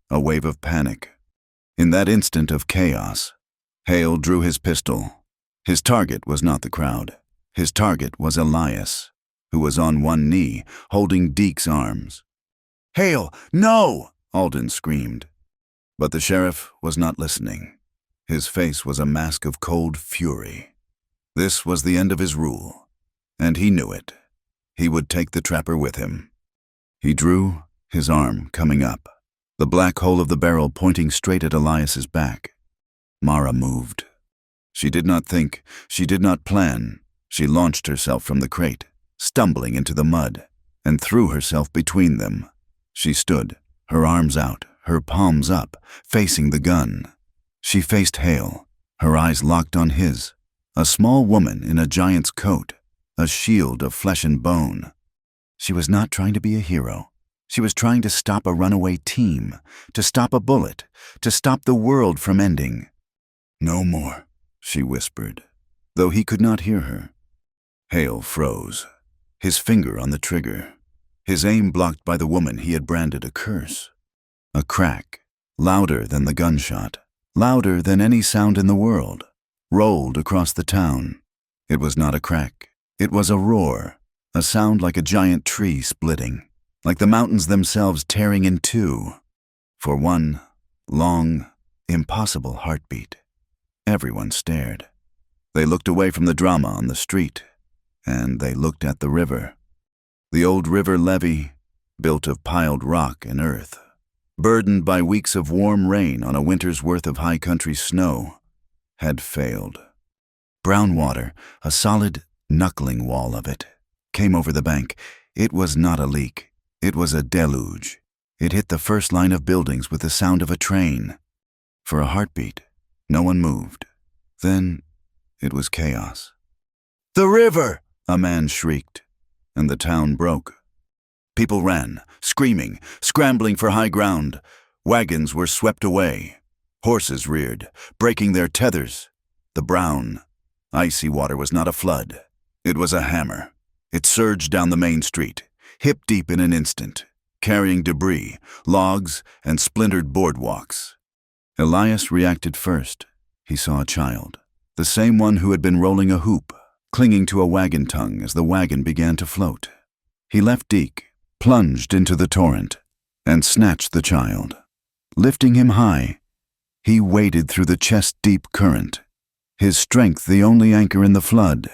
Speaker 2: a wave of panic. In that instant of chaos, Hale drew his pistol. His target was not the crowd. His target was Elias, who was on one knee, holding Deke's arms. "Hale, no!" Alden screamed. But the sheriff was not listening. His face was a mask of cold fury. This was the end of his rule, and he knew it. He would take the trapper with him. He drew, his arm coming up, the black hole of the barrel pointing straight at Elias's back. Mara moved. She did not think, she did not plan. She launched herself from the crate, stumbling into the mud, and threw herself between them. She stood, her arms out, her palms up, facing the gun. She faced Hale, her eyes locked on his, a small woman in a giant's coat, a shield of flesh and bone. She was not trying to be a hero. She was trying to stop a runaway team, to stop a bullet, to stop the world from ending. "No more," she whispered, though he could not hear her. Hale froze, his finger on the trigger, his aim blocked by the woman he had branded a curse. A crack, louder than the gunshot, louder than any sound in the world, rolled across the town. It was not a crack. It was a roar, a sound like a giant tree splitting, like the mountains themselves tearing in two. For one long, impossible heartbeat, everyone stared. They looked away from the drama on the street, and they looked at the river. The old river levee, built of piled rock and earth, burdened by weeks of warm rain on a winter's worth of high country snow, had failed. Brown water, a solid, knuckling wall of it, came over the bank. It was not a leak. It was a deluge. It hit the first line of buildings with the sound of a train. For a heartbeat, no one moved. Then it was chaos. "The river!" a man shrieked, and the town broke. People ran, screaming, scrambling for high ground. Wagons were swept away. Horses reared, breaking their tethers. The brown, icy water was not a flood. It was a hammer. It surged down the main street, hip-deep in an instant, carrying debris, logs, and splintered boardwalks. Elias reacted first. He saw a child, the same one who had been rolling a hoop, clinging to a wagon tongue as the wagon began to float. He left Deke, plunged into the torrent, and snatched the child. Lifting him high, he waded through the chest-deep current, his strength the only anchor in the flood,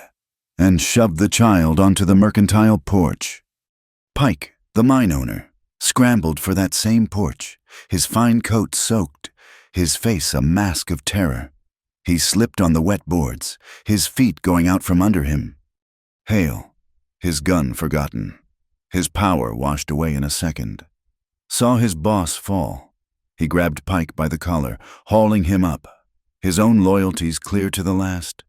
Speaker 2: and shoved the child onto the mercantile porch. Pike, the mine owner, scrambled for that same porch, his fine coat soaked, his face a mask of terror. He slipped on the wet boards, his feet going out from under him. Hale, his gun forgotten, his power washed away in a second, saw his boss fall. He grabbed Pike by the collar, hauling him up, his own loyalties clear to the last.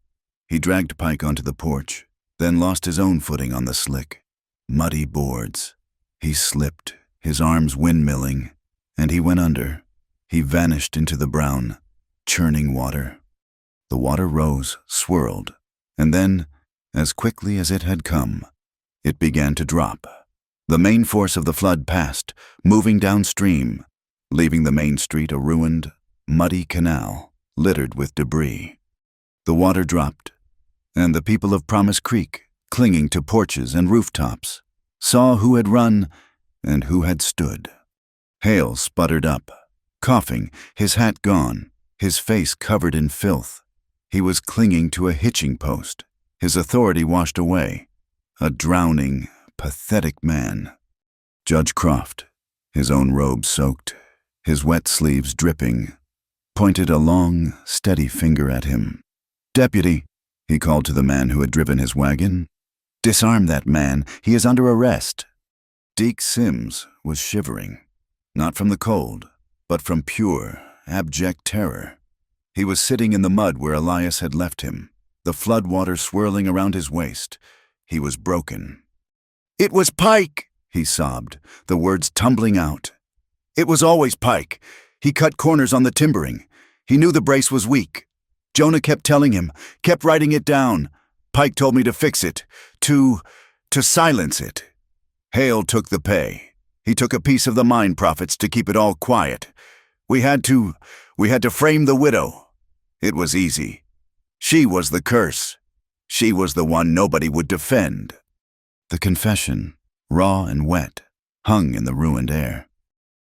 Speaker 2: He dragged Pike onto the porch, then lost his own footing on the slick, muddy boards. He slipped, his arms windmilling, and he went under. He vanished into the brown, churning water. The water rose, swirled, and then, as quickly as it had come, it began to drop. The main force of the flood passed, moving downstream, leaving the main street a ruined, muddy canal littered with debris. The water dropped, and the people of Promise Creek, clinging to porches and rooftops, saw who had run and who had stood. Hale sputtered up, coughing, his hat gone, his face covered in filth. He was clinging to a hitching post, his authority washed away, a drowning, pathetic man. Judge Croft, his own robe soaked, his wet sleeves dripping, pointed a long, steady finger at him. "Deputy," he called to the man who had driven his wagon. "Disarm that man. He is under arrest." Deke Sims was shivering, not from the cold, but from pure, abject terror. He was sitting in the mud where Elias had left him, the flood water swirling around his waist. He was broken. "It was Pike," he sobbed, the words tumbling out. "It was always Pike. He cut corners on the timbering. He knew the brace was weak. Jonah kept telling him, kept writing it down. Pike told me to fix it, to silence it. Hale took the pay. He took a piece of the mine profits to keep it all quiet. We had to frame the widow. It was easy. She was the curse. She was the one nobody would defend." The confession, raw and wet, hung in the ruined air.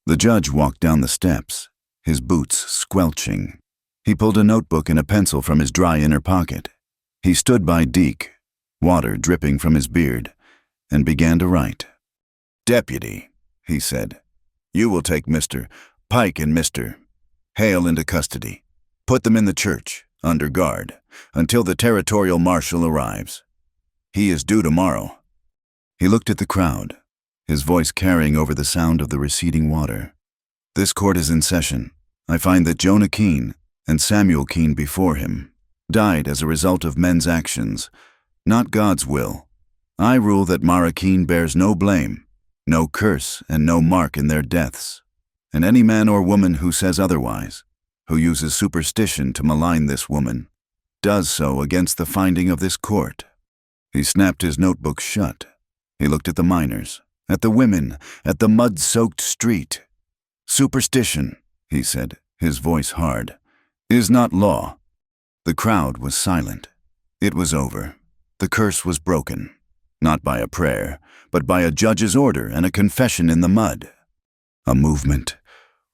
Speaker 2: The judge walked down the steps, his boots squelching. He pulled a notebook and a pencil from his dry inner pocket. He stood by Deke, water dripping from his beard, and began to write. "Deputy," he said, "you will take Mr. Pike and Mr. Hale into custody. Put them in the church, under guard, until the territorial marshal arrives. He is due tomorrow." He looked at the crowd, his voice carrying over the sound of the receding water. "This court is in session. I find that Jonah Keene, and Samuel Keene before him, died as a result of men's actions, not God's will. I rule that Mara Keene bears no blame, no curse, and no mark in their deaths. And any man or woman who says otherwise, who uses superstition to malign this woman, does so against the finding of this court." He snapped his notebook shut. He looked at the miners, at the women, at the mud-soaked street. "Superstition," he said, his voice hard, "is not law." The crowd was silent. It was over. The curse was broken, not by a prayer, but by a judge's order and a confession in the mud. A movement.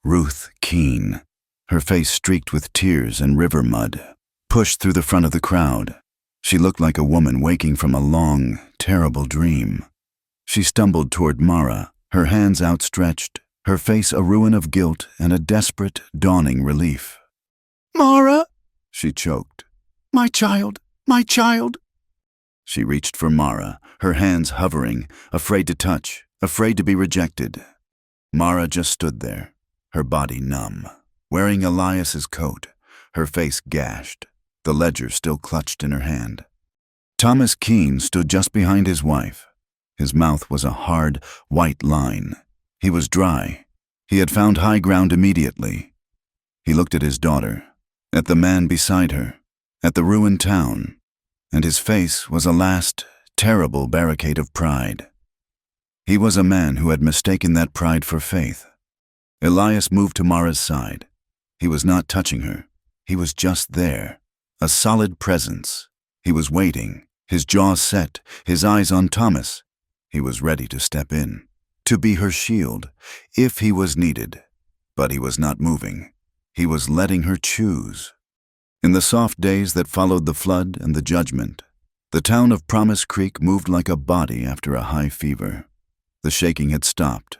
Speaker 2: Ruth Keene, her face streaked with tears and river mud, pushed through the front of the crowd. She looked like a woman waking from a long, terrible dream. She stumbled toward Mara, her hands outstretched, her face a ruin of guilt and a desperate, dawning relief. "Mara," she choked. My child, my child." She reached for Mara, her hands hovering, afraid to touch, afraid to be rejected. Mara just stood there, her body numb, wearing Elias's coat, her face gashed, the ledger still clutched in her hand. Thomas Keene stood just behind his wife. His mouth was a hard, white line. He was dry. He had found high ground immediately. He looked at his daughter, at the man beside her, at the ruined town, and his face was a last, terrible barricade of pride. He was a man who had mistaken that pride for faith. Elias moved to Mara's side. He was not touching her. He was just there, A solid presence. He was waiting, his jaws set, his eyes on Thomas. He was ready to step in, to be her shield, if he was needed. But he was not moving. He was letting her choose. In the soft days that followed the flood and the judgment, the town of Promise Creek moved like a body after a high fever. The shaking had stopped.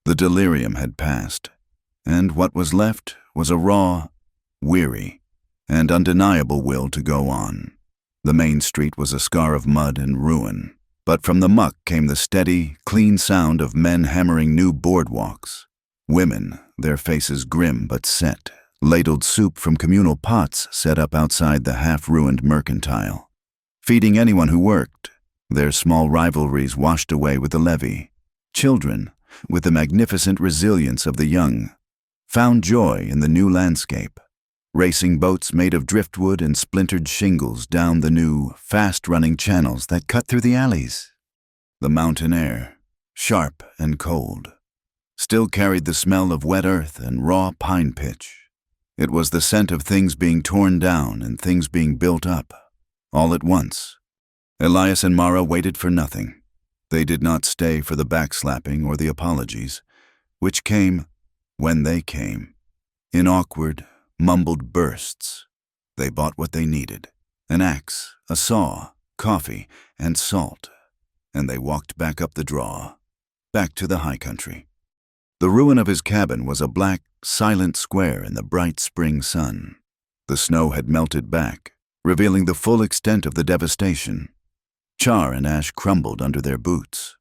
Speaker 2: The delirium had passed. And what was left was a raw, weary, and undeniable will to go on. The main street was a scar of mud and ruin, but from the muck came the steady, clean sound of men hammering new boardwalks. Women, their faces grim but set, ladled soup from communal pots set up outside the half-ruined mercantile, feeding anyone who worked, their small rivalries washed away with the levee. Children, with the magnificent resilience of the young, found joy in the new landscape. Racing boats made of driftwood and splintered shingles down the new, fast-running channels that cut through the alleys. The mountain air, sharp and cold, still carried the smell of wet earth and raw pine pitch. It was the scent of things being torn down and things being built up, all at once. Elias and Mara waited for nothing. They did not stay for the backslapping or the apologies, which came when they came, in awkward, mumbled bursts. They bought what they needed, an axe, a saw, coffee, and salt, and they walked back up the draw, back to the high country. The ruin of his cabin was a black, silent square in the bright spring sun. The snow had melted back, revealing the full extent of the devastation. Char and ash crumbled under their boots,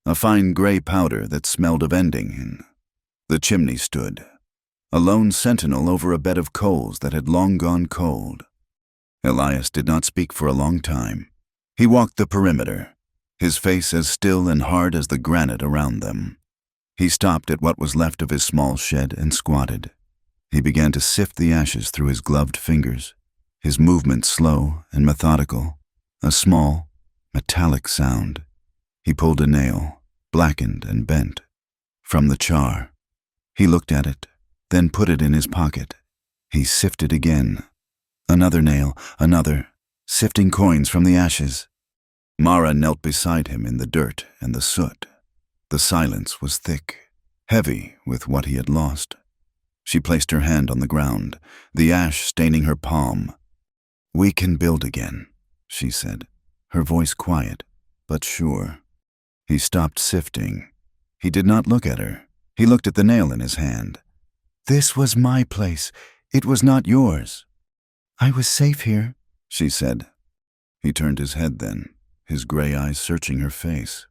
Speaker 2: a fine gray powder that smelled of ending. The chimney stood, a lone sentinel over a bed of coals that had long gone cold. Elias did not speak for a long time. He walked the perimeter, his face as still and hard as the granite around them. He stopped at what was left of his small shed and squatted. He began to sift the ashes through his gloved fingers, his movements slow and methodical, a small, metallic sound. He pulled a nail, blackened and bent, from the char. He looked at it, then put it in his pocket. He sifted again. Another nail, another, sifting coins from the ashes. Mara knelt beside him in the dirt and the soot. The silence was thick, heavy with what he had lost. She placed her hand on the ground, the ash staining her palm. "We can build again," she said, her voice quiet, but sure. He stopped sifting. He did not look at her. He looked at the nail in his hand. "This was my place. It was not yours." "I was safe here," she said. He turned his head then, his gray eyes searching her face,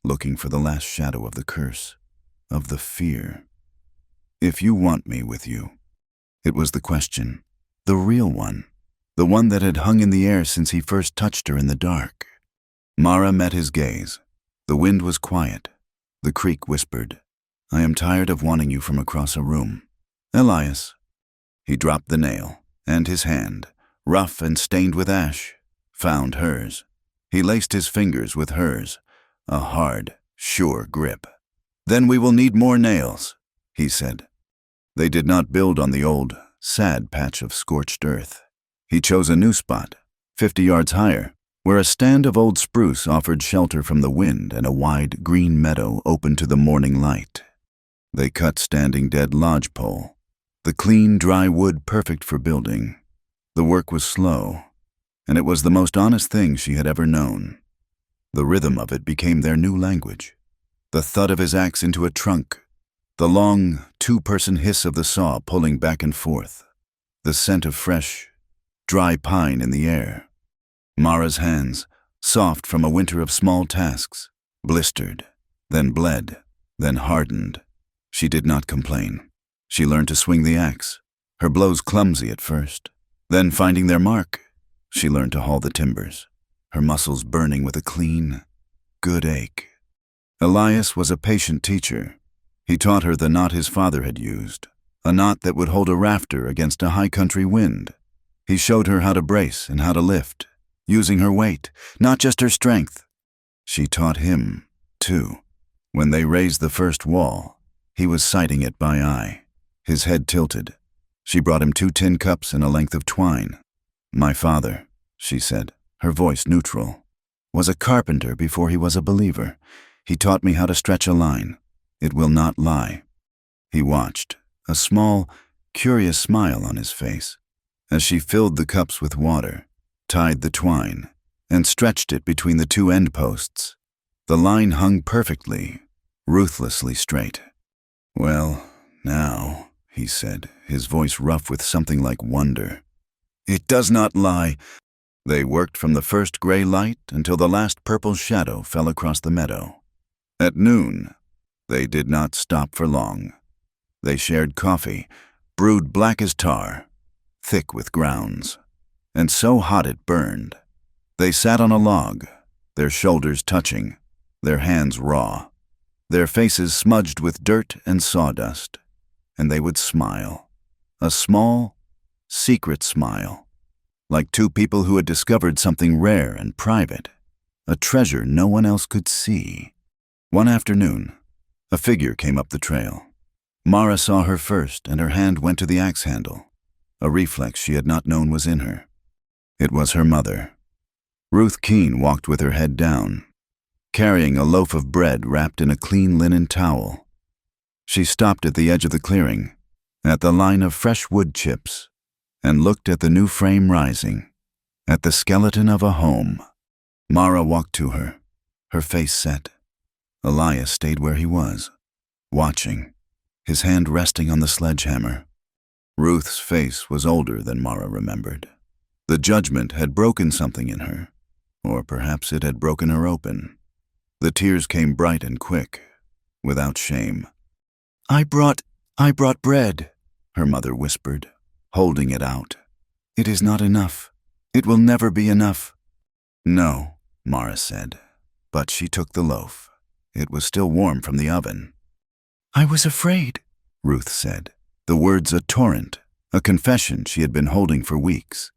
Speaker 2: looking for the last shadow of the curse, of the fear. "If you want me with you." It was the question, the real one, the one that had hung in the air since he first touched her in the dark. Mara met his gaze. The wind was quiet. The creek whispered, "I am tired of wanting you from across a room. Elias." He dropped the nail, and his hand, rough and stained with ash, found hers. He laced his fingers with hers, a hard, sure grip. "Then we will need more nails," he said. They did not build on the old, sad patch of scorched earth. He chose a new spot, 50 yards higher, where a stand of old spruce offered shelter from the wind and a wide green meadow open to the morning light. They cut standing dead lodgepole, the clean, dry wood perfect for building. The work was slow, and it was the most honest thing she had ever known. The rhythm of it became their new language. The thud of his axe into a trunk, the long, two-person hiss of the saw pulling back and forth, the scent of fresh, dry pine in the air. Mara's hands, soft from a winter of small tasks, blistered, then bled, then hardened. She did not complain. She learned to swing the axe, her blows clumsy at first. Then, finding their mark, she learned to haul the timbers, her muscles burning with a clean, good ache. Elias was a patient teacher. He taught her the knot his father had used, a knot that would hold a rafter against a high-country wind. He showed her how to brace and how to lift, using her weight, not just her strength. She taught him, too. When they raised the first wall, he was sighting it by eye, his head tilted. She brought him 2 tin cups and a length of twine. My father, she said, her voice neutral, was a carpenter before he was a believer. He taught me how to stretch a line. It will not lie. He watched, a small, curious smile on his face, as she filled the cups with water, tied the twine, and stretched it between the two end posts. The line hung perfectly, ruthlessly straight. Well, now, he said, his voice rough with something like wonder. It does not lie. They worked from the first gray light until the last purple shadow fell across the meadow. At noon, they did not stop for long. They shared coffee, brewed black as tar, thick with grounds, and so hot it burned. They sat on a log, their shoulders touching, their hands raw, their faces smudged with dirt and sawdust, and they would smile, a small, secret smile, like two people who had discovered something rare and private, a treasure no one else could see. One afternoon, a figure came up the trail. Mara saw her first, and her hand went to the axe handle, a reflex she had not known was in her. It was her mother. Ruth Keene walked with her head down, carrying a loaf of bread wrapped in a clean linen towel. She stopped at the edge of the clearing, at the line of fresh wood chips, and looked at the new frame rising, at the skeleton of a home. Mara walked to her, her face set. Elias stayed where he was, watching, his hand resting on the sledgehammer. Ruth's face was older than Mara remembered. The judgment had broken something in her, or perhaps it had broken her open. The tears came bright and quick, without shame. I brought bread, her mother whispered, holding it out. It is not enough. It will never be enough. No, Mara said, but she took the loaf. It was still warm from the oven. I was afraid, Ruth said, the words a torrent, a confession she had been holding for weeks.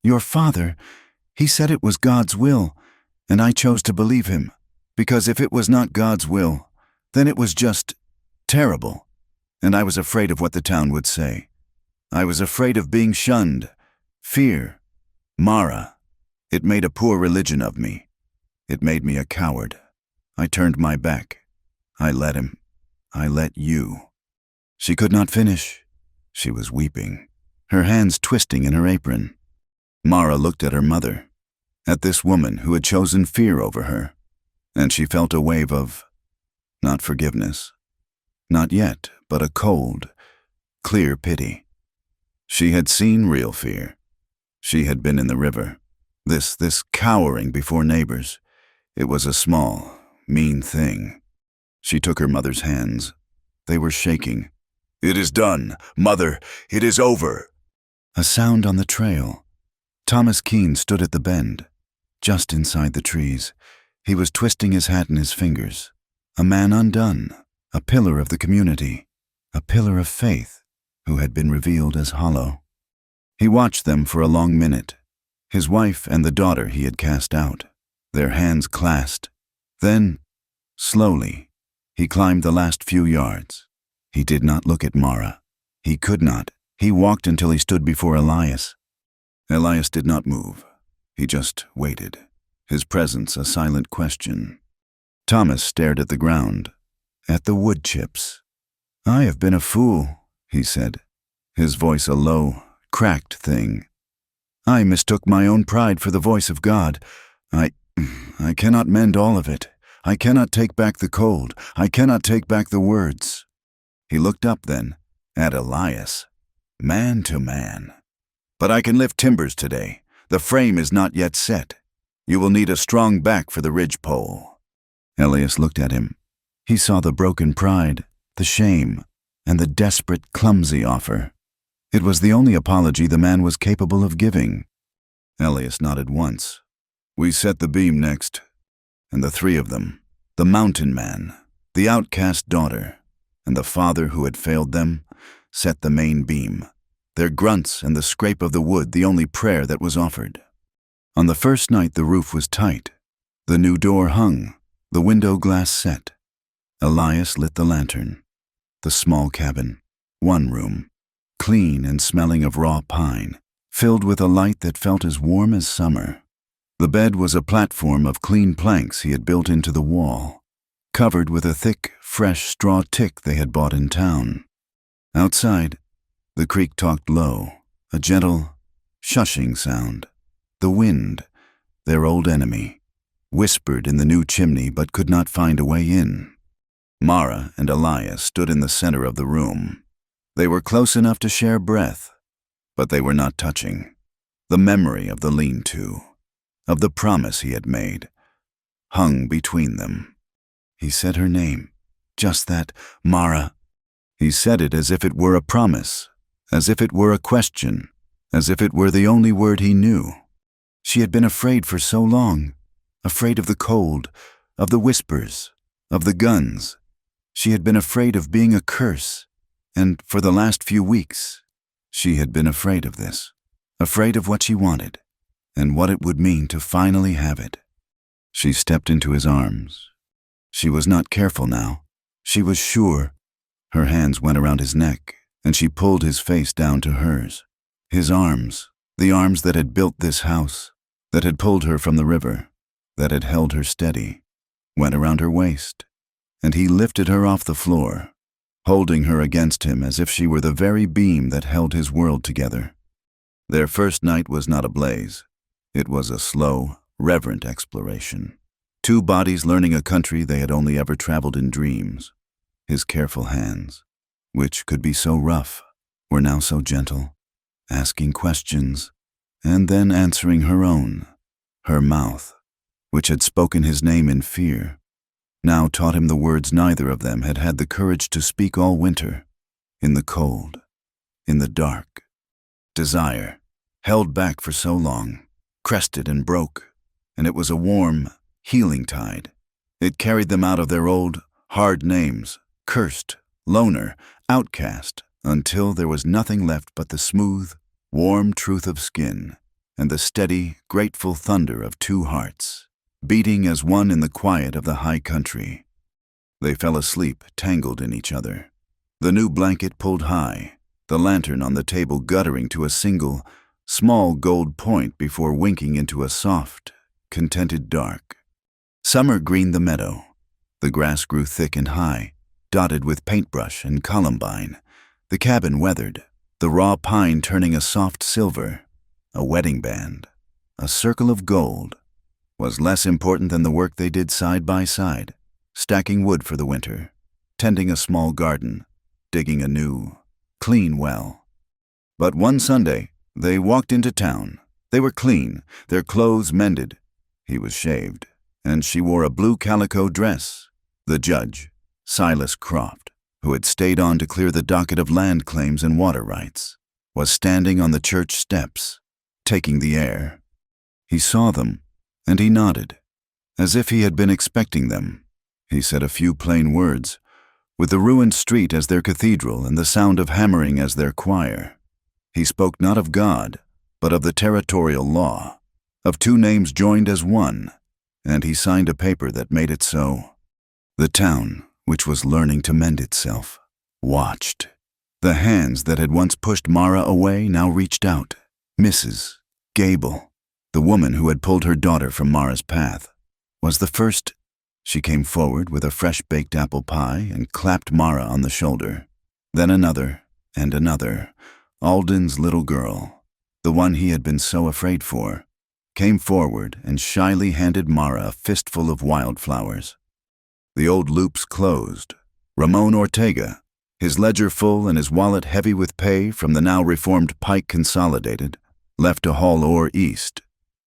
Speaker 2: Your father, he said it was God's will, and I chose to believe him, because if it was not God's will, then it was just terrible, and I was afraid of what the town would say. I was afraid of being shunned. Fear. Mara. It made a poor religion of me. It made me a coward. I turned my back. I let him. I let you. She could not finish. She was weeping, her hands twisting in her apron. Mara looked at her mother, at this woman who had chosen fear over her, and she felt a wave of, not forgiveness, not yet, but a cold, clear pity. She had seen real fear. She had been in the river. This cowering before neighbors. It was a small, mean thing. She took her mother's hands. They were shaking. It is done, Mother. It is over. A sound on the trail. Thomas Keene stood at the bend, just inside the trees. He was twisting his hat in his fingers. A man undone, a pillar of the community, a pillar of faith, who had been revealed as hollow. He watched them for a long minute, his wife and the daughter he had cast out, their hands clasped. Then, slowly, he climbed the last few yards. He did not look at Mara. He could not. He walked until he stood before Elias. Elias did not move. He just waited, his presence a silent question. Thomas stared at the ground, at the wood chips. I have been a fool, he said, his voice a low, cracked thing. I mistook my own pride for the voice of God. I cannot mend all of it. I cannot take back the cold. I cannot take back the words. He looked up then, at Elias, man to man. But I can lift timbers today. The frame is not yet set. You will need a strong back for the ridgepole. Elias looked at him. He saw the broken pride, the shame, and the desperate, clumsy offer. It was the only apology the man was capable of giving. Elias nodded once. We set the beam next. And the three of them, the mountain man, the outcast daughter, and the father who had failed them, set the main beam, their grunts and the scrape of the wood the only prayer that was offered. On the first night the roof was tight, the new door hung, the window glass set. Elias lit the lantern. The small cabin, one room, clean and smelling of raw pine,
Speaker 1: filled with a light that felt as warm as summer. The bed was a platform of clean planks he had built into the wall, covered with a thick, fresh straw tick they had bought in town. Outside, the creek talked low, a gentle, shushing sound. The wind, their old enemy, whispered in the new chimney but could not find a way in. Mara and Elias stood in the center of the room. They were close enough to share breath, but they were not touching. The memory of the lean-to, of the promise he had made, hung between them. He said her name, just that, Mara. He said it as if it were a promise, as if it were a question, as if it were the only word he knew. She had been afraid for so long, afraid of the cold, of the whispers, of the guns. She had been afraid of being a curse, and for the last few weeks, she had been afraid of this, afraid of what she wanted, and what it would mean to finally have it. She stepped into his arms. She was not careful now. She was sure. Her hands went around his neck, and she pulled his face down to hers. His arms, the arms that had built this house, that had pulled her from the river, that had held her steady, went around her waist, and he lifted her off the floor, holding her against him as if she were the very beam that held his world together. Their first night was not a blaze. It was a slow, reverent exploration. Two bodies learning a country they had only ever traveled in dreams. His careful hands, which could be so rough, were now so gentle, asking questions, and then answering her own. Her mouth, which had spoken his name in fear, now taught him the words neither of them had had the courage to speak all winter, in the cold, in the dark. Desire, held back for so long, crested and broke, and it was a warm, healing tide. It carried them out of their old, hard names, cursed, loner, outcast, until there was nothing left but the smooth, warm truth of skin and the steady, grateful thunder of two hearts, beating as one in the quiet of the high country. They fell asleep, tangled in each other. The new blanket pulled high, the lantern on the table guttering to a single, small gold point before winking into a soft, contented dark. Summer greened the meadow. The grass grew thick and high, dotted with paintbrush and columbine. The cabin weathered, the raw pine turning a soft silver. A wedding band, a circle of gold, was less important than the work they did side by side, stacking wood for the winter, tending a small garden, digging a new, clean well. But one Sunday, they walked into town. They were clean, their clothes mended. He was shaved, and she wore a blue calico dress. The judge, Silas Croft, who had stayed on to clear the docket of land claims and water rights, was standing on the church steps, taking the air. He saw them, and he nodded, as if he had been expecting them. He said a few plain words, with the ruined street as their cathedral and the sound of hammering as their choir. He spoke not of God, but of the territorial law, of two names joined as one, and he signed a paper that made it so. The town, which was learning to mend itself, watched. The hands that had once pushed Mara away now reached out. Mrs. Gable, the woman who had pulled her daughter from Mara's path, was the first. She came forward with a fresh baked apple pie and clapped Mara on the shoulder. Then another and another. Alden's little girl, the one he had been so afraid for, came forward and shyly handed Mara a fistful of wildflowers. The old loops closed. Ramon Ortega, his ledger full and his wallet heavy with pay from the now reformed Pike Consolidated, left to haul ore east.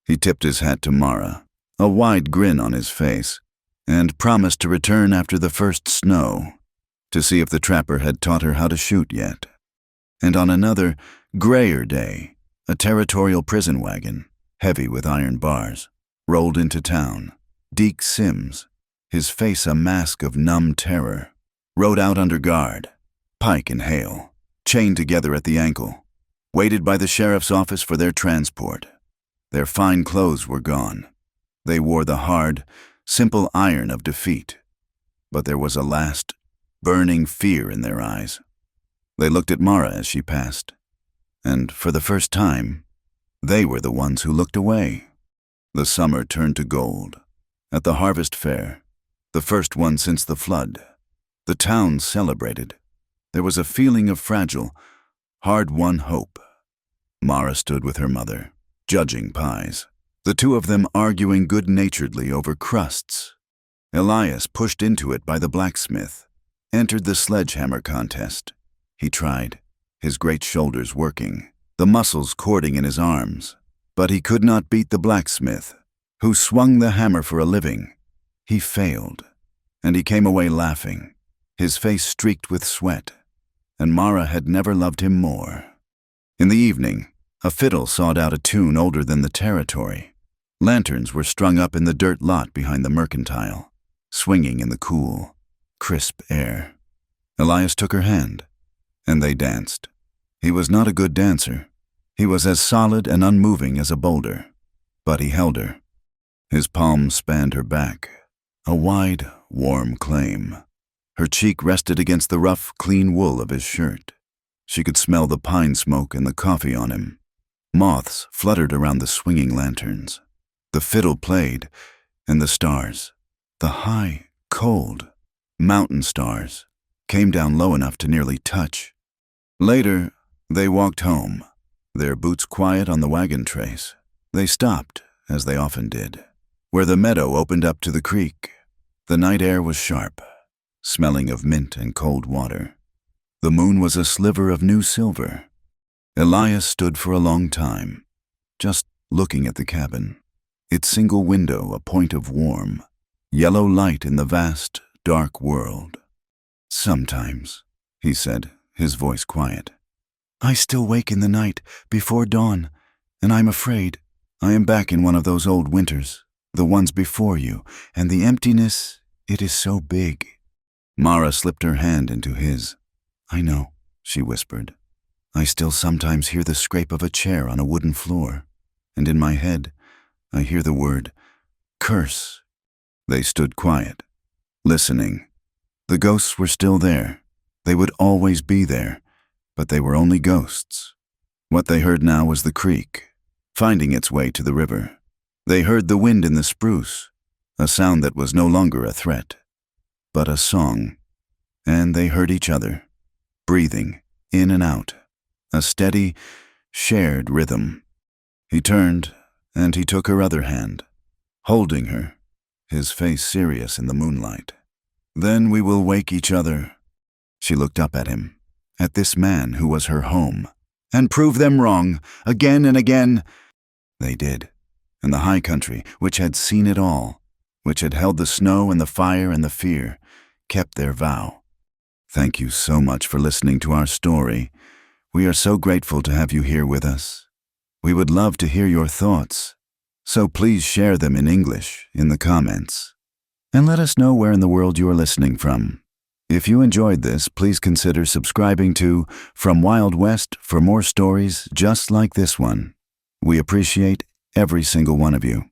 Speaker 1: He tipped his hat to Mara, a wide grin on his face, and promised to return after the first snow, to see if the trapper had taught her how to shoot yet. And on another, grayer day, a territorial prison wagon, heavy with iron bars, rolled into town. Deke Sims, his face a mask of numb terror, rode out under guard. Pike and Hale, chained together at the ankle, waited by the sheriff's office for their transport. Their fine clothes were gone. They wore the hard, simple iron of defeat, but there was a last, burning fear in their eyes. They looked at Mara as she passed, and for the first time,
Speaker 2: They were the ones who looked away. The summer turned to gold. At the harvest fair, the first one since the flood, the town celebrated. There was a feeling of fragile, hard-won hope. Mara stood with her mother, judging pies, the two of them arguing good-naturedly over crusts. Elias, pushed into it by the blacksmith, entered the sledgehammer contest. He tried, his great shoulders working, the muscles cording in his arms, but he could not beat the blacksmith, who swung the hammer for a living. He failed, and he came away laughing, his face streaked with sweat, and Mara had never loved him more. In the evening, a fiddle sawed out a tune older than the territory. Lanterns were strung up in the dirt lot behind the mercantile, swinging in the cool, crisp air. Elias took her hand, and they danced. He was not a good dancer. He was as solid and unmoving as a boulder, but he held her. His palms spanned her back, a wide, warm claim. Her cheek rested against the rough, clean wool of his shirt. She could smell the pine smoke and the coffee on him. Moths fluttered around the swinging lanterns. The fiddle played, and the stars, the high, cold, mountain stars, came down low enough to nearly touch. Later, they walked home, their boots quiet on the wagon trace. They stopped, as they often did, where the meadow opened up to the creek. The night air was sharp, smelling of mint and cold water. The moon was a sliver of new silver. Elias stood for a long time, just looking at the cabin, its single window a point of warm, yellow light in the vast, dark world. "Sometimes," he said, his voice quiet, "I still wake in the night before dawn, and I'm afraid I am back in one of those old winters, the ones before you, and the emptiness, it is so big." Mara slipped her hand into his. "I know," she whispered. "I still sometimes hear the scrape of a chair on a wooden floor, and in my head I hear the word, curse." They stood quiet, listening. The ghosts were still there. They would always be there, but they were only ghosts. What they heard now was the creek, finding its way to the river. They heard the wind in the spruce, a sound that was no longer a threat, but a song. And they heard each other, breathing in and out, a steady, shared rhythm. He turned, and he took her other hand, holding her, his face serious in the moonlight. "Then we will wake each other." She looked up at him, at this man who was her home, and prove them wrong, again and again. They did, and the high country, which had seen it all, which had held the snow and the fire and the fear, kept their vow. Thank you so much for listening to our story. We are so grateful to have you here with us. We would love to hear your thoughts, so please share them in English in the comments. And let us know where in the world you are listening from. If you enjoyed this, please consider subscribing to From Wild West for more stories just like this one. We appreciate every single one of you.